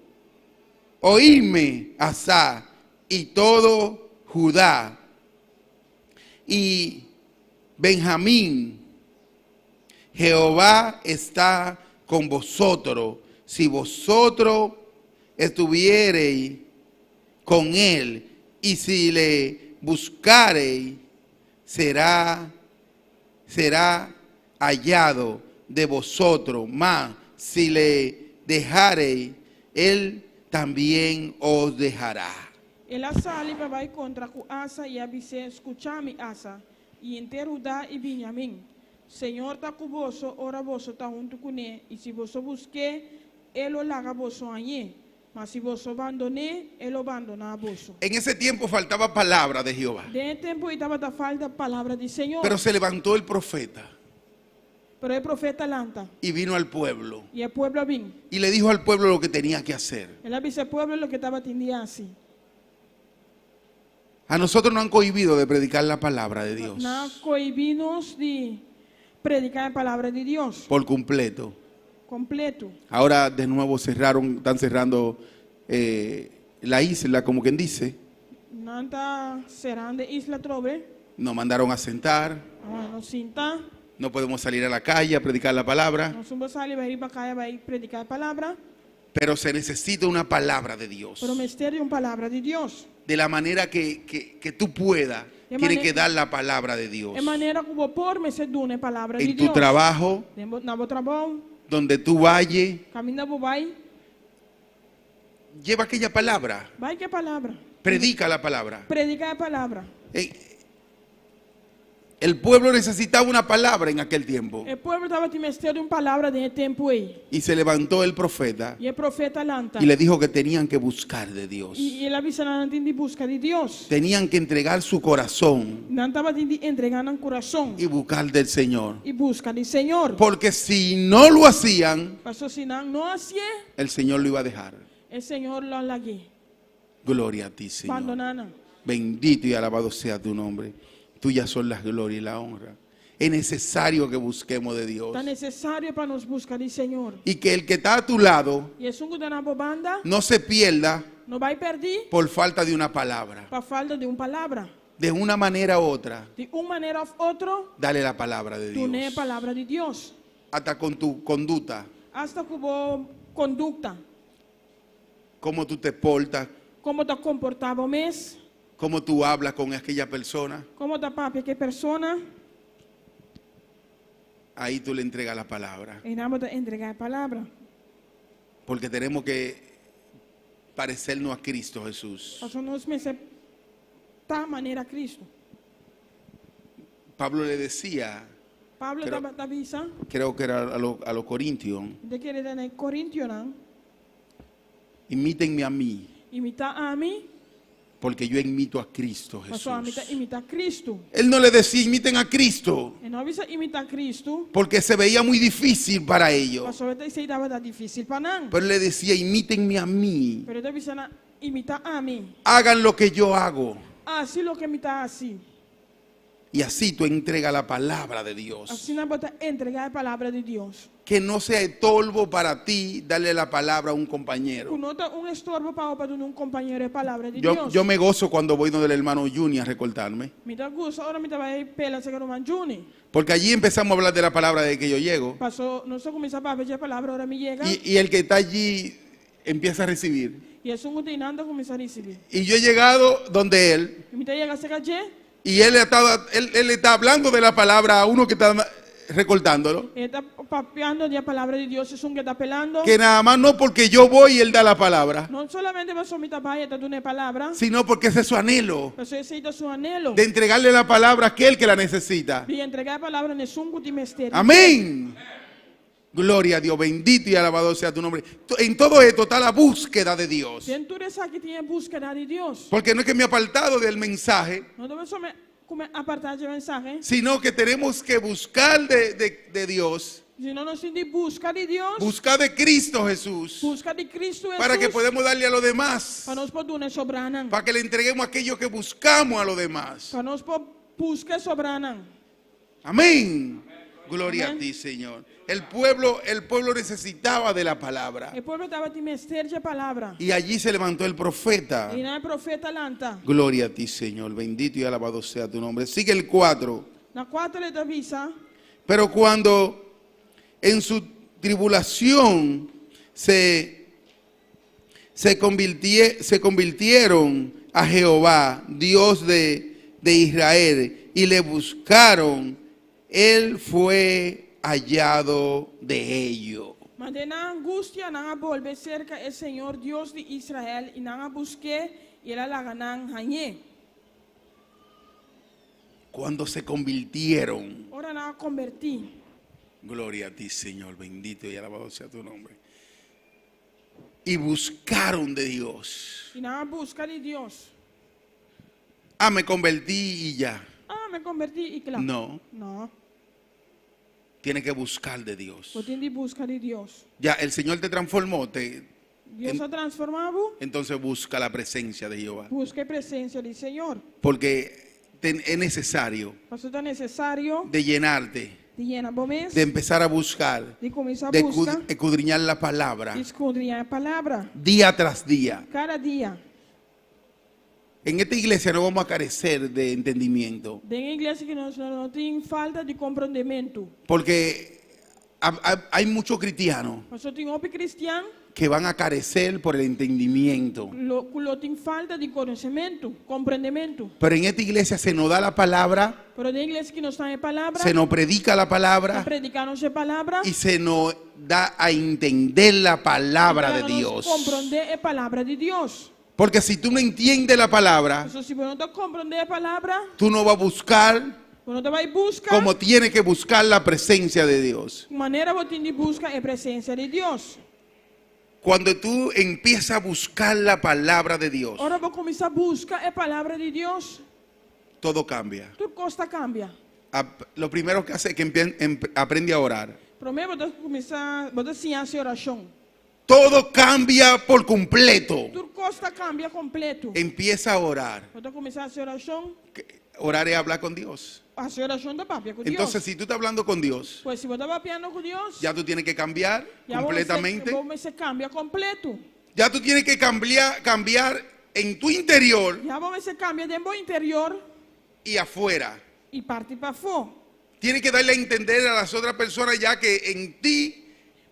oídme, Asá, y todo Judá y Benjamín, Jehová está con vosotros. Si vosotros estuviereis con él, y si le buscareis, será hallado de vosotros. Mas si le dejareis, él también os dejará. Ela sali vai contra Asa e Abisé, escuchame Asa, e inteiro Judá e Benjamim. Senhor está convosco, ora vosso está junto com ele, e se vosso busque, ele larga vosso aí. Mas se vosso abandone, ele abandona vosso. En ese tiempo faltaba palabra de Jehová, De tempo estava da falta a palavra do Senhor. pero se levantó el profeta Pero el profeta lanta, y vino al pueblo e o pueblo vim. y le dijo al pueblo lo que tenía que hacer. Ele avisa o pueblo lo que estava tendo assim. A nosotros nos han cohibido de predicar la palabra de Dios Não coibimos de predicar a palavra de Deus por completo. completo. Ahora de nuevo están cerrando la isla, como quien dice. Não está cerrando a isla Trobe. Nos mandaron a sentar, Não sinta. no podemos salir a la calle a predicar la palabra, Nós vamos sair, vai ir para cá, vai predicar a palavra. pero se necesita una palabra de Dios. Pero o mistério é uma palavra de Deus. De la manera que tú puedas, De tienes manera- que dar la palabra de Dios. É maneira como por me se dune a palavra de En tu Deus. trabajo, Na bo trabalho, donde tú vayas, caminha bo vai, lleva aquella palabra, vai que a palavra. predica la palabra. Predicar a palavra. El pueblo necesitaba una palabra en aquel tiempo. O povo estava te mistério uma palavra de tempo aí. Y se levantó el profeta E o profeta lanta. y le dijo que tenían que buscar de Dios. E ele avisa na de busca de Deus. Tenían que entregar su corazón Não estava de entregar no coração. y buscar del Señor. E busca do Senhor. Porque si no lo hacían, Pastor, se não assim, el Señor lo iba a dejar. o Senhor lo largue. Gloria a ti, Señor. Abandonando. Bendito y alabado sea tu nombre. Tuyas son las glorias y la honra. Es necesario que busquemos de Dios. Está necessário para nos buscar do Senhor. Y que el que está a tu lado E é um da na banda, no se pierda não vai perder por falta de una palabra. para falta de uma palavra. De una manera u otra, De uma maneira ou outra, dale la palabra de tu não é a Dios. palavra de Deus. Hasta con tu conducta, Hasta como conduta, cómo tú te portas, como te comportava o mês, cómo tú hablas con aquella persona. como te papi que persona, Ahí tú le entregas la palabra. e não te entregar a palavra. Porque tenemos que parecernos a Cristo Jesús. Para nós me tá maneira Cristo. Pablo le decía, Pablo Pero- estava avisa creo que era a los corintios, de que ele era em Coríntio, não? imítenme a mí, Imitar a mim, porque yo imito a Cristo mas só Jesús. imitar Cristo. Él no le decía, imiten a Cristo, E não avisa imitar Cristo, porque se veía muy difícil para ellos. mas só isso dava da difícil para não. Pero él le decía, imítenme a mí, Pero ele avisa na imitar a mim. hagan lo que yo hago. Assim lo que imitar assim. Y así tú entregas la palabra de Dios. Assim não bota entregar a palavra de Deus. Que no sea estorbo para ti darle la palabra a un compañero. Nota estorbo para um companheiro a palavra de Deus. Yo me gozo cuando voy donde el hermano Juni a recortarme. Me dá gosto, ahora me vai pela seguir uma Juni. Porque allí empezamos a hablar de la palabra desde que yo llego. Passou, não só começar a ver a palavra, ahora me chega. Y el que está allí empieza a recibir. E é um treinando a começar a receber. Y yo he llegado donde él E me chega a chegar, Y él está hablando de la palabra a uno que está recortándolo. Ele está papeando a palavra de Deus, é um que está pelando. Que nada más no porque yo voy, él da la palabra, Não somente você me trabalha, está dando a palavra, sino porque ese es su anhelo você aceita seu anelo de entregarle la palabra a aquel que la necesita. de entregar a palavra nesse de mistério. Amén. Gloria a Dios, bendito y alabado sea tu nombre. En todo esto está la búsqueda de Dios. Dentro dessa que tem a búsqueda de Deus. Porque no es que me he apartado del mensaje, Não deve só apartar de mensagem, sino que tenemos que buscar de Dios, senão nós temos de buscar de Deus, buscar de Cristo Jesús, buscar de Cristo Jesus, para que podamos darle a los demás, para nós podermos sobranan, para que le entreguemos aquello que buscamos a los demás. para nós buscar sobranan. Amén. Gloria Amén. a ti, Señor. El pueblo necesitaba de la palabra. O povo estava de mistério de palavra. Y allí se levantó el profeta. E não é profeta lanta. Gloria a ti, Señor. Bendito y alabado sea tu nombre. Sigue el 4. Na 4 ele avisa, Pero cuando en su tribulación se convirtieron a Jehová, Dios de Israel, y le buscaron, él fue hallado de ellos. mas na angústia não a volver cerca é Senhor Deus de Israel e não a busque e ela la ganan hanye. Cuando se convirtieron. Ora não a converti. Gloria a ti, Señor, bendito y alabado sea tu nombre. Y buscaron de Dios. E não a busca de Deus. Ah, me convertí y ya. Ah, me converti e claro. No, Não. tiene que buscar de Dios. Eu tenho de busca de Deus. Ya, el Señor te transformó, Deus ha transformado. entonces busca la presencia de Jehová. Busca a presença do Senhor. Porque es necesario Mas é necessário de llenarte, de llenar bomes, de empezar a buscar, de começar a de buscar, escudriñar la palabra de escudriñar a palavra. día tras día. Cada dia. En esta iglesia no vamos a carecer de entendimiento, Tem igreja que não tem falta de compreendimento. porque hay muchos cristianos Mas só tem outro cristiano, que van a carecer por el entendimiento. lo tem falta de conhecimento, compreendimento. Pero en esta iglesia se nos da la palabra, Pero tem igreja que não está em palavra, se nos predica la está palabra predicando essa palavra, y se nos da a entender la palabra de Dios. Compreender a palavra de Deus. Porque si tú no entiendes la palabra, Mas se você não compreender a palavra, tú no vas a buscar você não vai buscar. como tienes que buscar la presencia de Dios. De maneira você tem de buscar a presença de Deus. Cuando tú empiezas a buscar la palabra de Dios, Ora vou começar a buscar a palavra de Deus. todo cambia. Tudo costa cambia. Lo primero que hace es que aprende a orar. Primeiro você começar, você sim a oração. Todo cambia por completo. Tudo costa cambia completo. Empieza a orar. Você começar a oração, Orar es hablar con Dios. a oração da papia com Deus. Entonces, si tú estás hablando con Dios, Pues se você está papiando com Deus, ya tú tienes que cambiar completamente. Você cambia completo. Ya tú tienes que cambiar en tu interior Já você cambia dentro do interior y afuera. e parte para fora. Tienes que darle a entender a las otras personas ya que en ti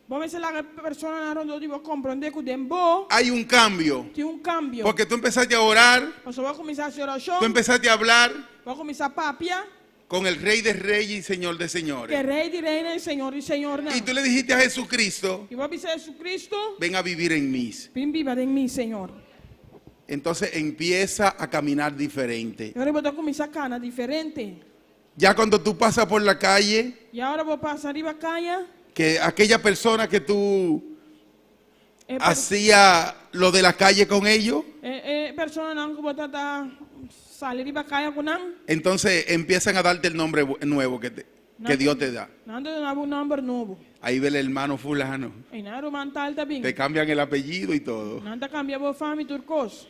Vamos a la persona não deve compreender que dentro hay un cambio. tem cambio. Porque tú empezaste a orar, Você vai começar a oração, tú empezaste a hablar vai começar a papia, con el Rey de Reyes y Señor de que Señores. rei de reina e Senhor de Senhor. Y tú le dijiste a Jesucristo, E vai dizer a Jesus Cristo, ven a vivir en mí. vem viva em mim, Senhor. Entonces empieza a caminar diferente. Agora eu vou começar a caminhar diferente. Ya cuando tú pasas por la calle, E agora vou passar arriba a caia. que aquella persona que tú É hacía lo de la calle con ellos, persona não que botar tá sair arriba a caia com não. entonces empiezan a darte el nombre nuevo que Dios te da. Não tem um número novo. Ahí ve el hermano fulano, E não é mental também. te cambian el apellido y todo. Não te cambia a fama e turcos.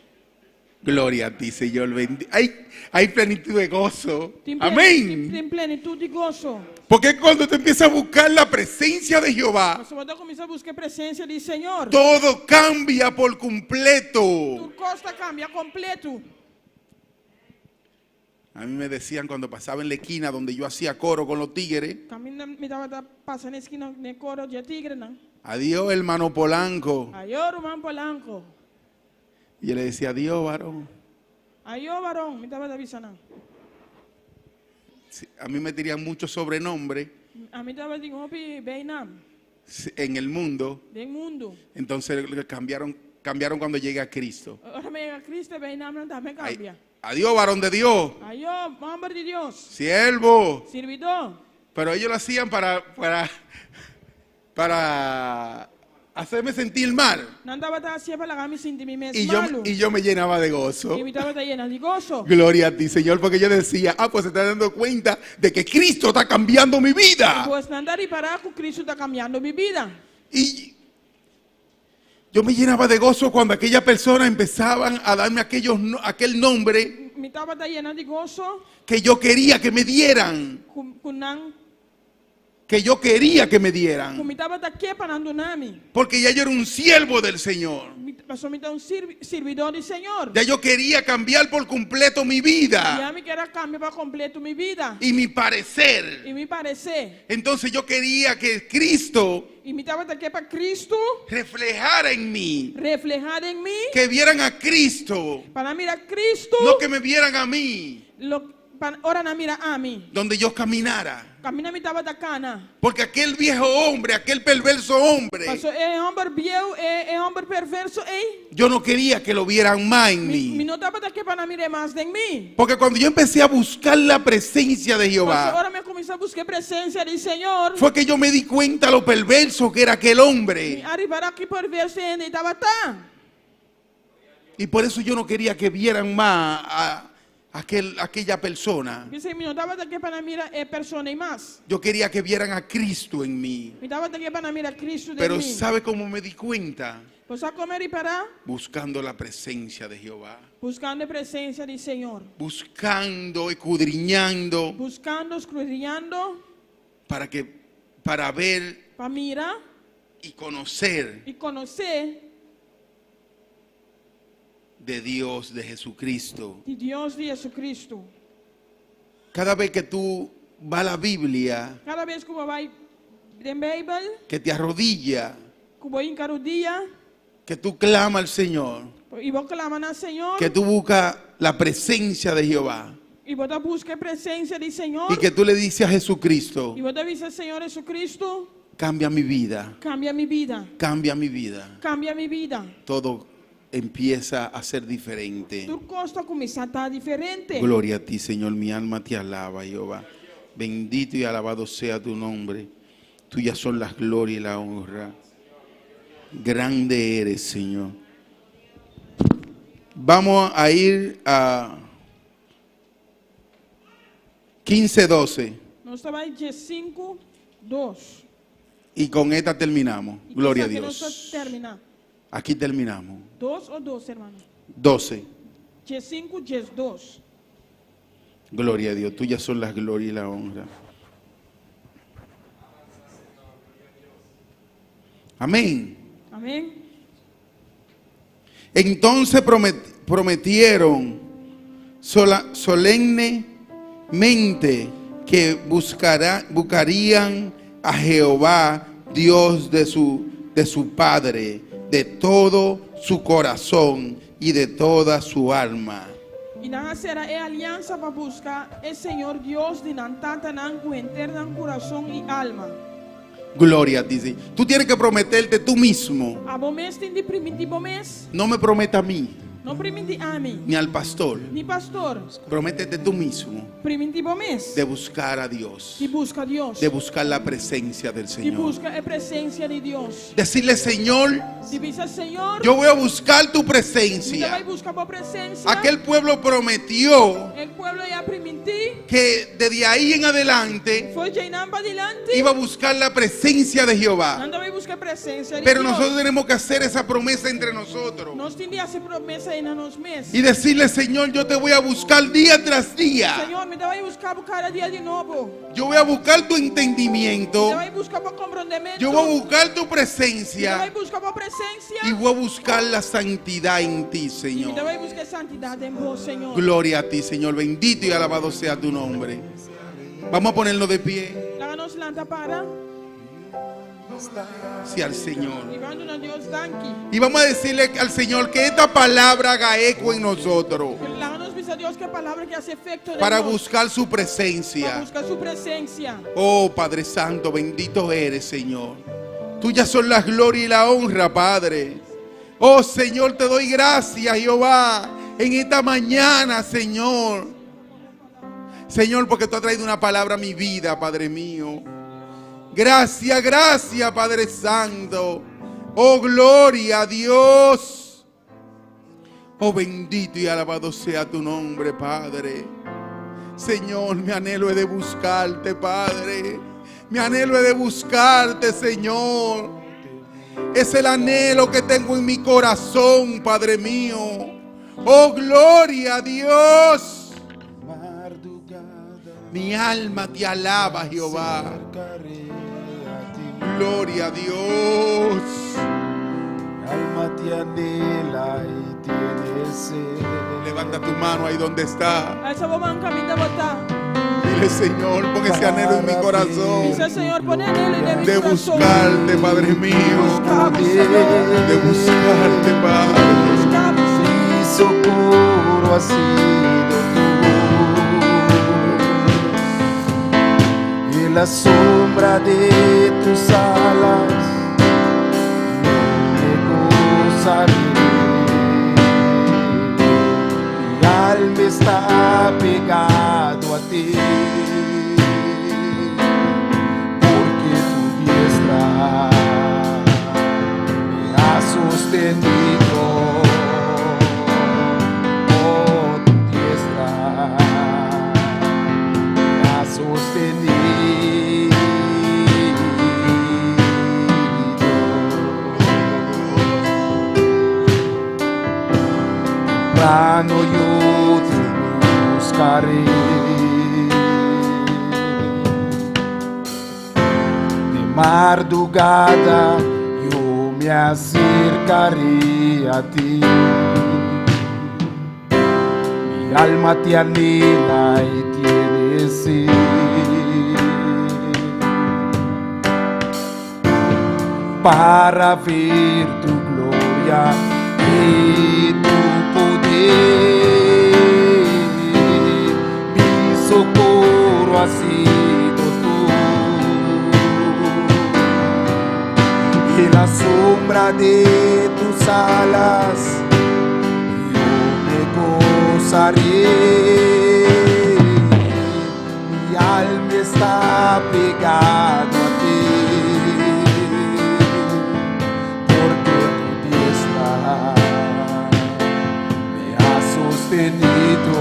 Gloria a ti, Señor. Hay plenitud de gozo. Tem Amén. plenitude e gozo. Porque cuando tú empiezas a buscar la presencia de Jehová, Você vai começar a buscar a presença do Senhor. todo cambia por completo. Turcos cambia completo. A mí me decían cuando pasaba en la esquina donde yo hacía coro con los tigres, Caminho me estava passando na esquina de coro de tigre, não. adiós hermano Polanco. Aí o Román Polanco. Y yo le decía, adiós varón. Aí o varão me estava avisando. a mí me tenían muchos sobrenombres A mí estaba diciendo Beinam, en el mundo. del mundo. Entonces le cambiaron cuando llegué a Cristo. Ahora me llega Cristo, Beinam también Ay, cambia. adiós, varón de Dios, Ay, yo, hombre de Dios, siervo. servidor. Pero ellos lo hacían para hacerme sentir mal. No andaba tan así para la sin mi mes Y malo. yo me llenaba de gozo. Y mi estaba llena de gozo. Gloria a ti, Señor, porque yo decía, pues se está dando cuenta de que Cristo está cambiando mi vida. Pues andar y parar con Cristo está cambiando mi vida. Y yo me llenaba de gozo cuando aquellas personas empezaban a darme aquel nombre Mi estaba llena de gozo. que yo quería que me dieran. Que yo quería que me dieran. Mi estaba aquí parando nami. Porque ya yo era un siervo del Señor. Pasó mi un servidor del Señor. Ya yo quería cambiar por completo mi Ya vida me quería cambiar para completo mi vida. y mi parecer. Y mi parecer. Entonces yo quería que Cristo Y mi estaba aquí para Cristo. reflejara en mí. Reflejar en mí. Que vieran a Cristo. Para mirar a Cristo. No que me vieran a mí. Ahora no mira a mí. Donde yo caminara. Camina mi estaba tacana. Porque aquel viejo hombre, aquel perverso hombre, Pasó hombre viejo, hombre perverso, yo no quería que lo vieran más en Mi mí. no estaba aquí para mirar más de mí. Porque cuando yo empecé a buscar la presencia de Pasó, Jehová, ahora me comencé a buscar presencia del Señor. fue que yo me di cuenta lo perverso que era aquel hombre. Arribar aquí perverso y estaba tan. Y por eso yo no quería que vieran más a aquella persona. Dice, mi no estaba aquí para mirar persona y más. Yo quería que vieran a Cristo en mí. Mi estaba aquí para mirar a Cristo de Pero mí. ¿sabe cómo me di cuenta? Pues a comer y para Buscando la presencia de Jehová. buscando presencia del Señor. Buscando, escudriñando, Buscando, escudriñando, para ver para mirar y conocer y conocer de Dios, de Jesucristo. de Dios de Jesucristo. Cada vez que tú vas a la Biblia, Cada vez que vai en Bíblia, que te arrodillas, que voy en cada día, que tú clamas al Señor, y vou clamar al Señor, que tú buscas la presencia de Jehová y vou buscar presencia del Señor, y que tú le dices a Jesucristo, y vou dizer al Señor Jesucristo, cambia mi vida, cambia mi vida, cambia mi vida. cambia mi vida. Todo empieza a ser diferente. Tu costa começar a estar diferente. Gloria a ti, Señor, mi alma te alaba, Jehová. Bendito y alabado sea tu nombre. Tuyas son las glorias y la honra. Grande eres, Señor. Vamos a ir a 15:12 Nós estamos em dia 5, 2. y con esta terminamos. E Gloria a que Dios. nós terminar. Aquí terminamos. 2 ou 2, hermano? 12. Dia 5, dia 2. Gloria a Dios. Tuyas son las glorias y la honra. Amén. Amém? Entonces prometieron solemnemente que buscarían a Jehová, Dios de su padre, de todo su corazón y de toda su alma. E na será a aliança para buscar o Senhor Deus de Nantata, Nanku, Interna, coração e alma. Gloria a ti. Sí. Tú tienes que prometerte tú mismo. A bomês tem de primitivo mês, No me prometa a mí, não primiti a mim, ni al pastor. ni pastor. Prométete tú mismo Primitivo mês, de buscar a Dios, de busca Deus, de buscar la presencia del de Señor. busca a presença de Deus. Decirle, Señor, De dizer, Senhor, yo voy a buscar tu você vai presencia. buscar a presença. Aquel pueblo prometió El pueblo ia permitir, que desde ahí en adelante foi de Inam para adelante. iba a buscar la presencia de Jehová. Anda vai buscar a presença de Pero Deus. nosotros tenemos que hacer esa promesa entre nosotros Nós temos que fazer promessa aí nos meses. y decirle, Señor, yo te voy a buscar día tras día. Senhor, me vai buscar por cada dia de novo. Yo voy a buscar tu Me entendimiento. vai buscar por comprometimento. Yo voy a buscar tu Me vai presencia buscar por presença. y voy a buscar la santidad en ti, E me Señor. vai buscar santidade em vós, Senhor. Gloria a ti, Señor. Bendito y alabado sea tu nombre. Vamos a ponernos de pie Laga-nos lanta para. hacia el Señor. E vamos a Deus danke. Y vamos a decirle al Señor que esta palabra haga eco en nosotros. Laga-nos bisa Dios que palabra que hace efecto de para Dios, buscar su para presencia. buscar su presencia. Oh Padre Santo, bendito eres, Señor. Tuyas son la gloria y la honra, Padre. Oh Señor, te doy gracias, Jehová, en esta mañana, Señor. Señor, porque tú has traído una palabra a mi vida, Padre mío. Gracias, gracias, Padre Santo. Oh, gloria a Dios. Oh, bendito y alabado sea tu nombre, Padre. Señor, mi anhelo es de buscarte, Padre. Mi anhelo es de buscarte, Señor. Es el anhelo que tengo en mi corazón, Padre mío. Oh, gloria a Dios. Mi alma te alaba, Jehová. Gloria a Dios. Mi alma te anhela y tiene sed. Levanta tu mano ahí donde está. A esa bomba en camino de botar. Dile, Señor, pon ese anhelo en mi corazón. Dice, Señor, pon anhelo en mi De corazón. buscarte, Padre mío. Buscamos, Señor. De buscarte, Padre. Buscamos, Señor. Mi socorro ha sido tú. Y en la sombra de tus alas me gozaré. Mi alma está pegado a ti, porque tu diestra me ha sostenido. Oh, tu diestra me ha sostenido. Temprano yo te buscaré, de madrugada yo me acercaré a ti. Mi alma te anhela y tiene sed, para ver tu gloria y tu poder. Mi socorro ha sido tú. En la sombra de tus alas yo me gozaré. Mi alma está pegada a ti, porque tu diestra me ha sostenido.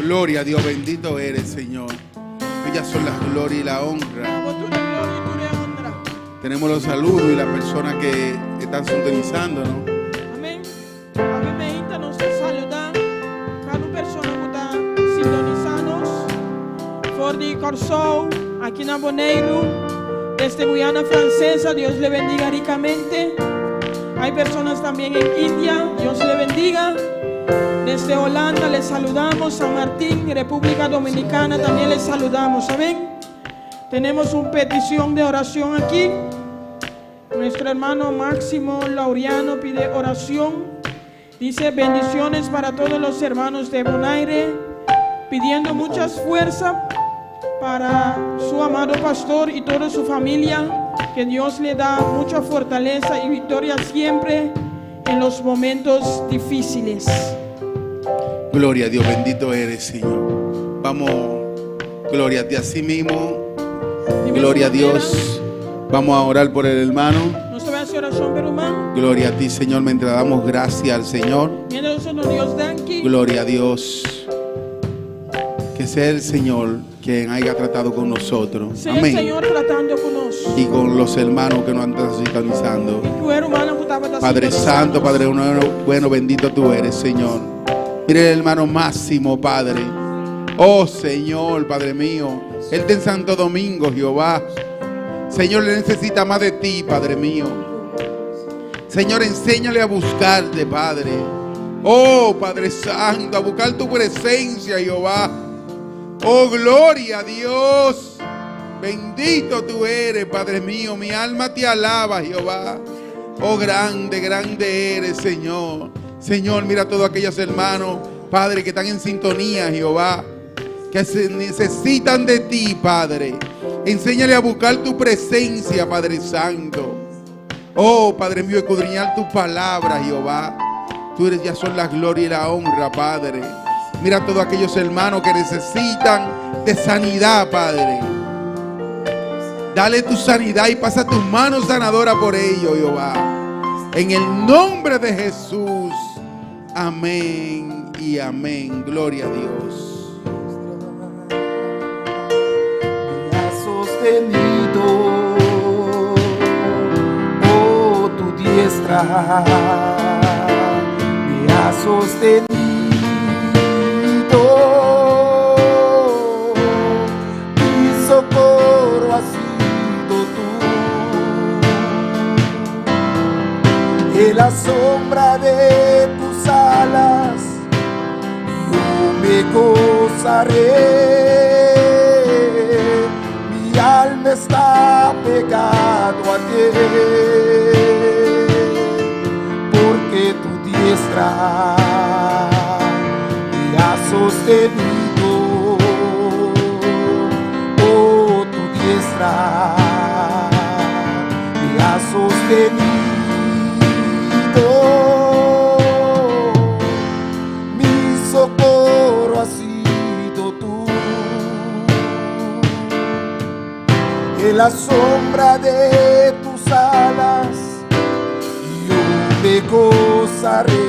Gloria a Dios, bendito eres, Señor. Tuyas son la gloria y la honra. Por tu gloria y tu honra. Tenemos los saludos y las personas que están sintonizando, ¿no? Amém. Obviamente nos saluda cada persona que está sintonizando. For de Corsol, aqui na Boneiro, desde Guiana Francesa, Dios le bendiga ricamente. Hay personas también en India, Dios le bendiga. Desde Holanda les saludamos, San Martín, República Dominicana también les saludamos, amén. Tenemos una petición de oración aquí. Nuestro hermano Máximo Laureano pide oración. Dice bendiciones para todos los hermanos de Bonaire, pidiendo muchas fuerzas para su amado pastor y toda su familia. Que Dios le da mucha fortaleza y victoria siempre en los momentos difíciles. Gloria a Dios, bendito eres, Señor. Vamos, gloria a ti, así mismo. Gloria a Dios. Vamos a orar por el hermano. Nos va a hacer oración por hermano. Gloria a ti, Señor, mientras damos gracias al Señor. Mientras nosotros Dios dan aquí. Gloria a Dios. Que sea el Señor quien haya tratado con nosotros. Sea el Amén. Señor tratando con nosotros. Y con los hermanos que nos están sintonizando. Y tu hermano que estaba Padre sintonizando. Santo, Padre bueno, bendito tú eres, Señor. Mire el hermano Máximo, Padre. Oh Señor, Padre mío. Él está en Santo Domingo, Jehová. Señor, le necesita más de ti, Padre mío. Señor, enséñale a buscarte, Padre. Oh Padre Santo, a buscar tu presencia, Jehová. Oh, gloria a Dios. Bendito tú eres, Padre mío. Mi alma te alaba, Jehová. Oh, grande, grande eres, Señor. Señor, mira a todos aquellos hermanos, Padre, que están en sintonía, Jehová, que se necesitan de ti, Padre. Enséñale a buscar tu presencia, Padre Santo. Oh, Padre mío, escudriñar tu palabra, Jehová. Tú eres, ya son la gloria y la honra, Padre. Mira a todos aquellos hermanos que necesitan de sanidad, Padre. Dale tu sanidad y pasa tu mano sanadora por ellos, Jehová. En el nombre de Jesús. Amén y amén. Gloria a Dios. Me has sostenido, oh, tu diestra me has sostenido. Mi socorro has sido tú. En la sombra de tus alas yo me gozaré. Mi alma está pegado a ti, porque tu diestra me ha sostenido. Oh, tu diestra me ha sostenido. Mi socorro has sido tú. En la sombra de tus alas yo me gozaré.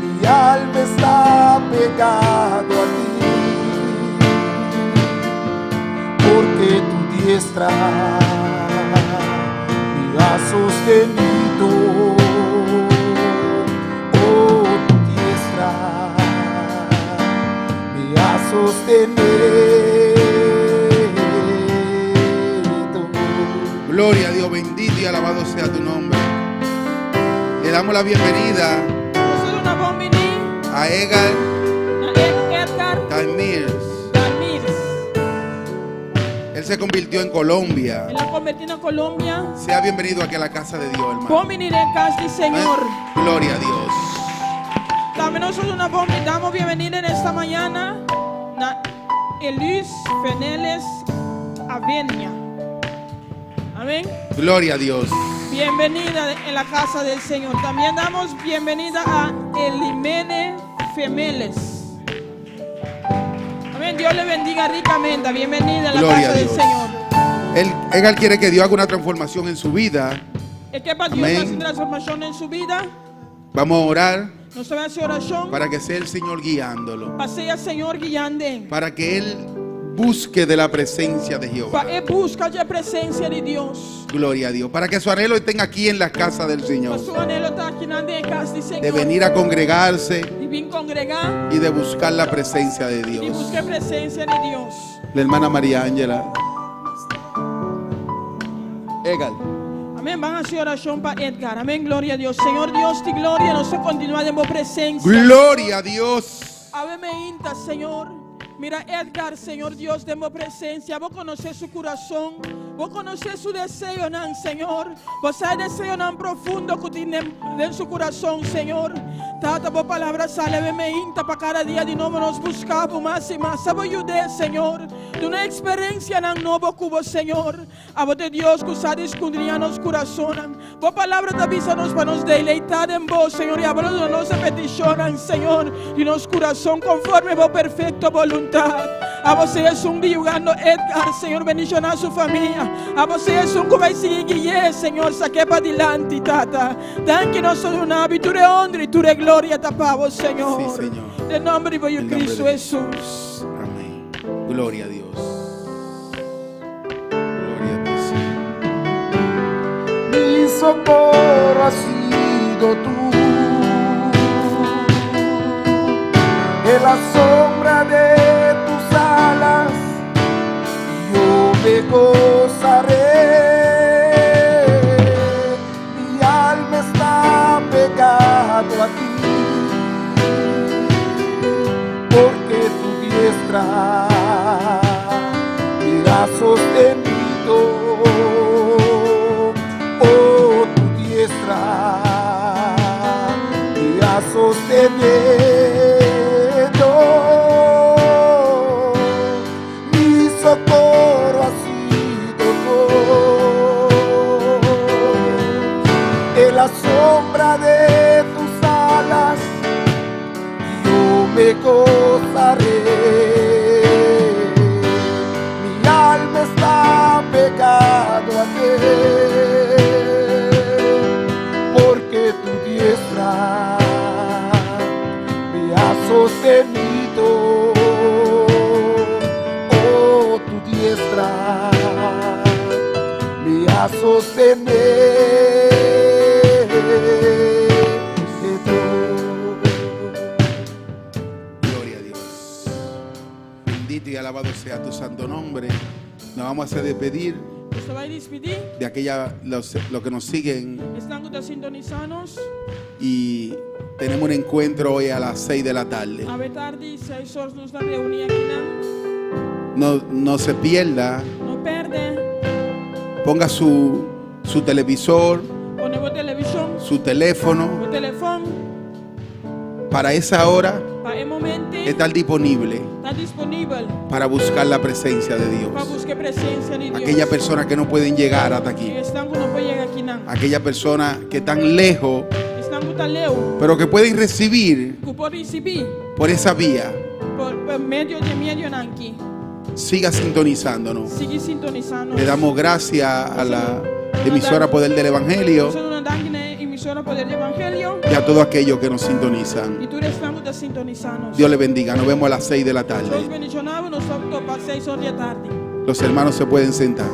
Mi alma está pegado a ti, porque tu diestra me ha sostenido. Oh, tu diestra me ha sostenido. Gloria a Dios, bendito y alabado sea tu nombre. Le damos la bienvenida Você não vão menir, a Edgar Edgar Dalmirs. Dalmirs. Él se convirtió en Colombia. Ele é convertido na Colômbia. Sea bienvenido aquí a la casa de Dios, hermano. Bom menino em casa do Senhor. Gloria a Dios. Também nós damos bienvenida nesta manhã na Elis Feneles Avenia. Amém. Gloria a Dios. Bienvenida en la casa del Señor. También damos bienvenida a Elimene Femeles. Amén. Dios le bendiga ricamente. Bienvenida en la Gloria casa a del Dios. Señor. Edgar quiere que Dios haga una transformación en su vida. Es que para Dios Amén. hacer transformación en su vida. Vamos a orar Nos va a hacer oración. para que sea el Señor guiándolo. Pase al Señor guiando. Para que Él busque de la presencia de Jehová. Para buscar la presencia de Dios. Gloria a Dios. Para que su anhelo estén aquí en la casa del Señor. Para su anhelo está aquí en la casa del Señor. De venir a congregarse Y bien congregar. y de buscar la presencia de Y Dios. buscar presencia de Dios. La hermana María Ángela. Edgar. Amén. Van a hacer oración para Edgar. Amén. Gloria a Dios. Señor Dios, de gloria. Nosotros continuamos en tu presencia. Gloria a Dios. Ábreme inta, Señor. Mira, Edgar, Señor Dios, demos presencia. Vos conocés su corazón. Vos conocés su deseo, nan, Señor. Vos hay deseo tan profundo que tiene en su corazón, Señor. Tata, vos palabras sale, veme inta para cada día de nuevo nos buscamos más y más. Sabo ayudar, Señor. De una experiencia tan nueva cubo, Señor. A vos de Dios que usad escudriñar nos corazón. Vos palabras te avisanos para nos deleitar en vos, Señor. Y a vos nos peticionan, Señor. Y nos corazón conforme vos perfecto voluntad. A você es un día jugando Edgar, Señor, bendicionar a su familia. A você es un que vai seguir, Señor, saque para adelante, tata. Dan que nós somos una tu de honra y tu de gloria tapamos, Señor. Sí, Señor. En nombre de En nombre Cristo de- Jesús. Amén. Gloria a Dios. Gloria a Dios. Mi socorro ha sido tú. En la sombra de tus alas yo me gozaré. Mi alma está pegado a ti, porque tu diestra me ha sostenido. ha sostenido. Mi socorro ha sido en la sombra de tus alas yo me gozaré. Mi alma está pegado a ti, porque tu diestra me ha sostenido. Oh, tu diestra me ha sostenido. Gloria a Dios. Bendito y alabado sea tu santo nombre. Nos vamos a despedir Você vai despedir? de aquella los que nos siguen Estão que sintonizados. y tenemos un encuentro hoy a las 6 de la tarde. A tarde, 6 horas nos vamos reunir aqui. No se pierda, Não perde. ponga su televisor, Põe a televisão, su teléfono o telefone. para esa hora Para o momento, estar disponible está disponível para buscar la presencia de para Dios. buscar a presença de Deus. Aquellas personas que no pueden llegar hasta aquí, Que estão que não podem chegar aqui, não. aquellas personas que están lejos, Estão que estão lejos. pero que pueden recibir Que podem receber por esa vía. por meio de meio aqui. Siga sintonizándonos. Siga sintonizando. Le damos gracias a la emisora Poder del Evangelio Nós não damos na emissora Poder do Evangelho. y a todos aquellos que nos sintonizan. E tu estamos sintonizando. Dios le bendiga. Nos vemos a las 6 de la Deus tarde. bendicionava, nós vamos para 6 horas da tarde. Los hermanos se pueden sentar.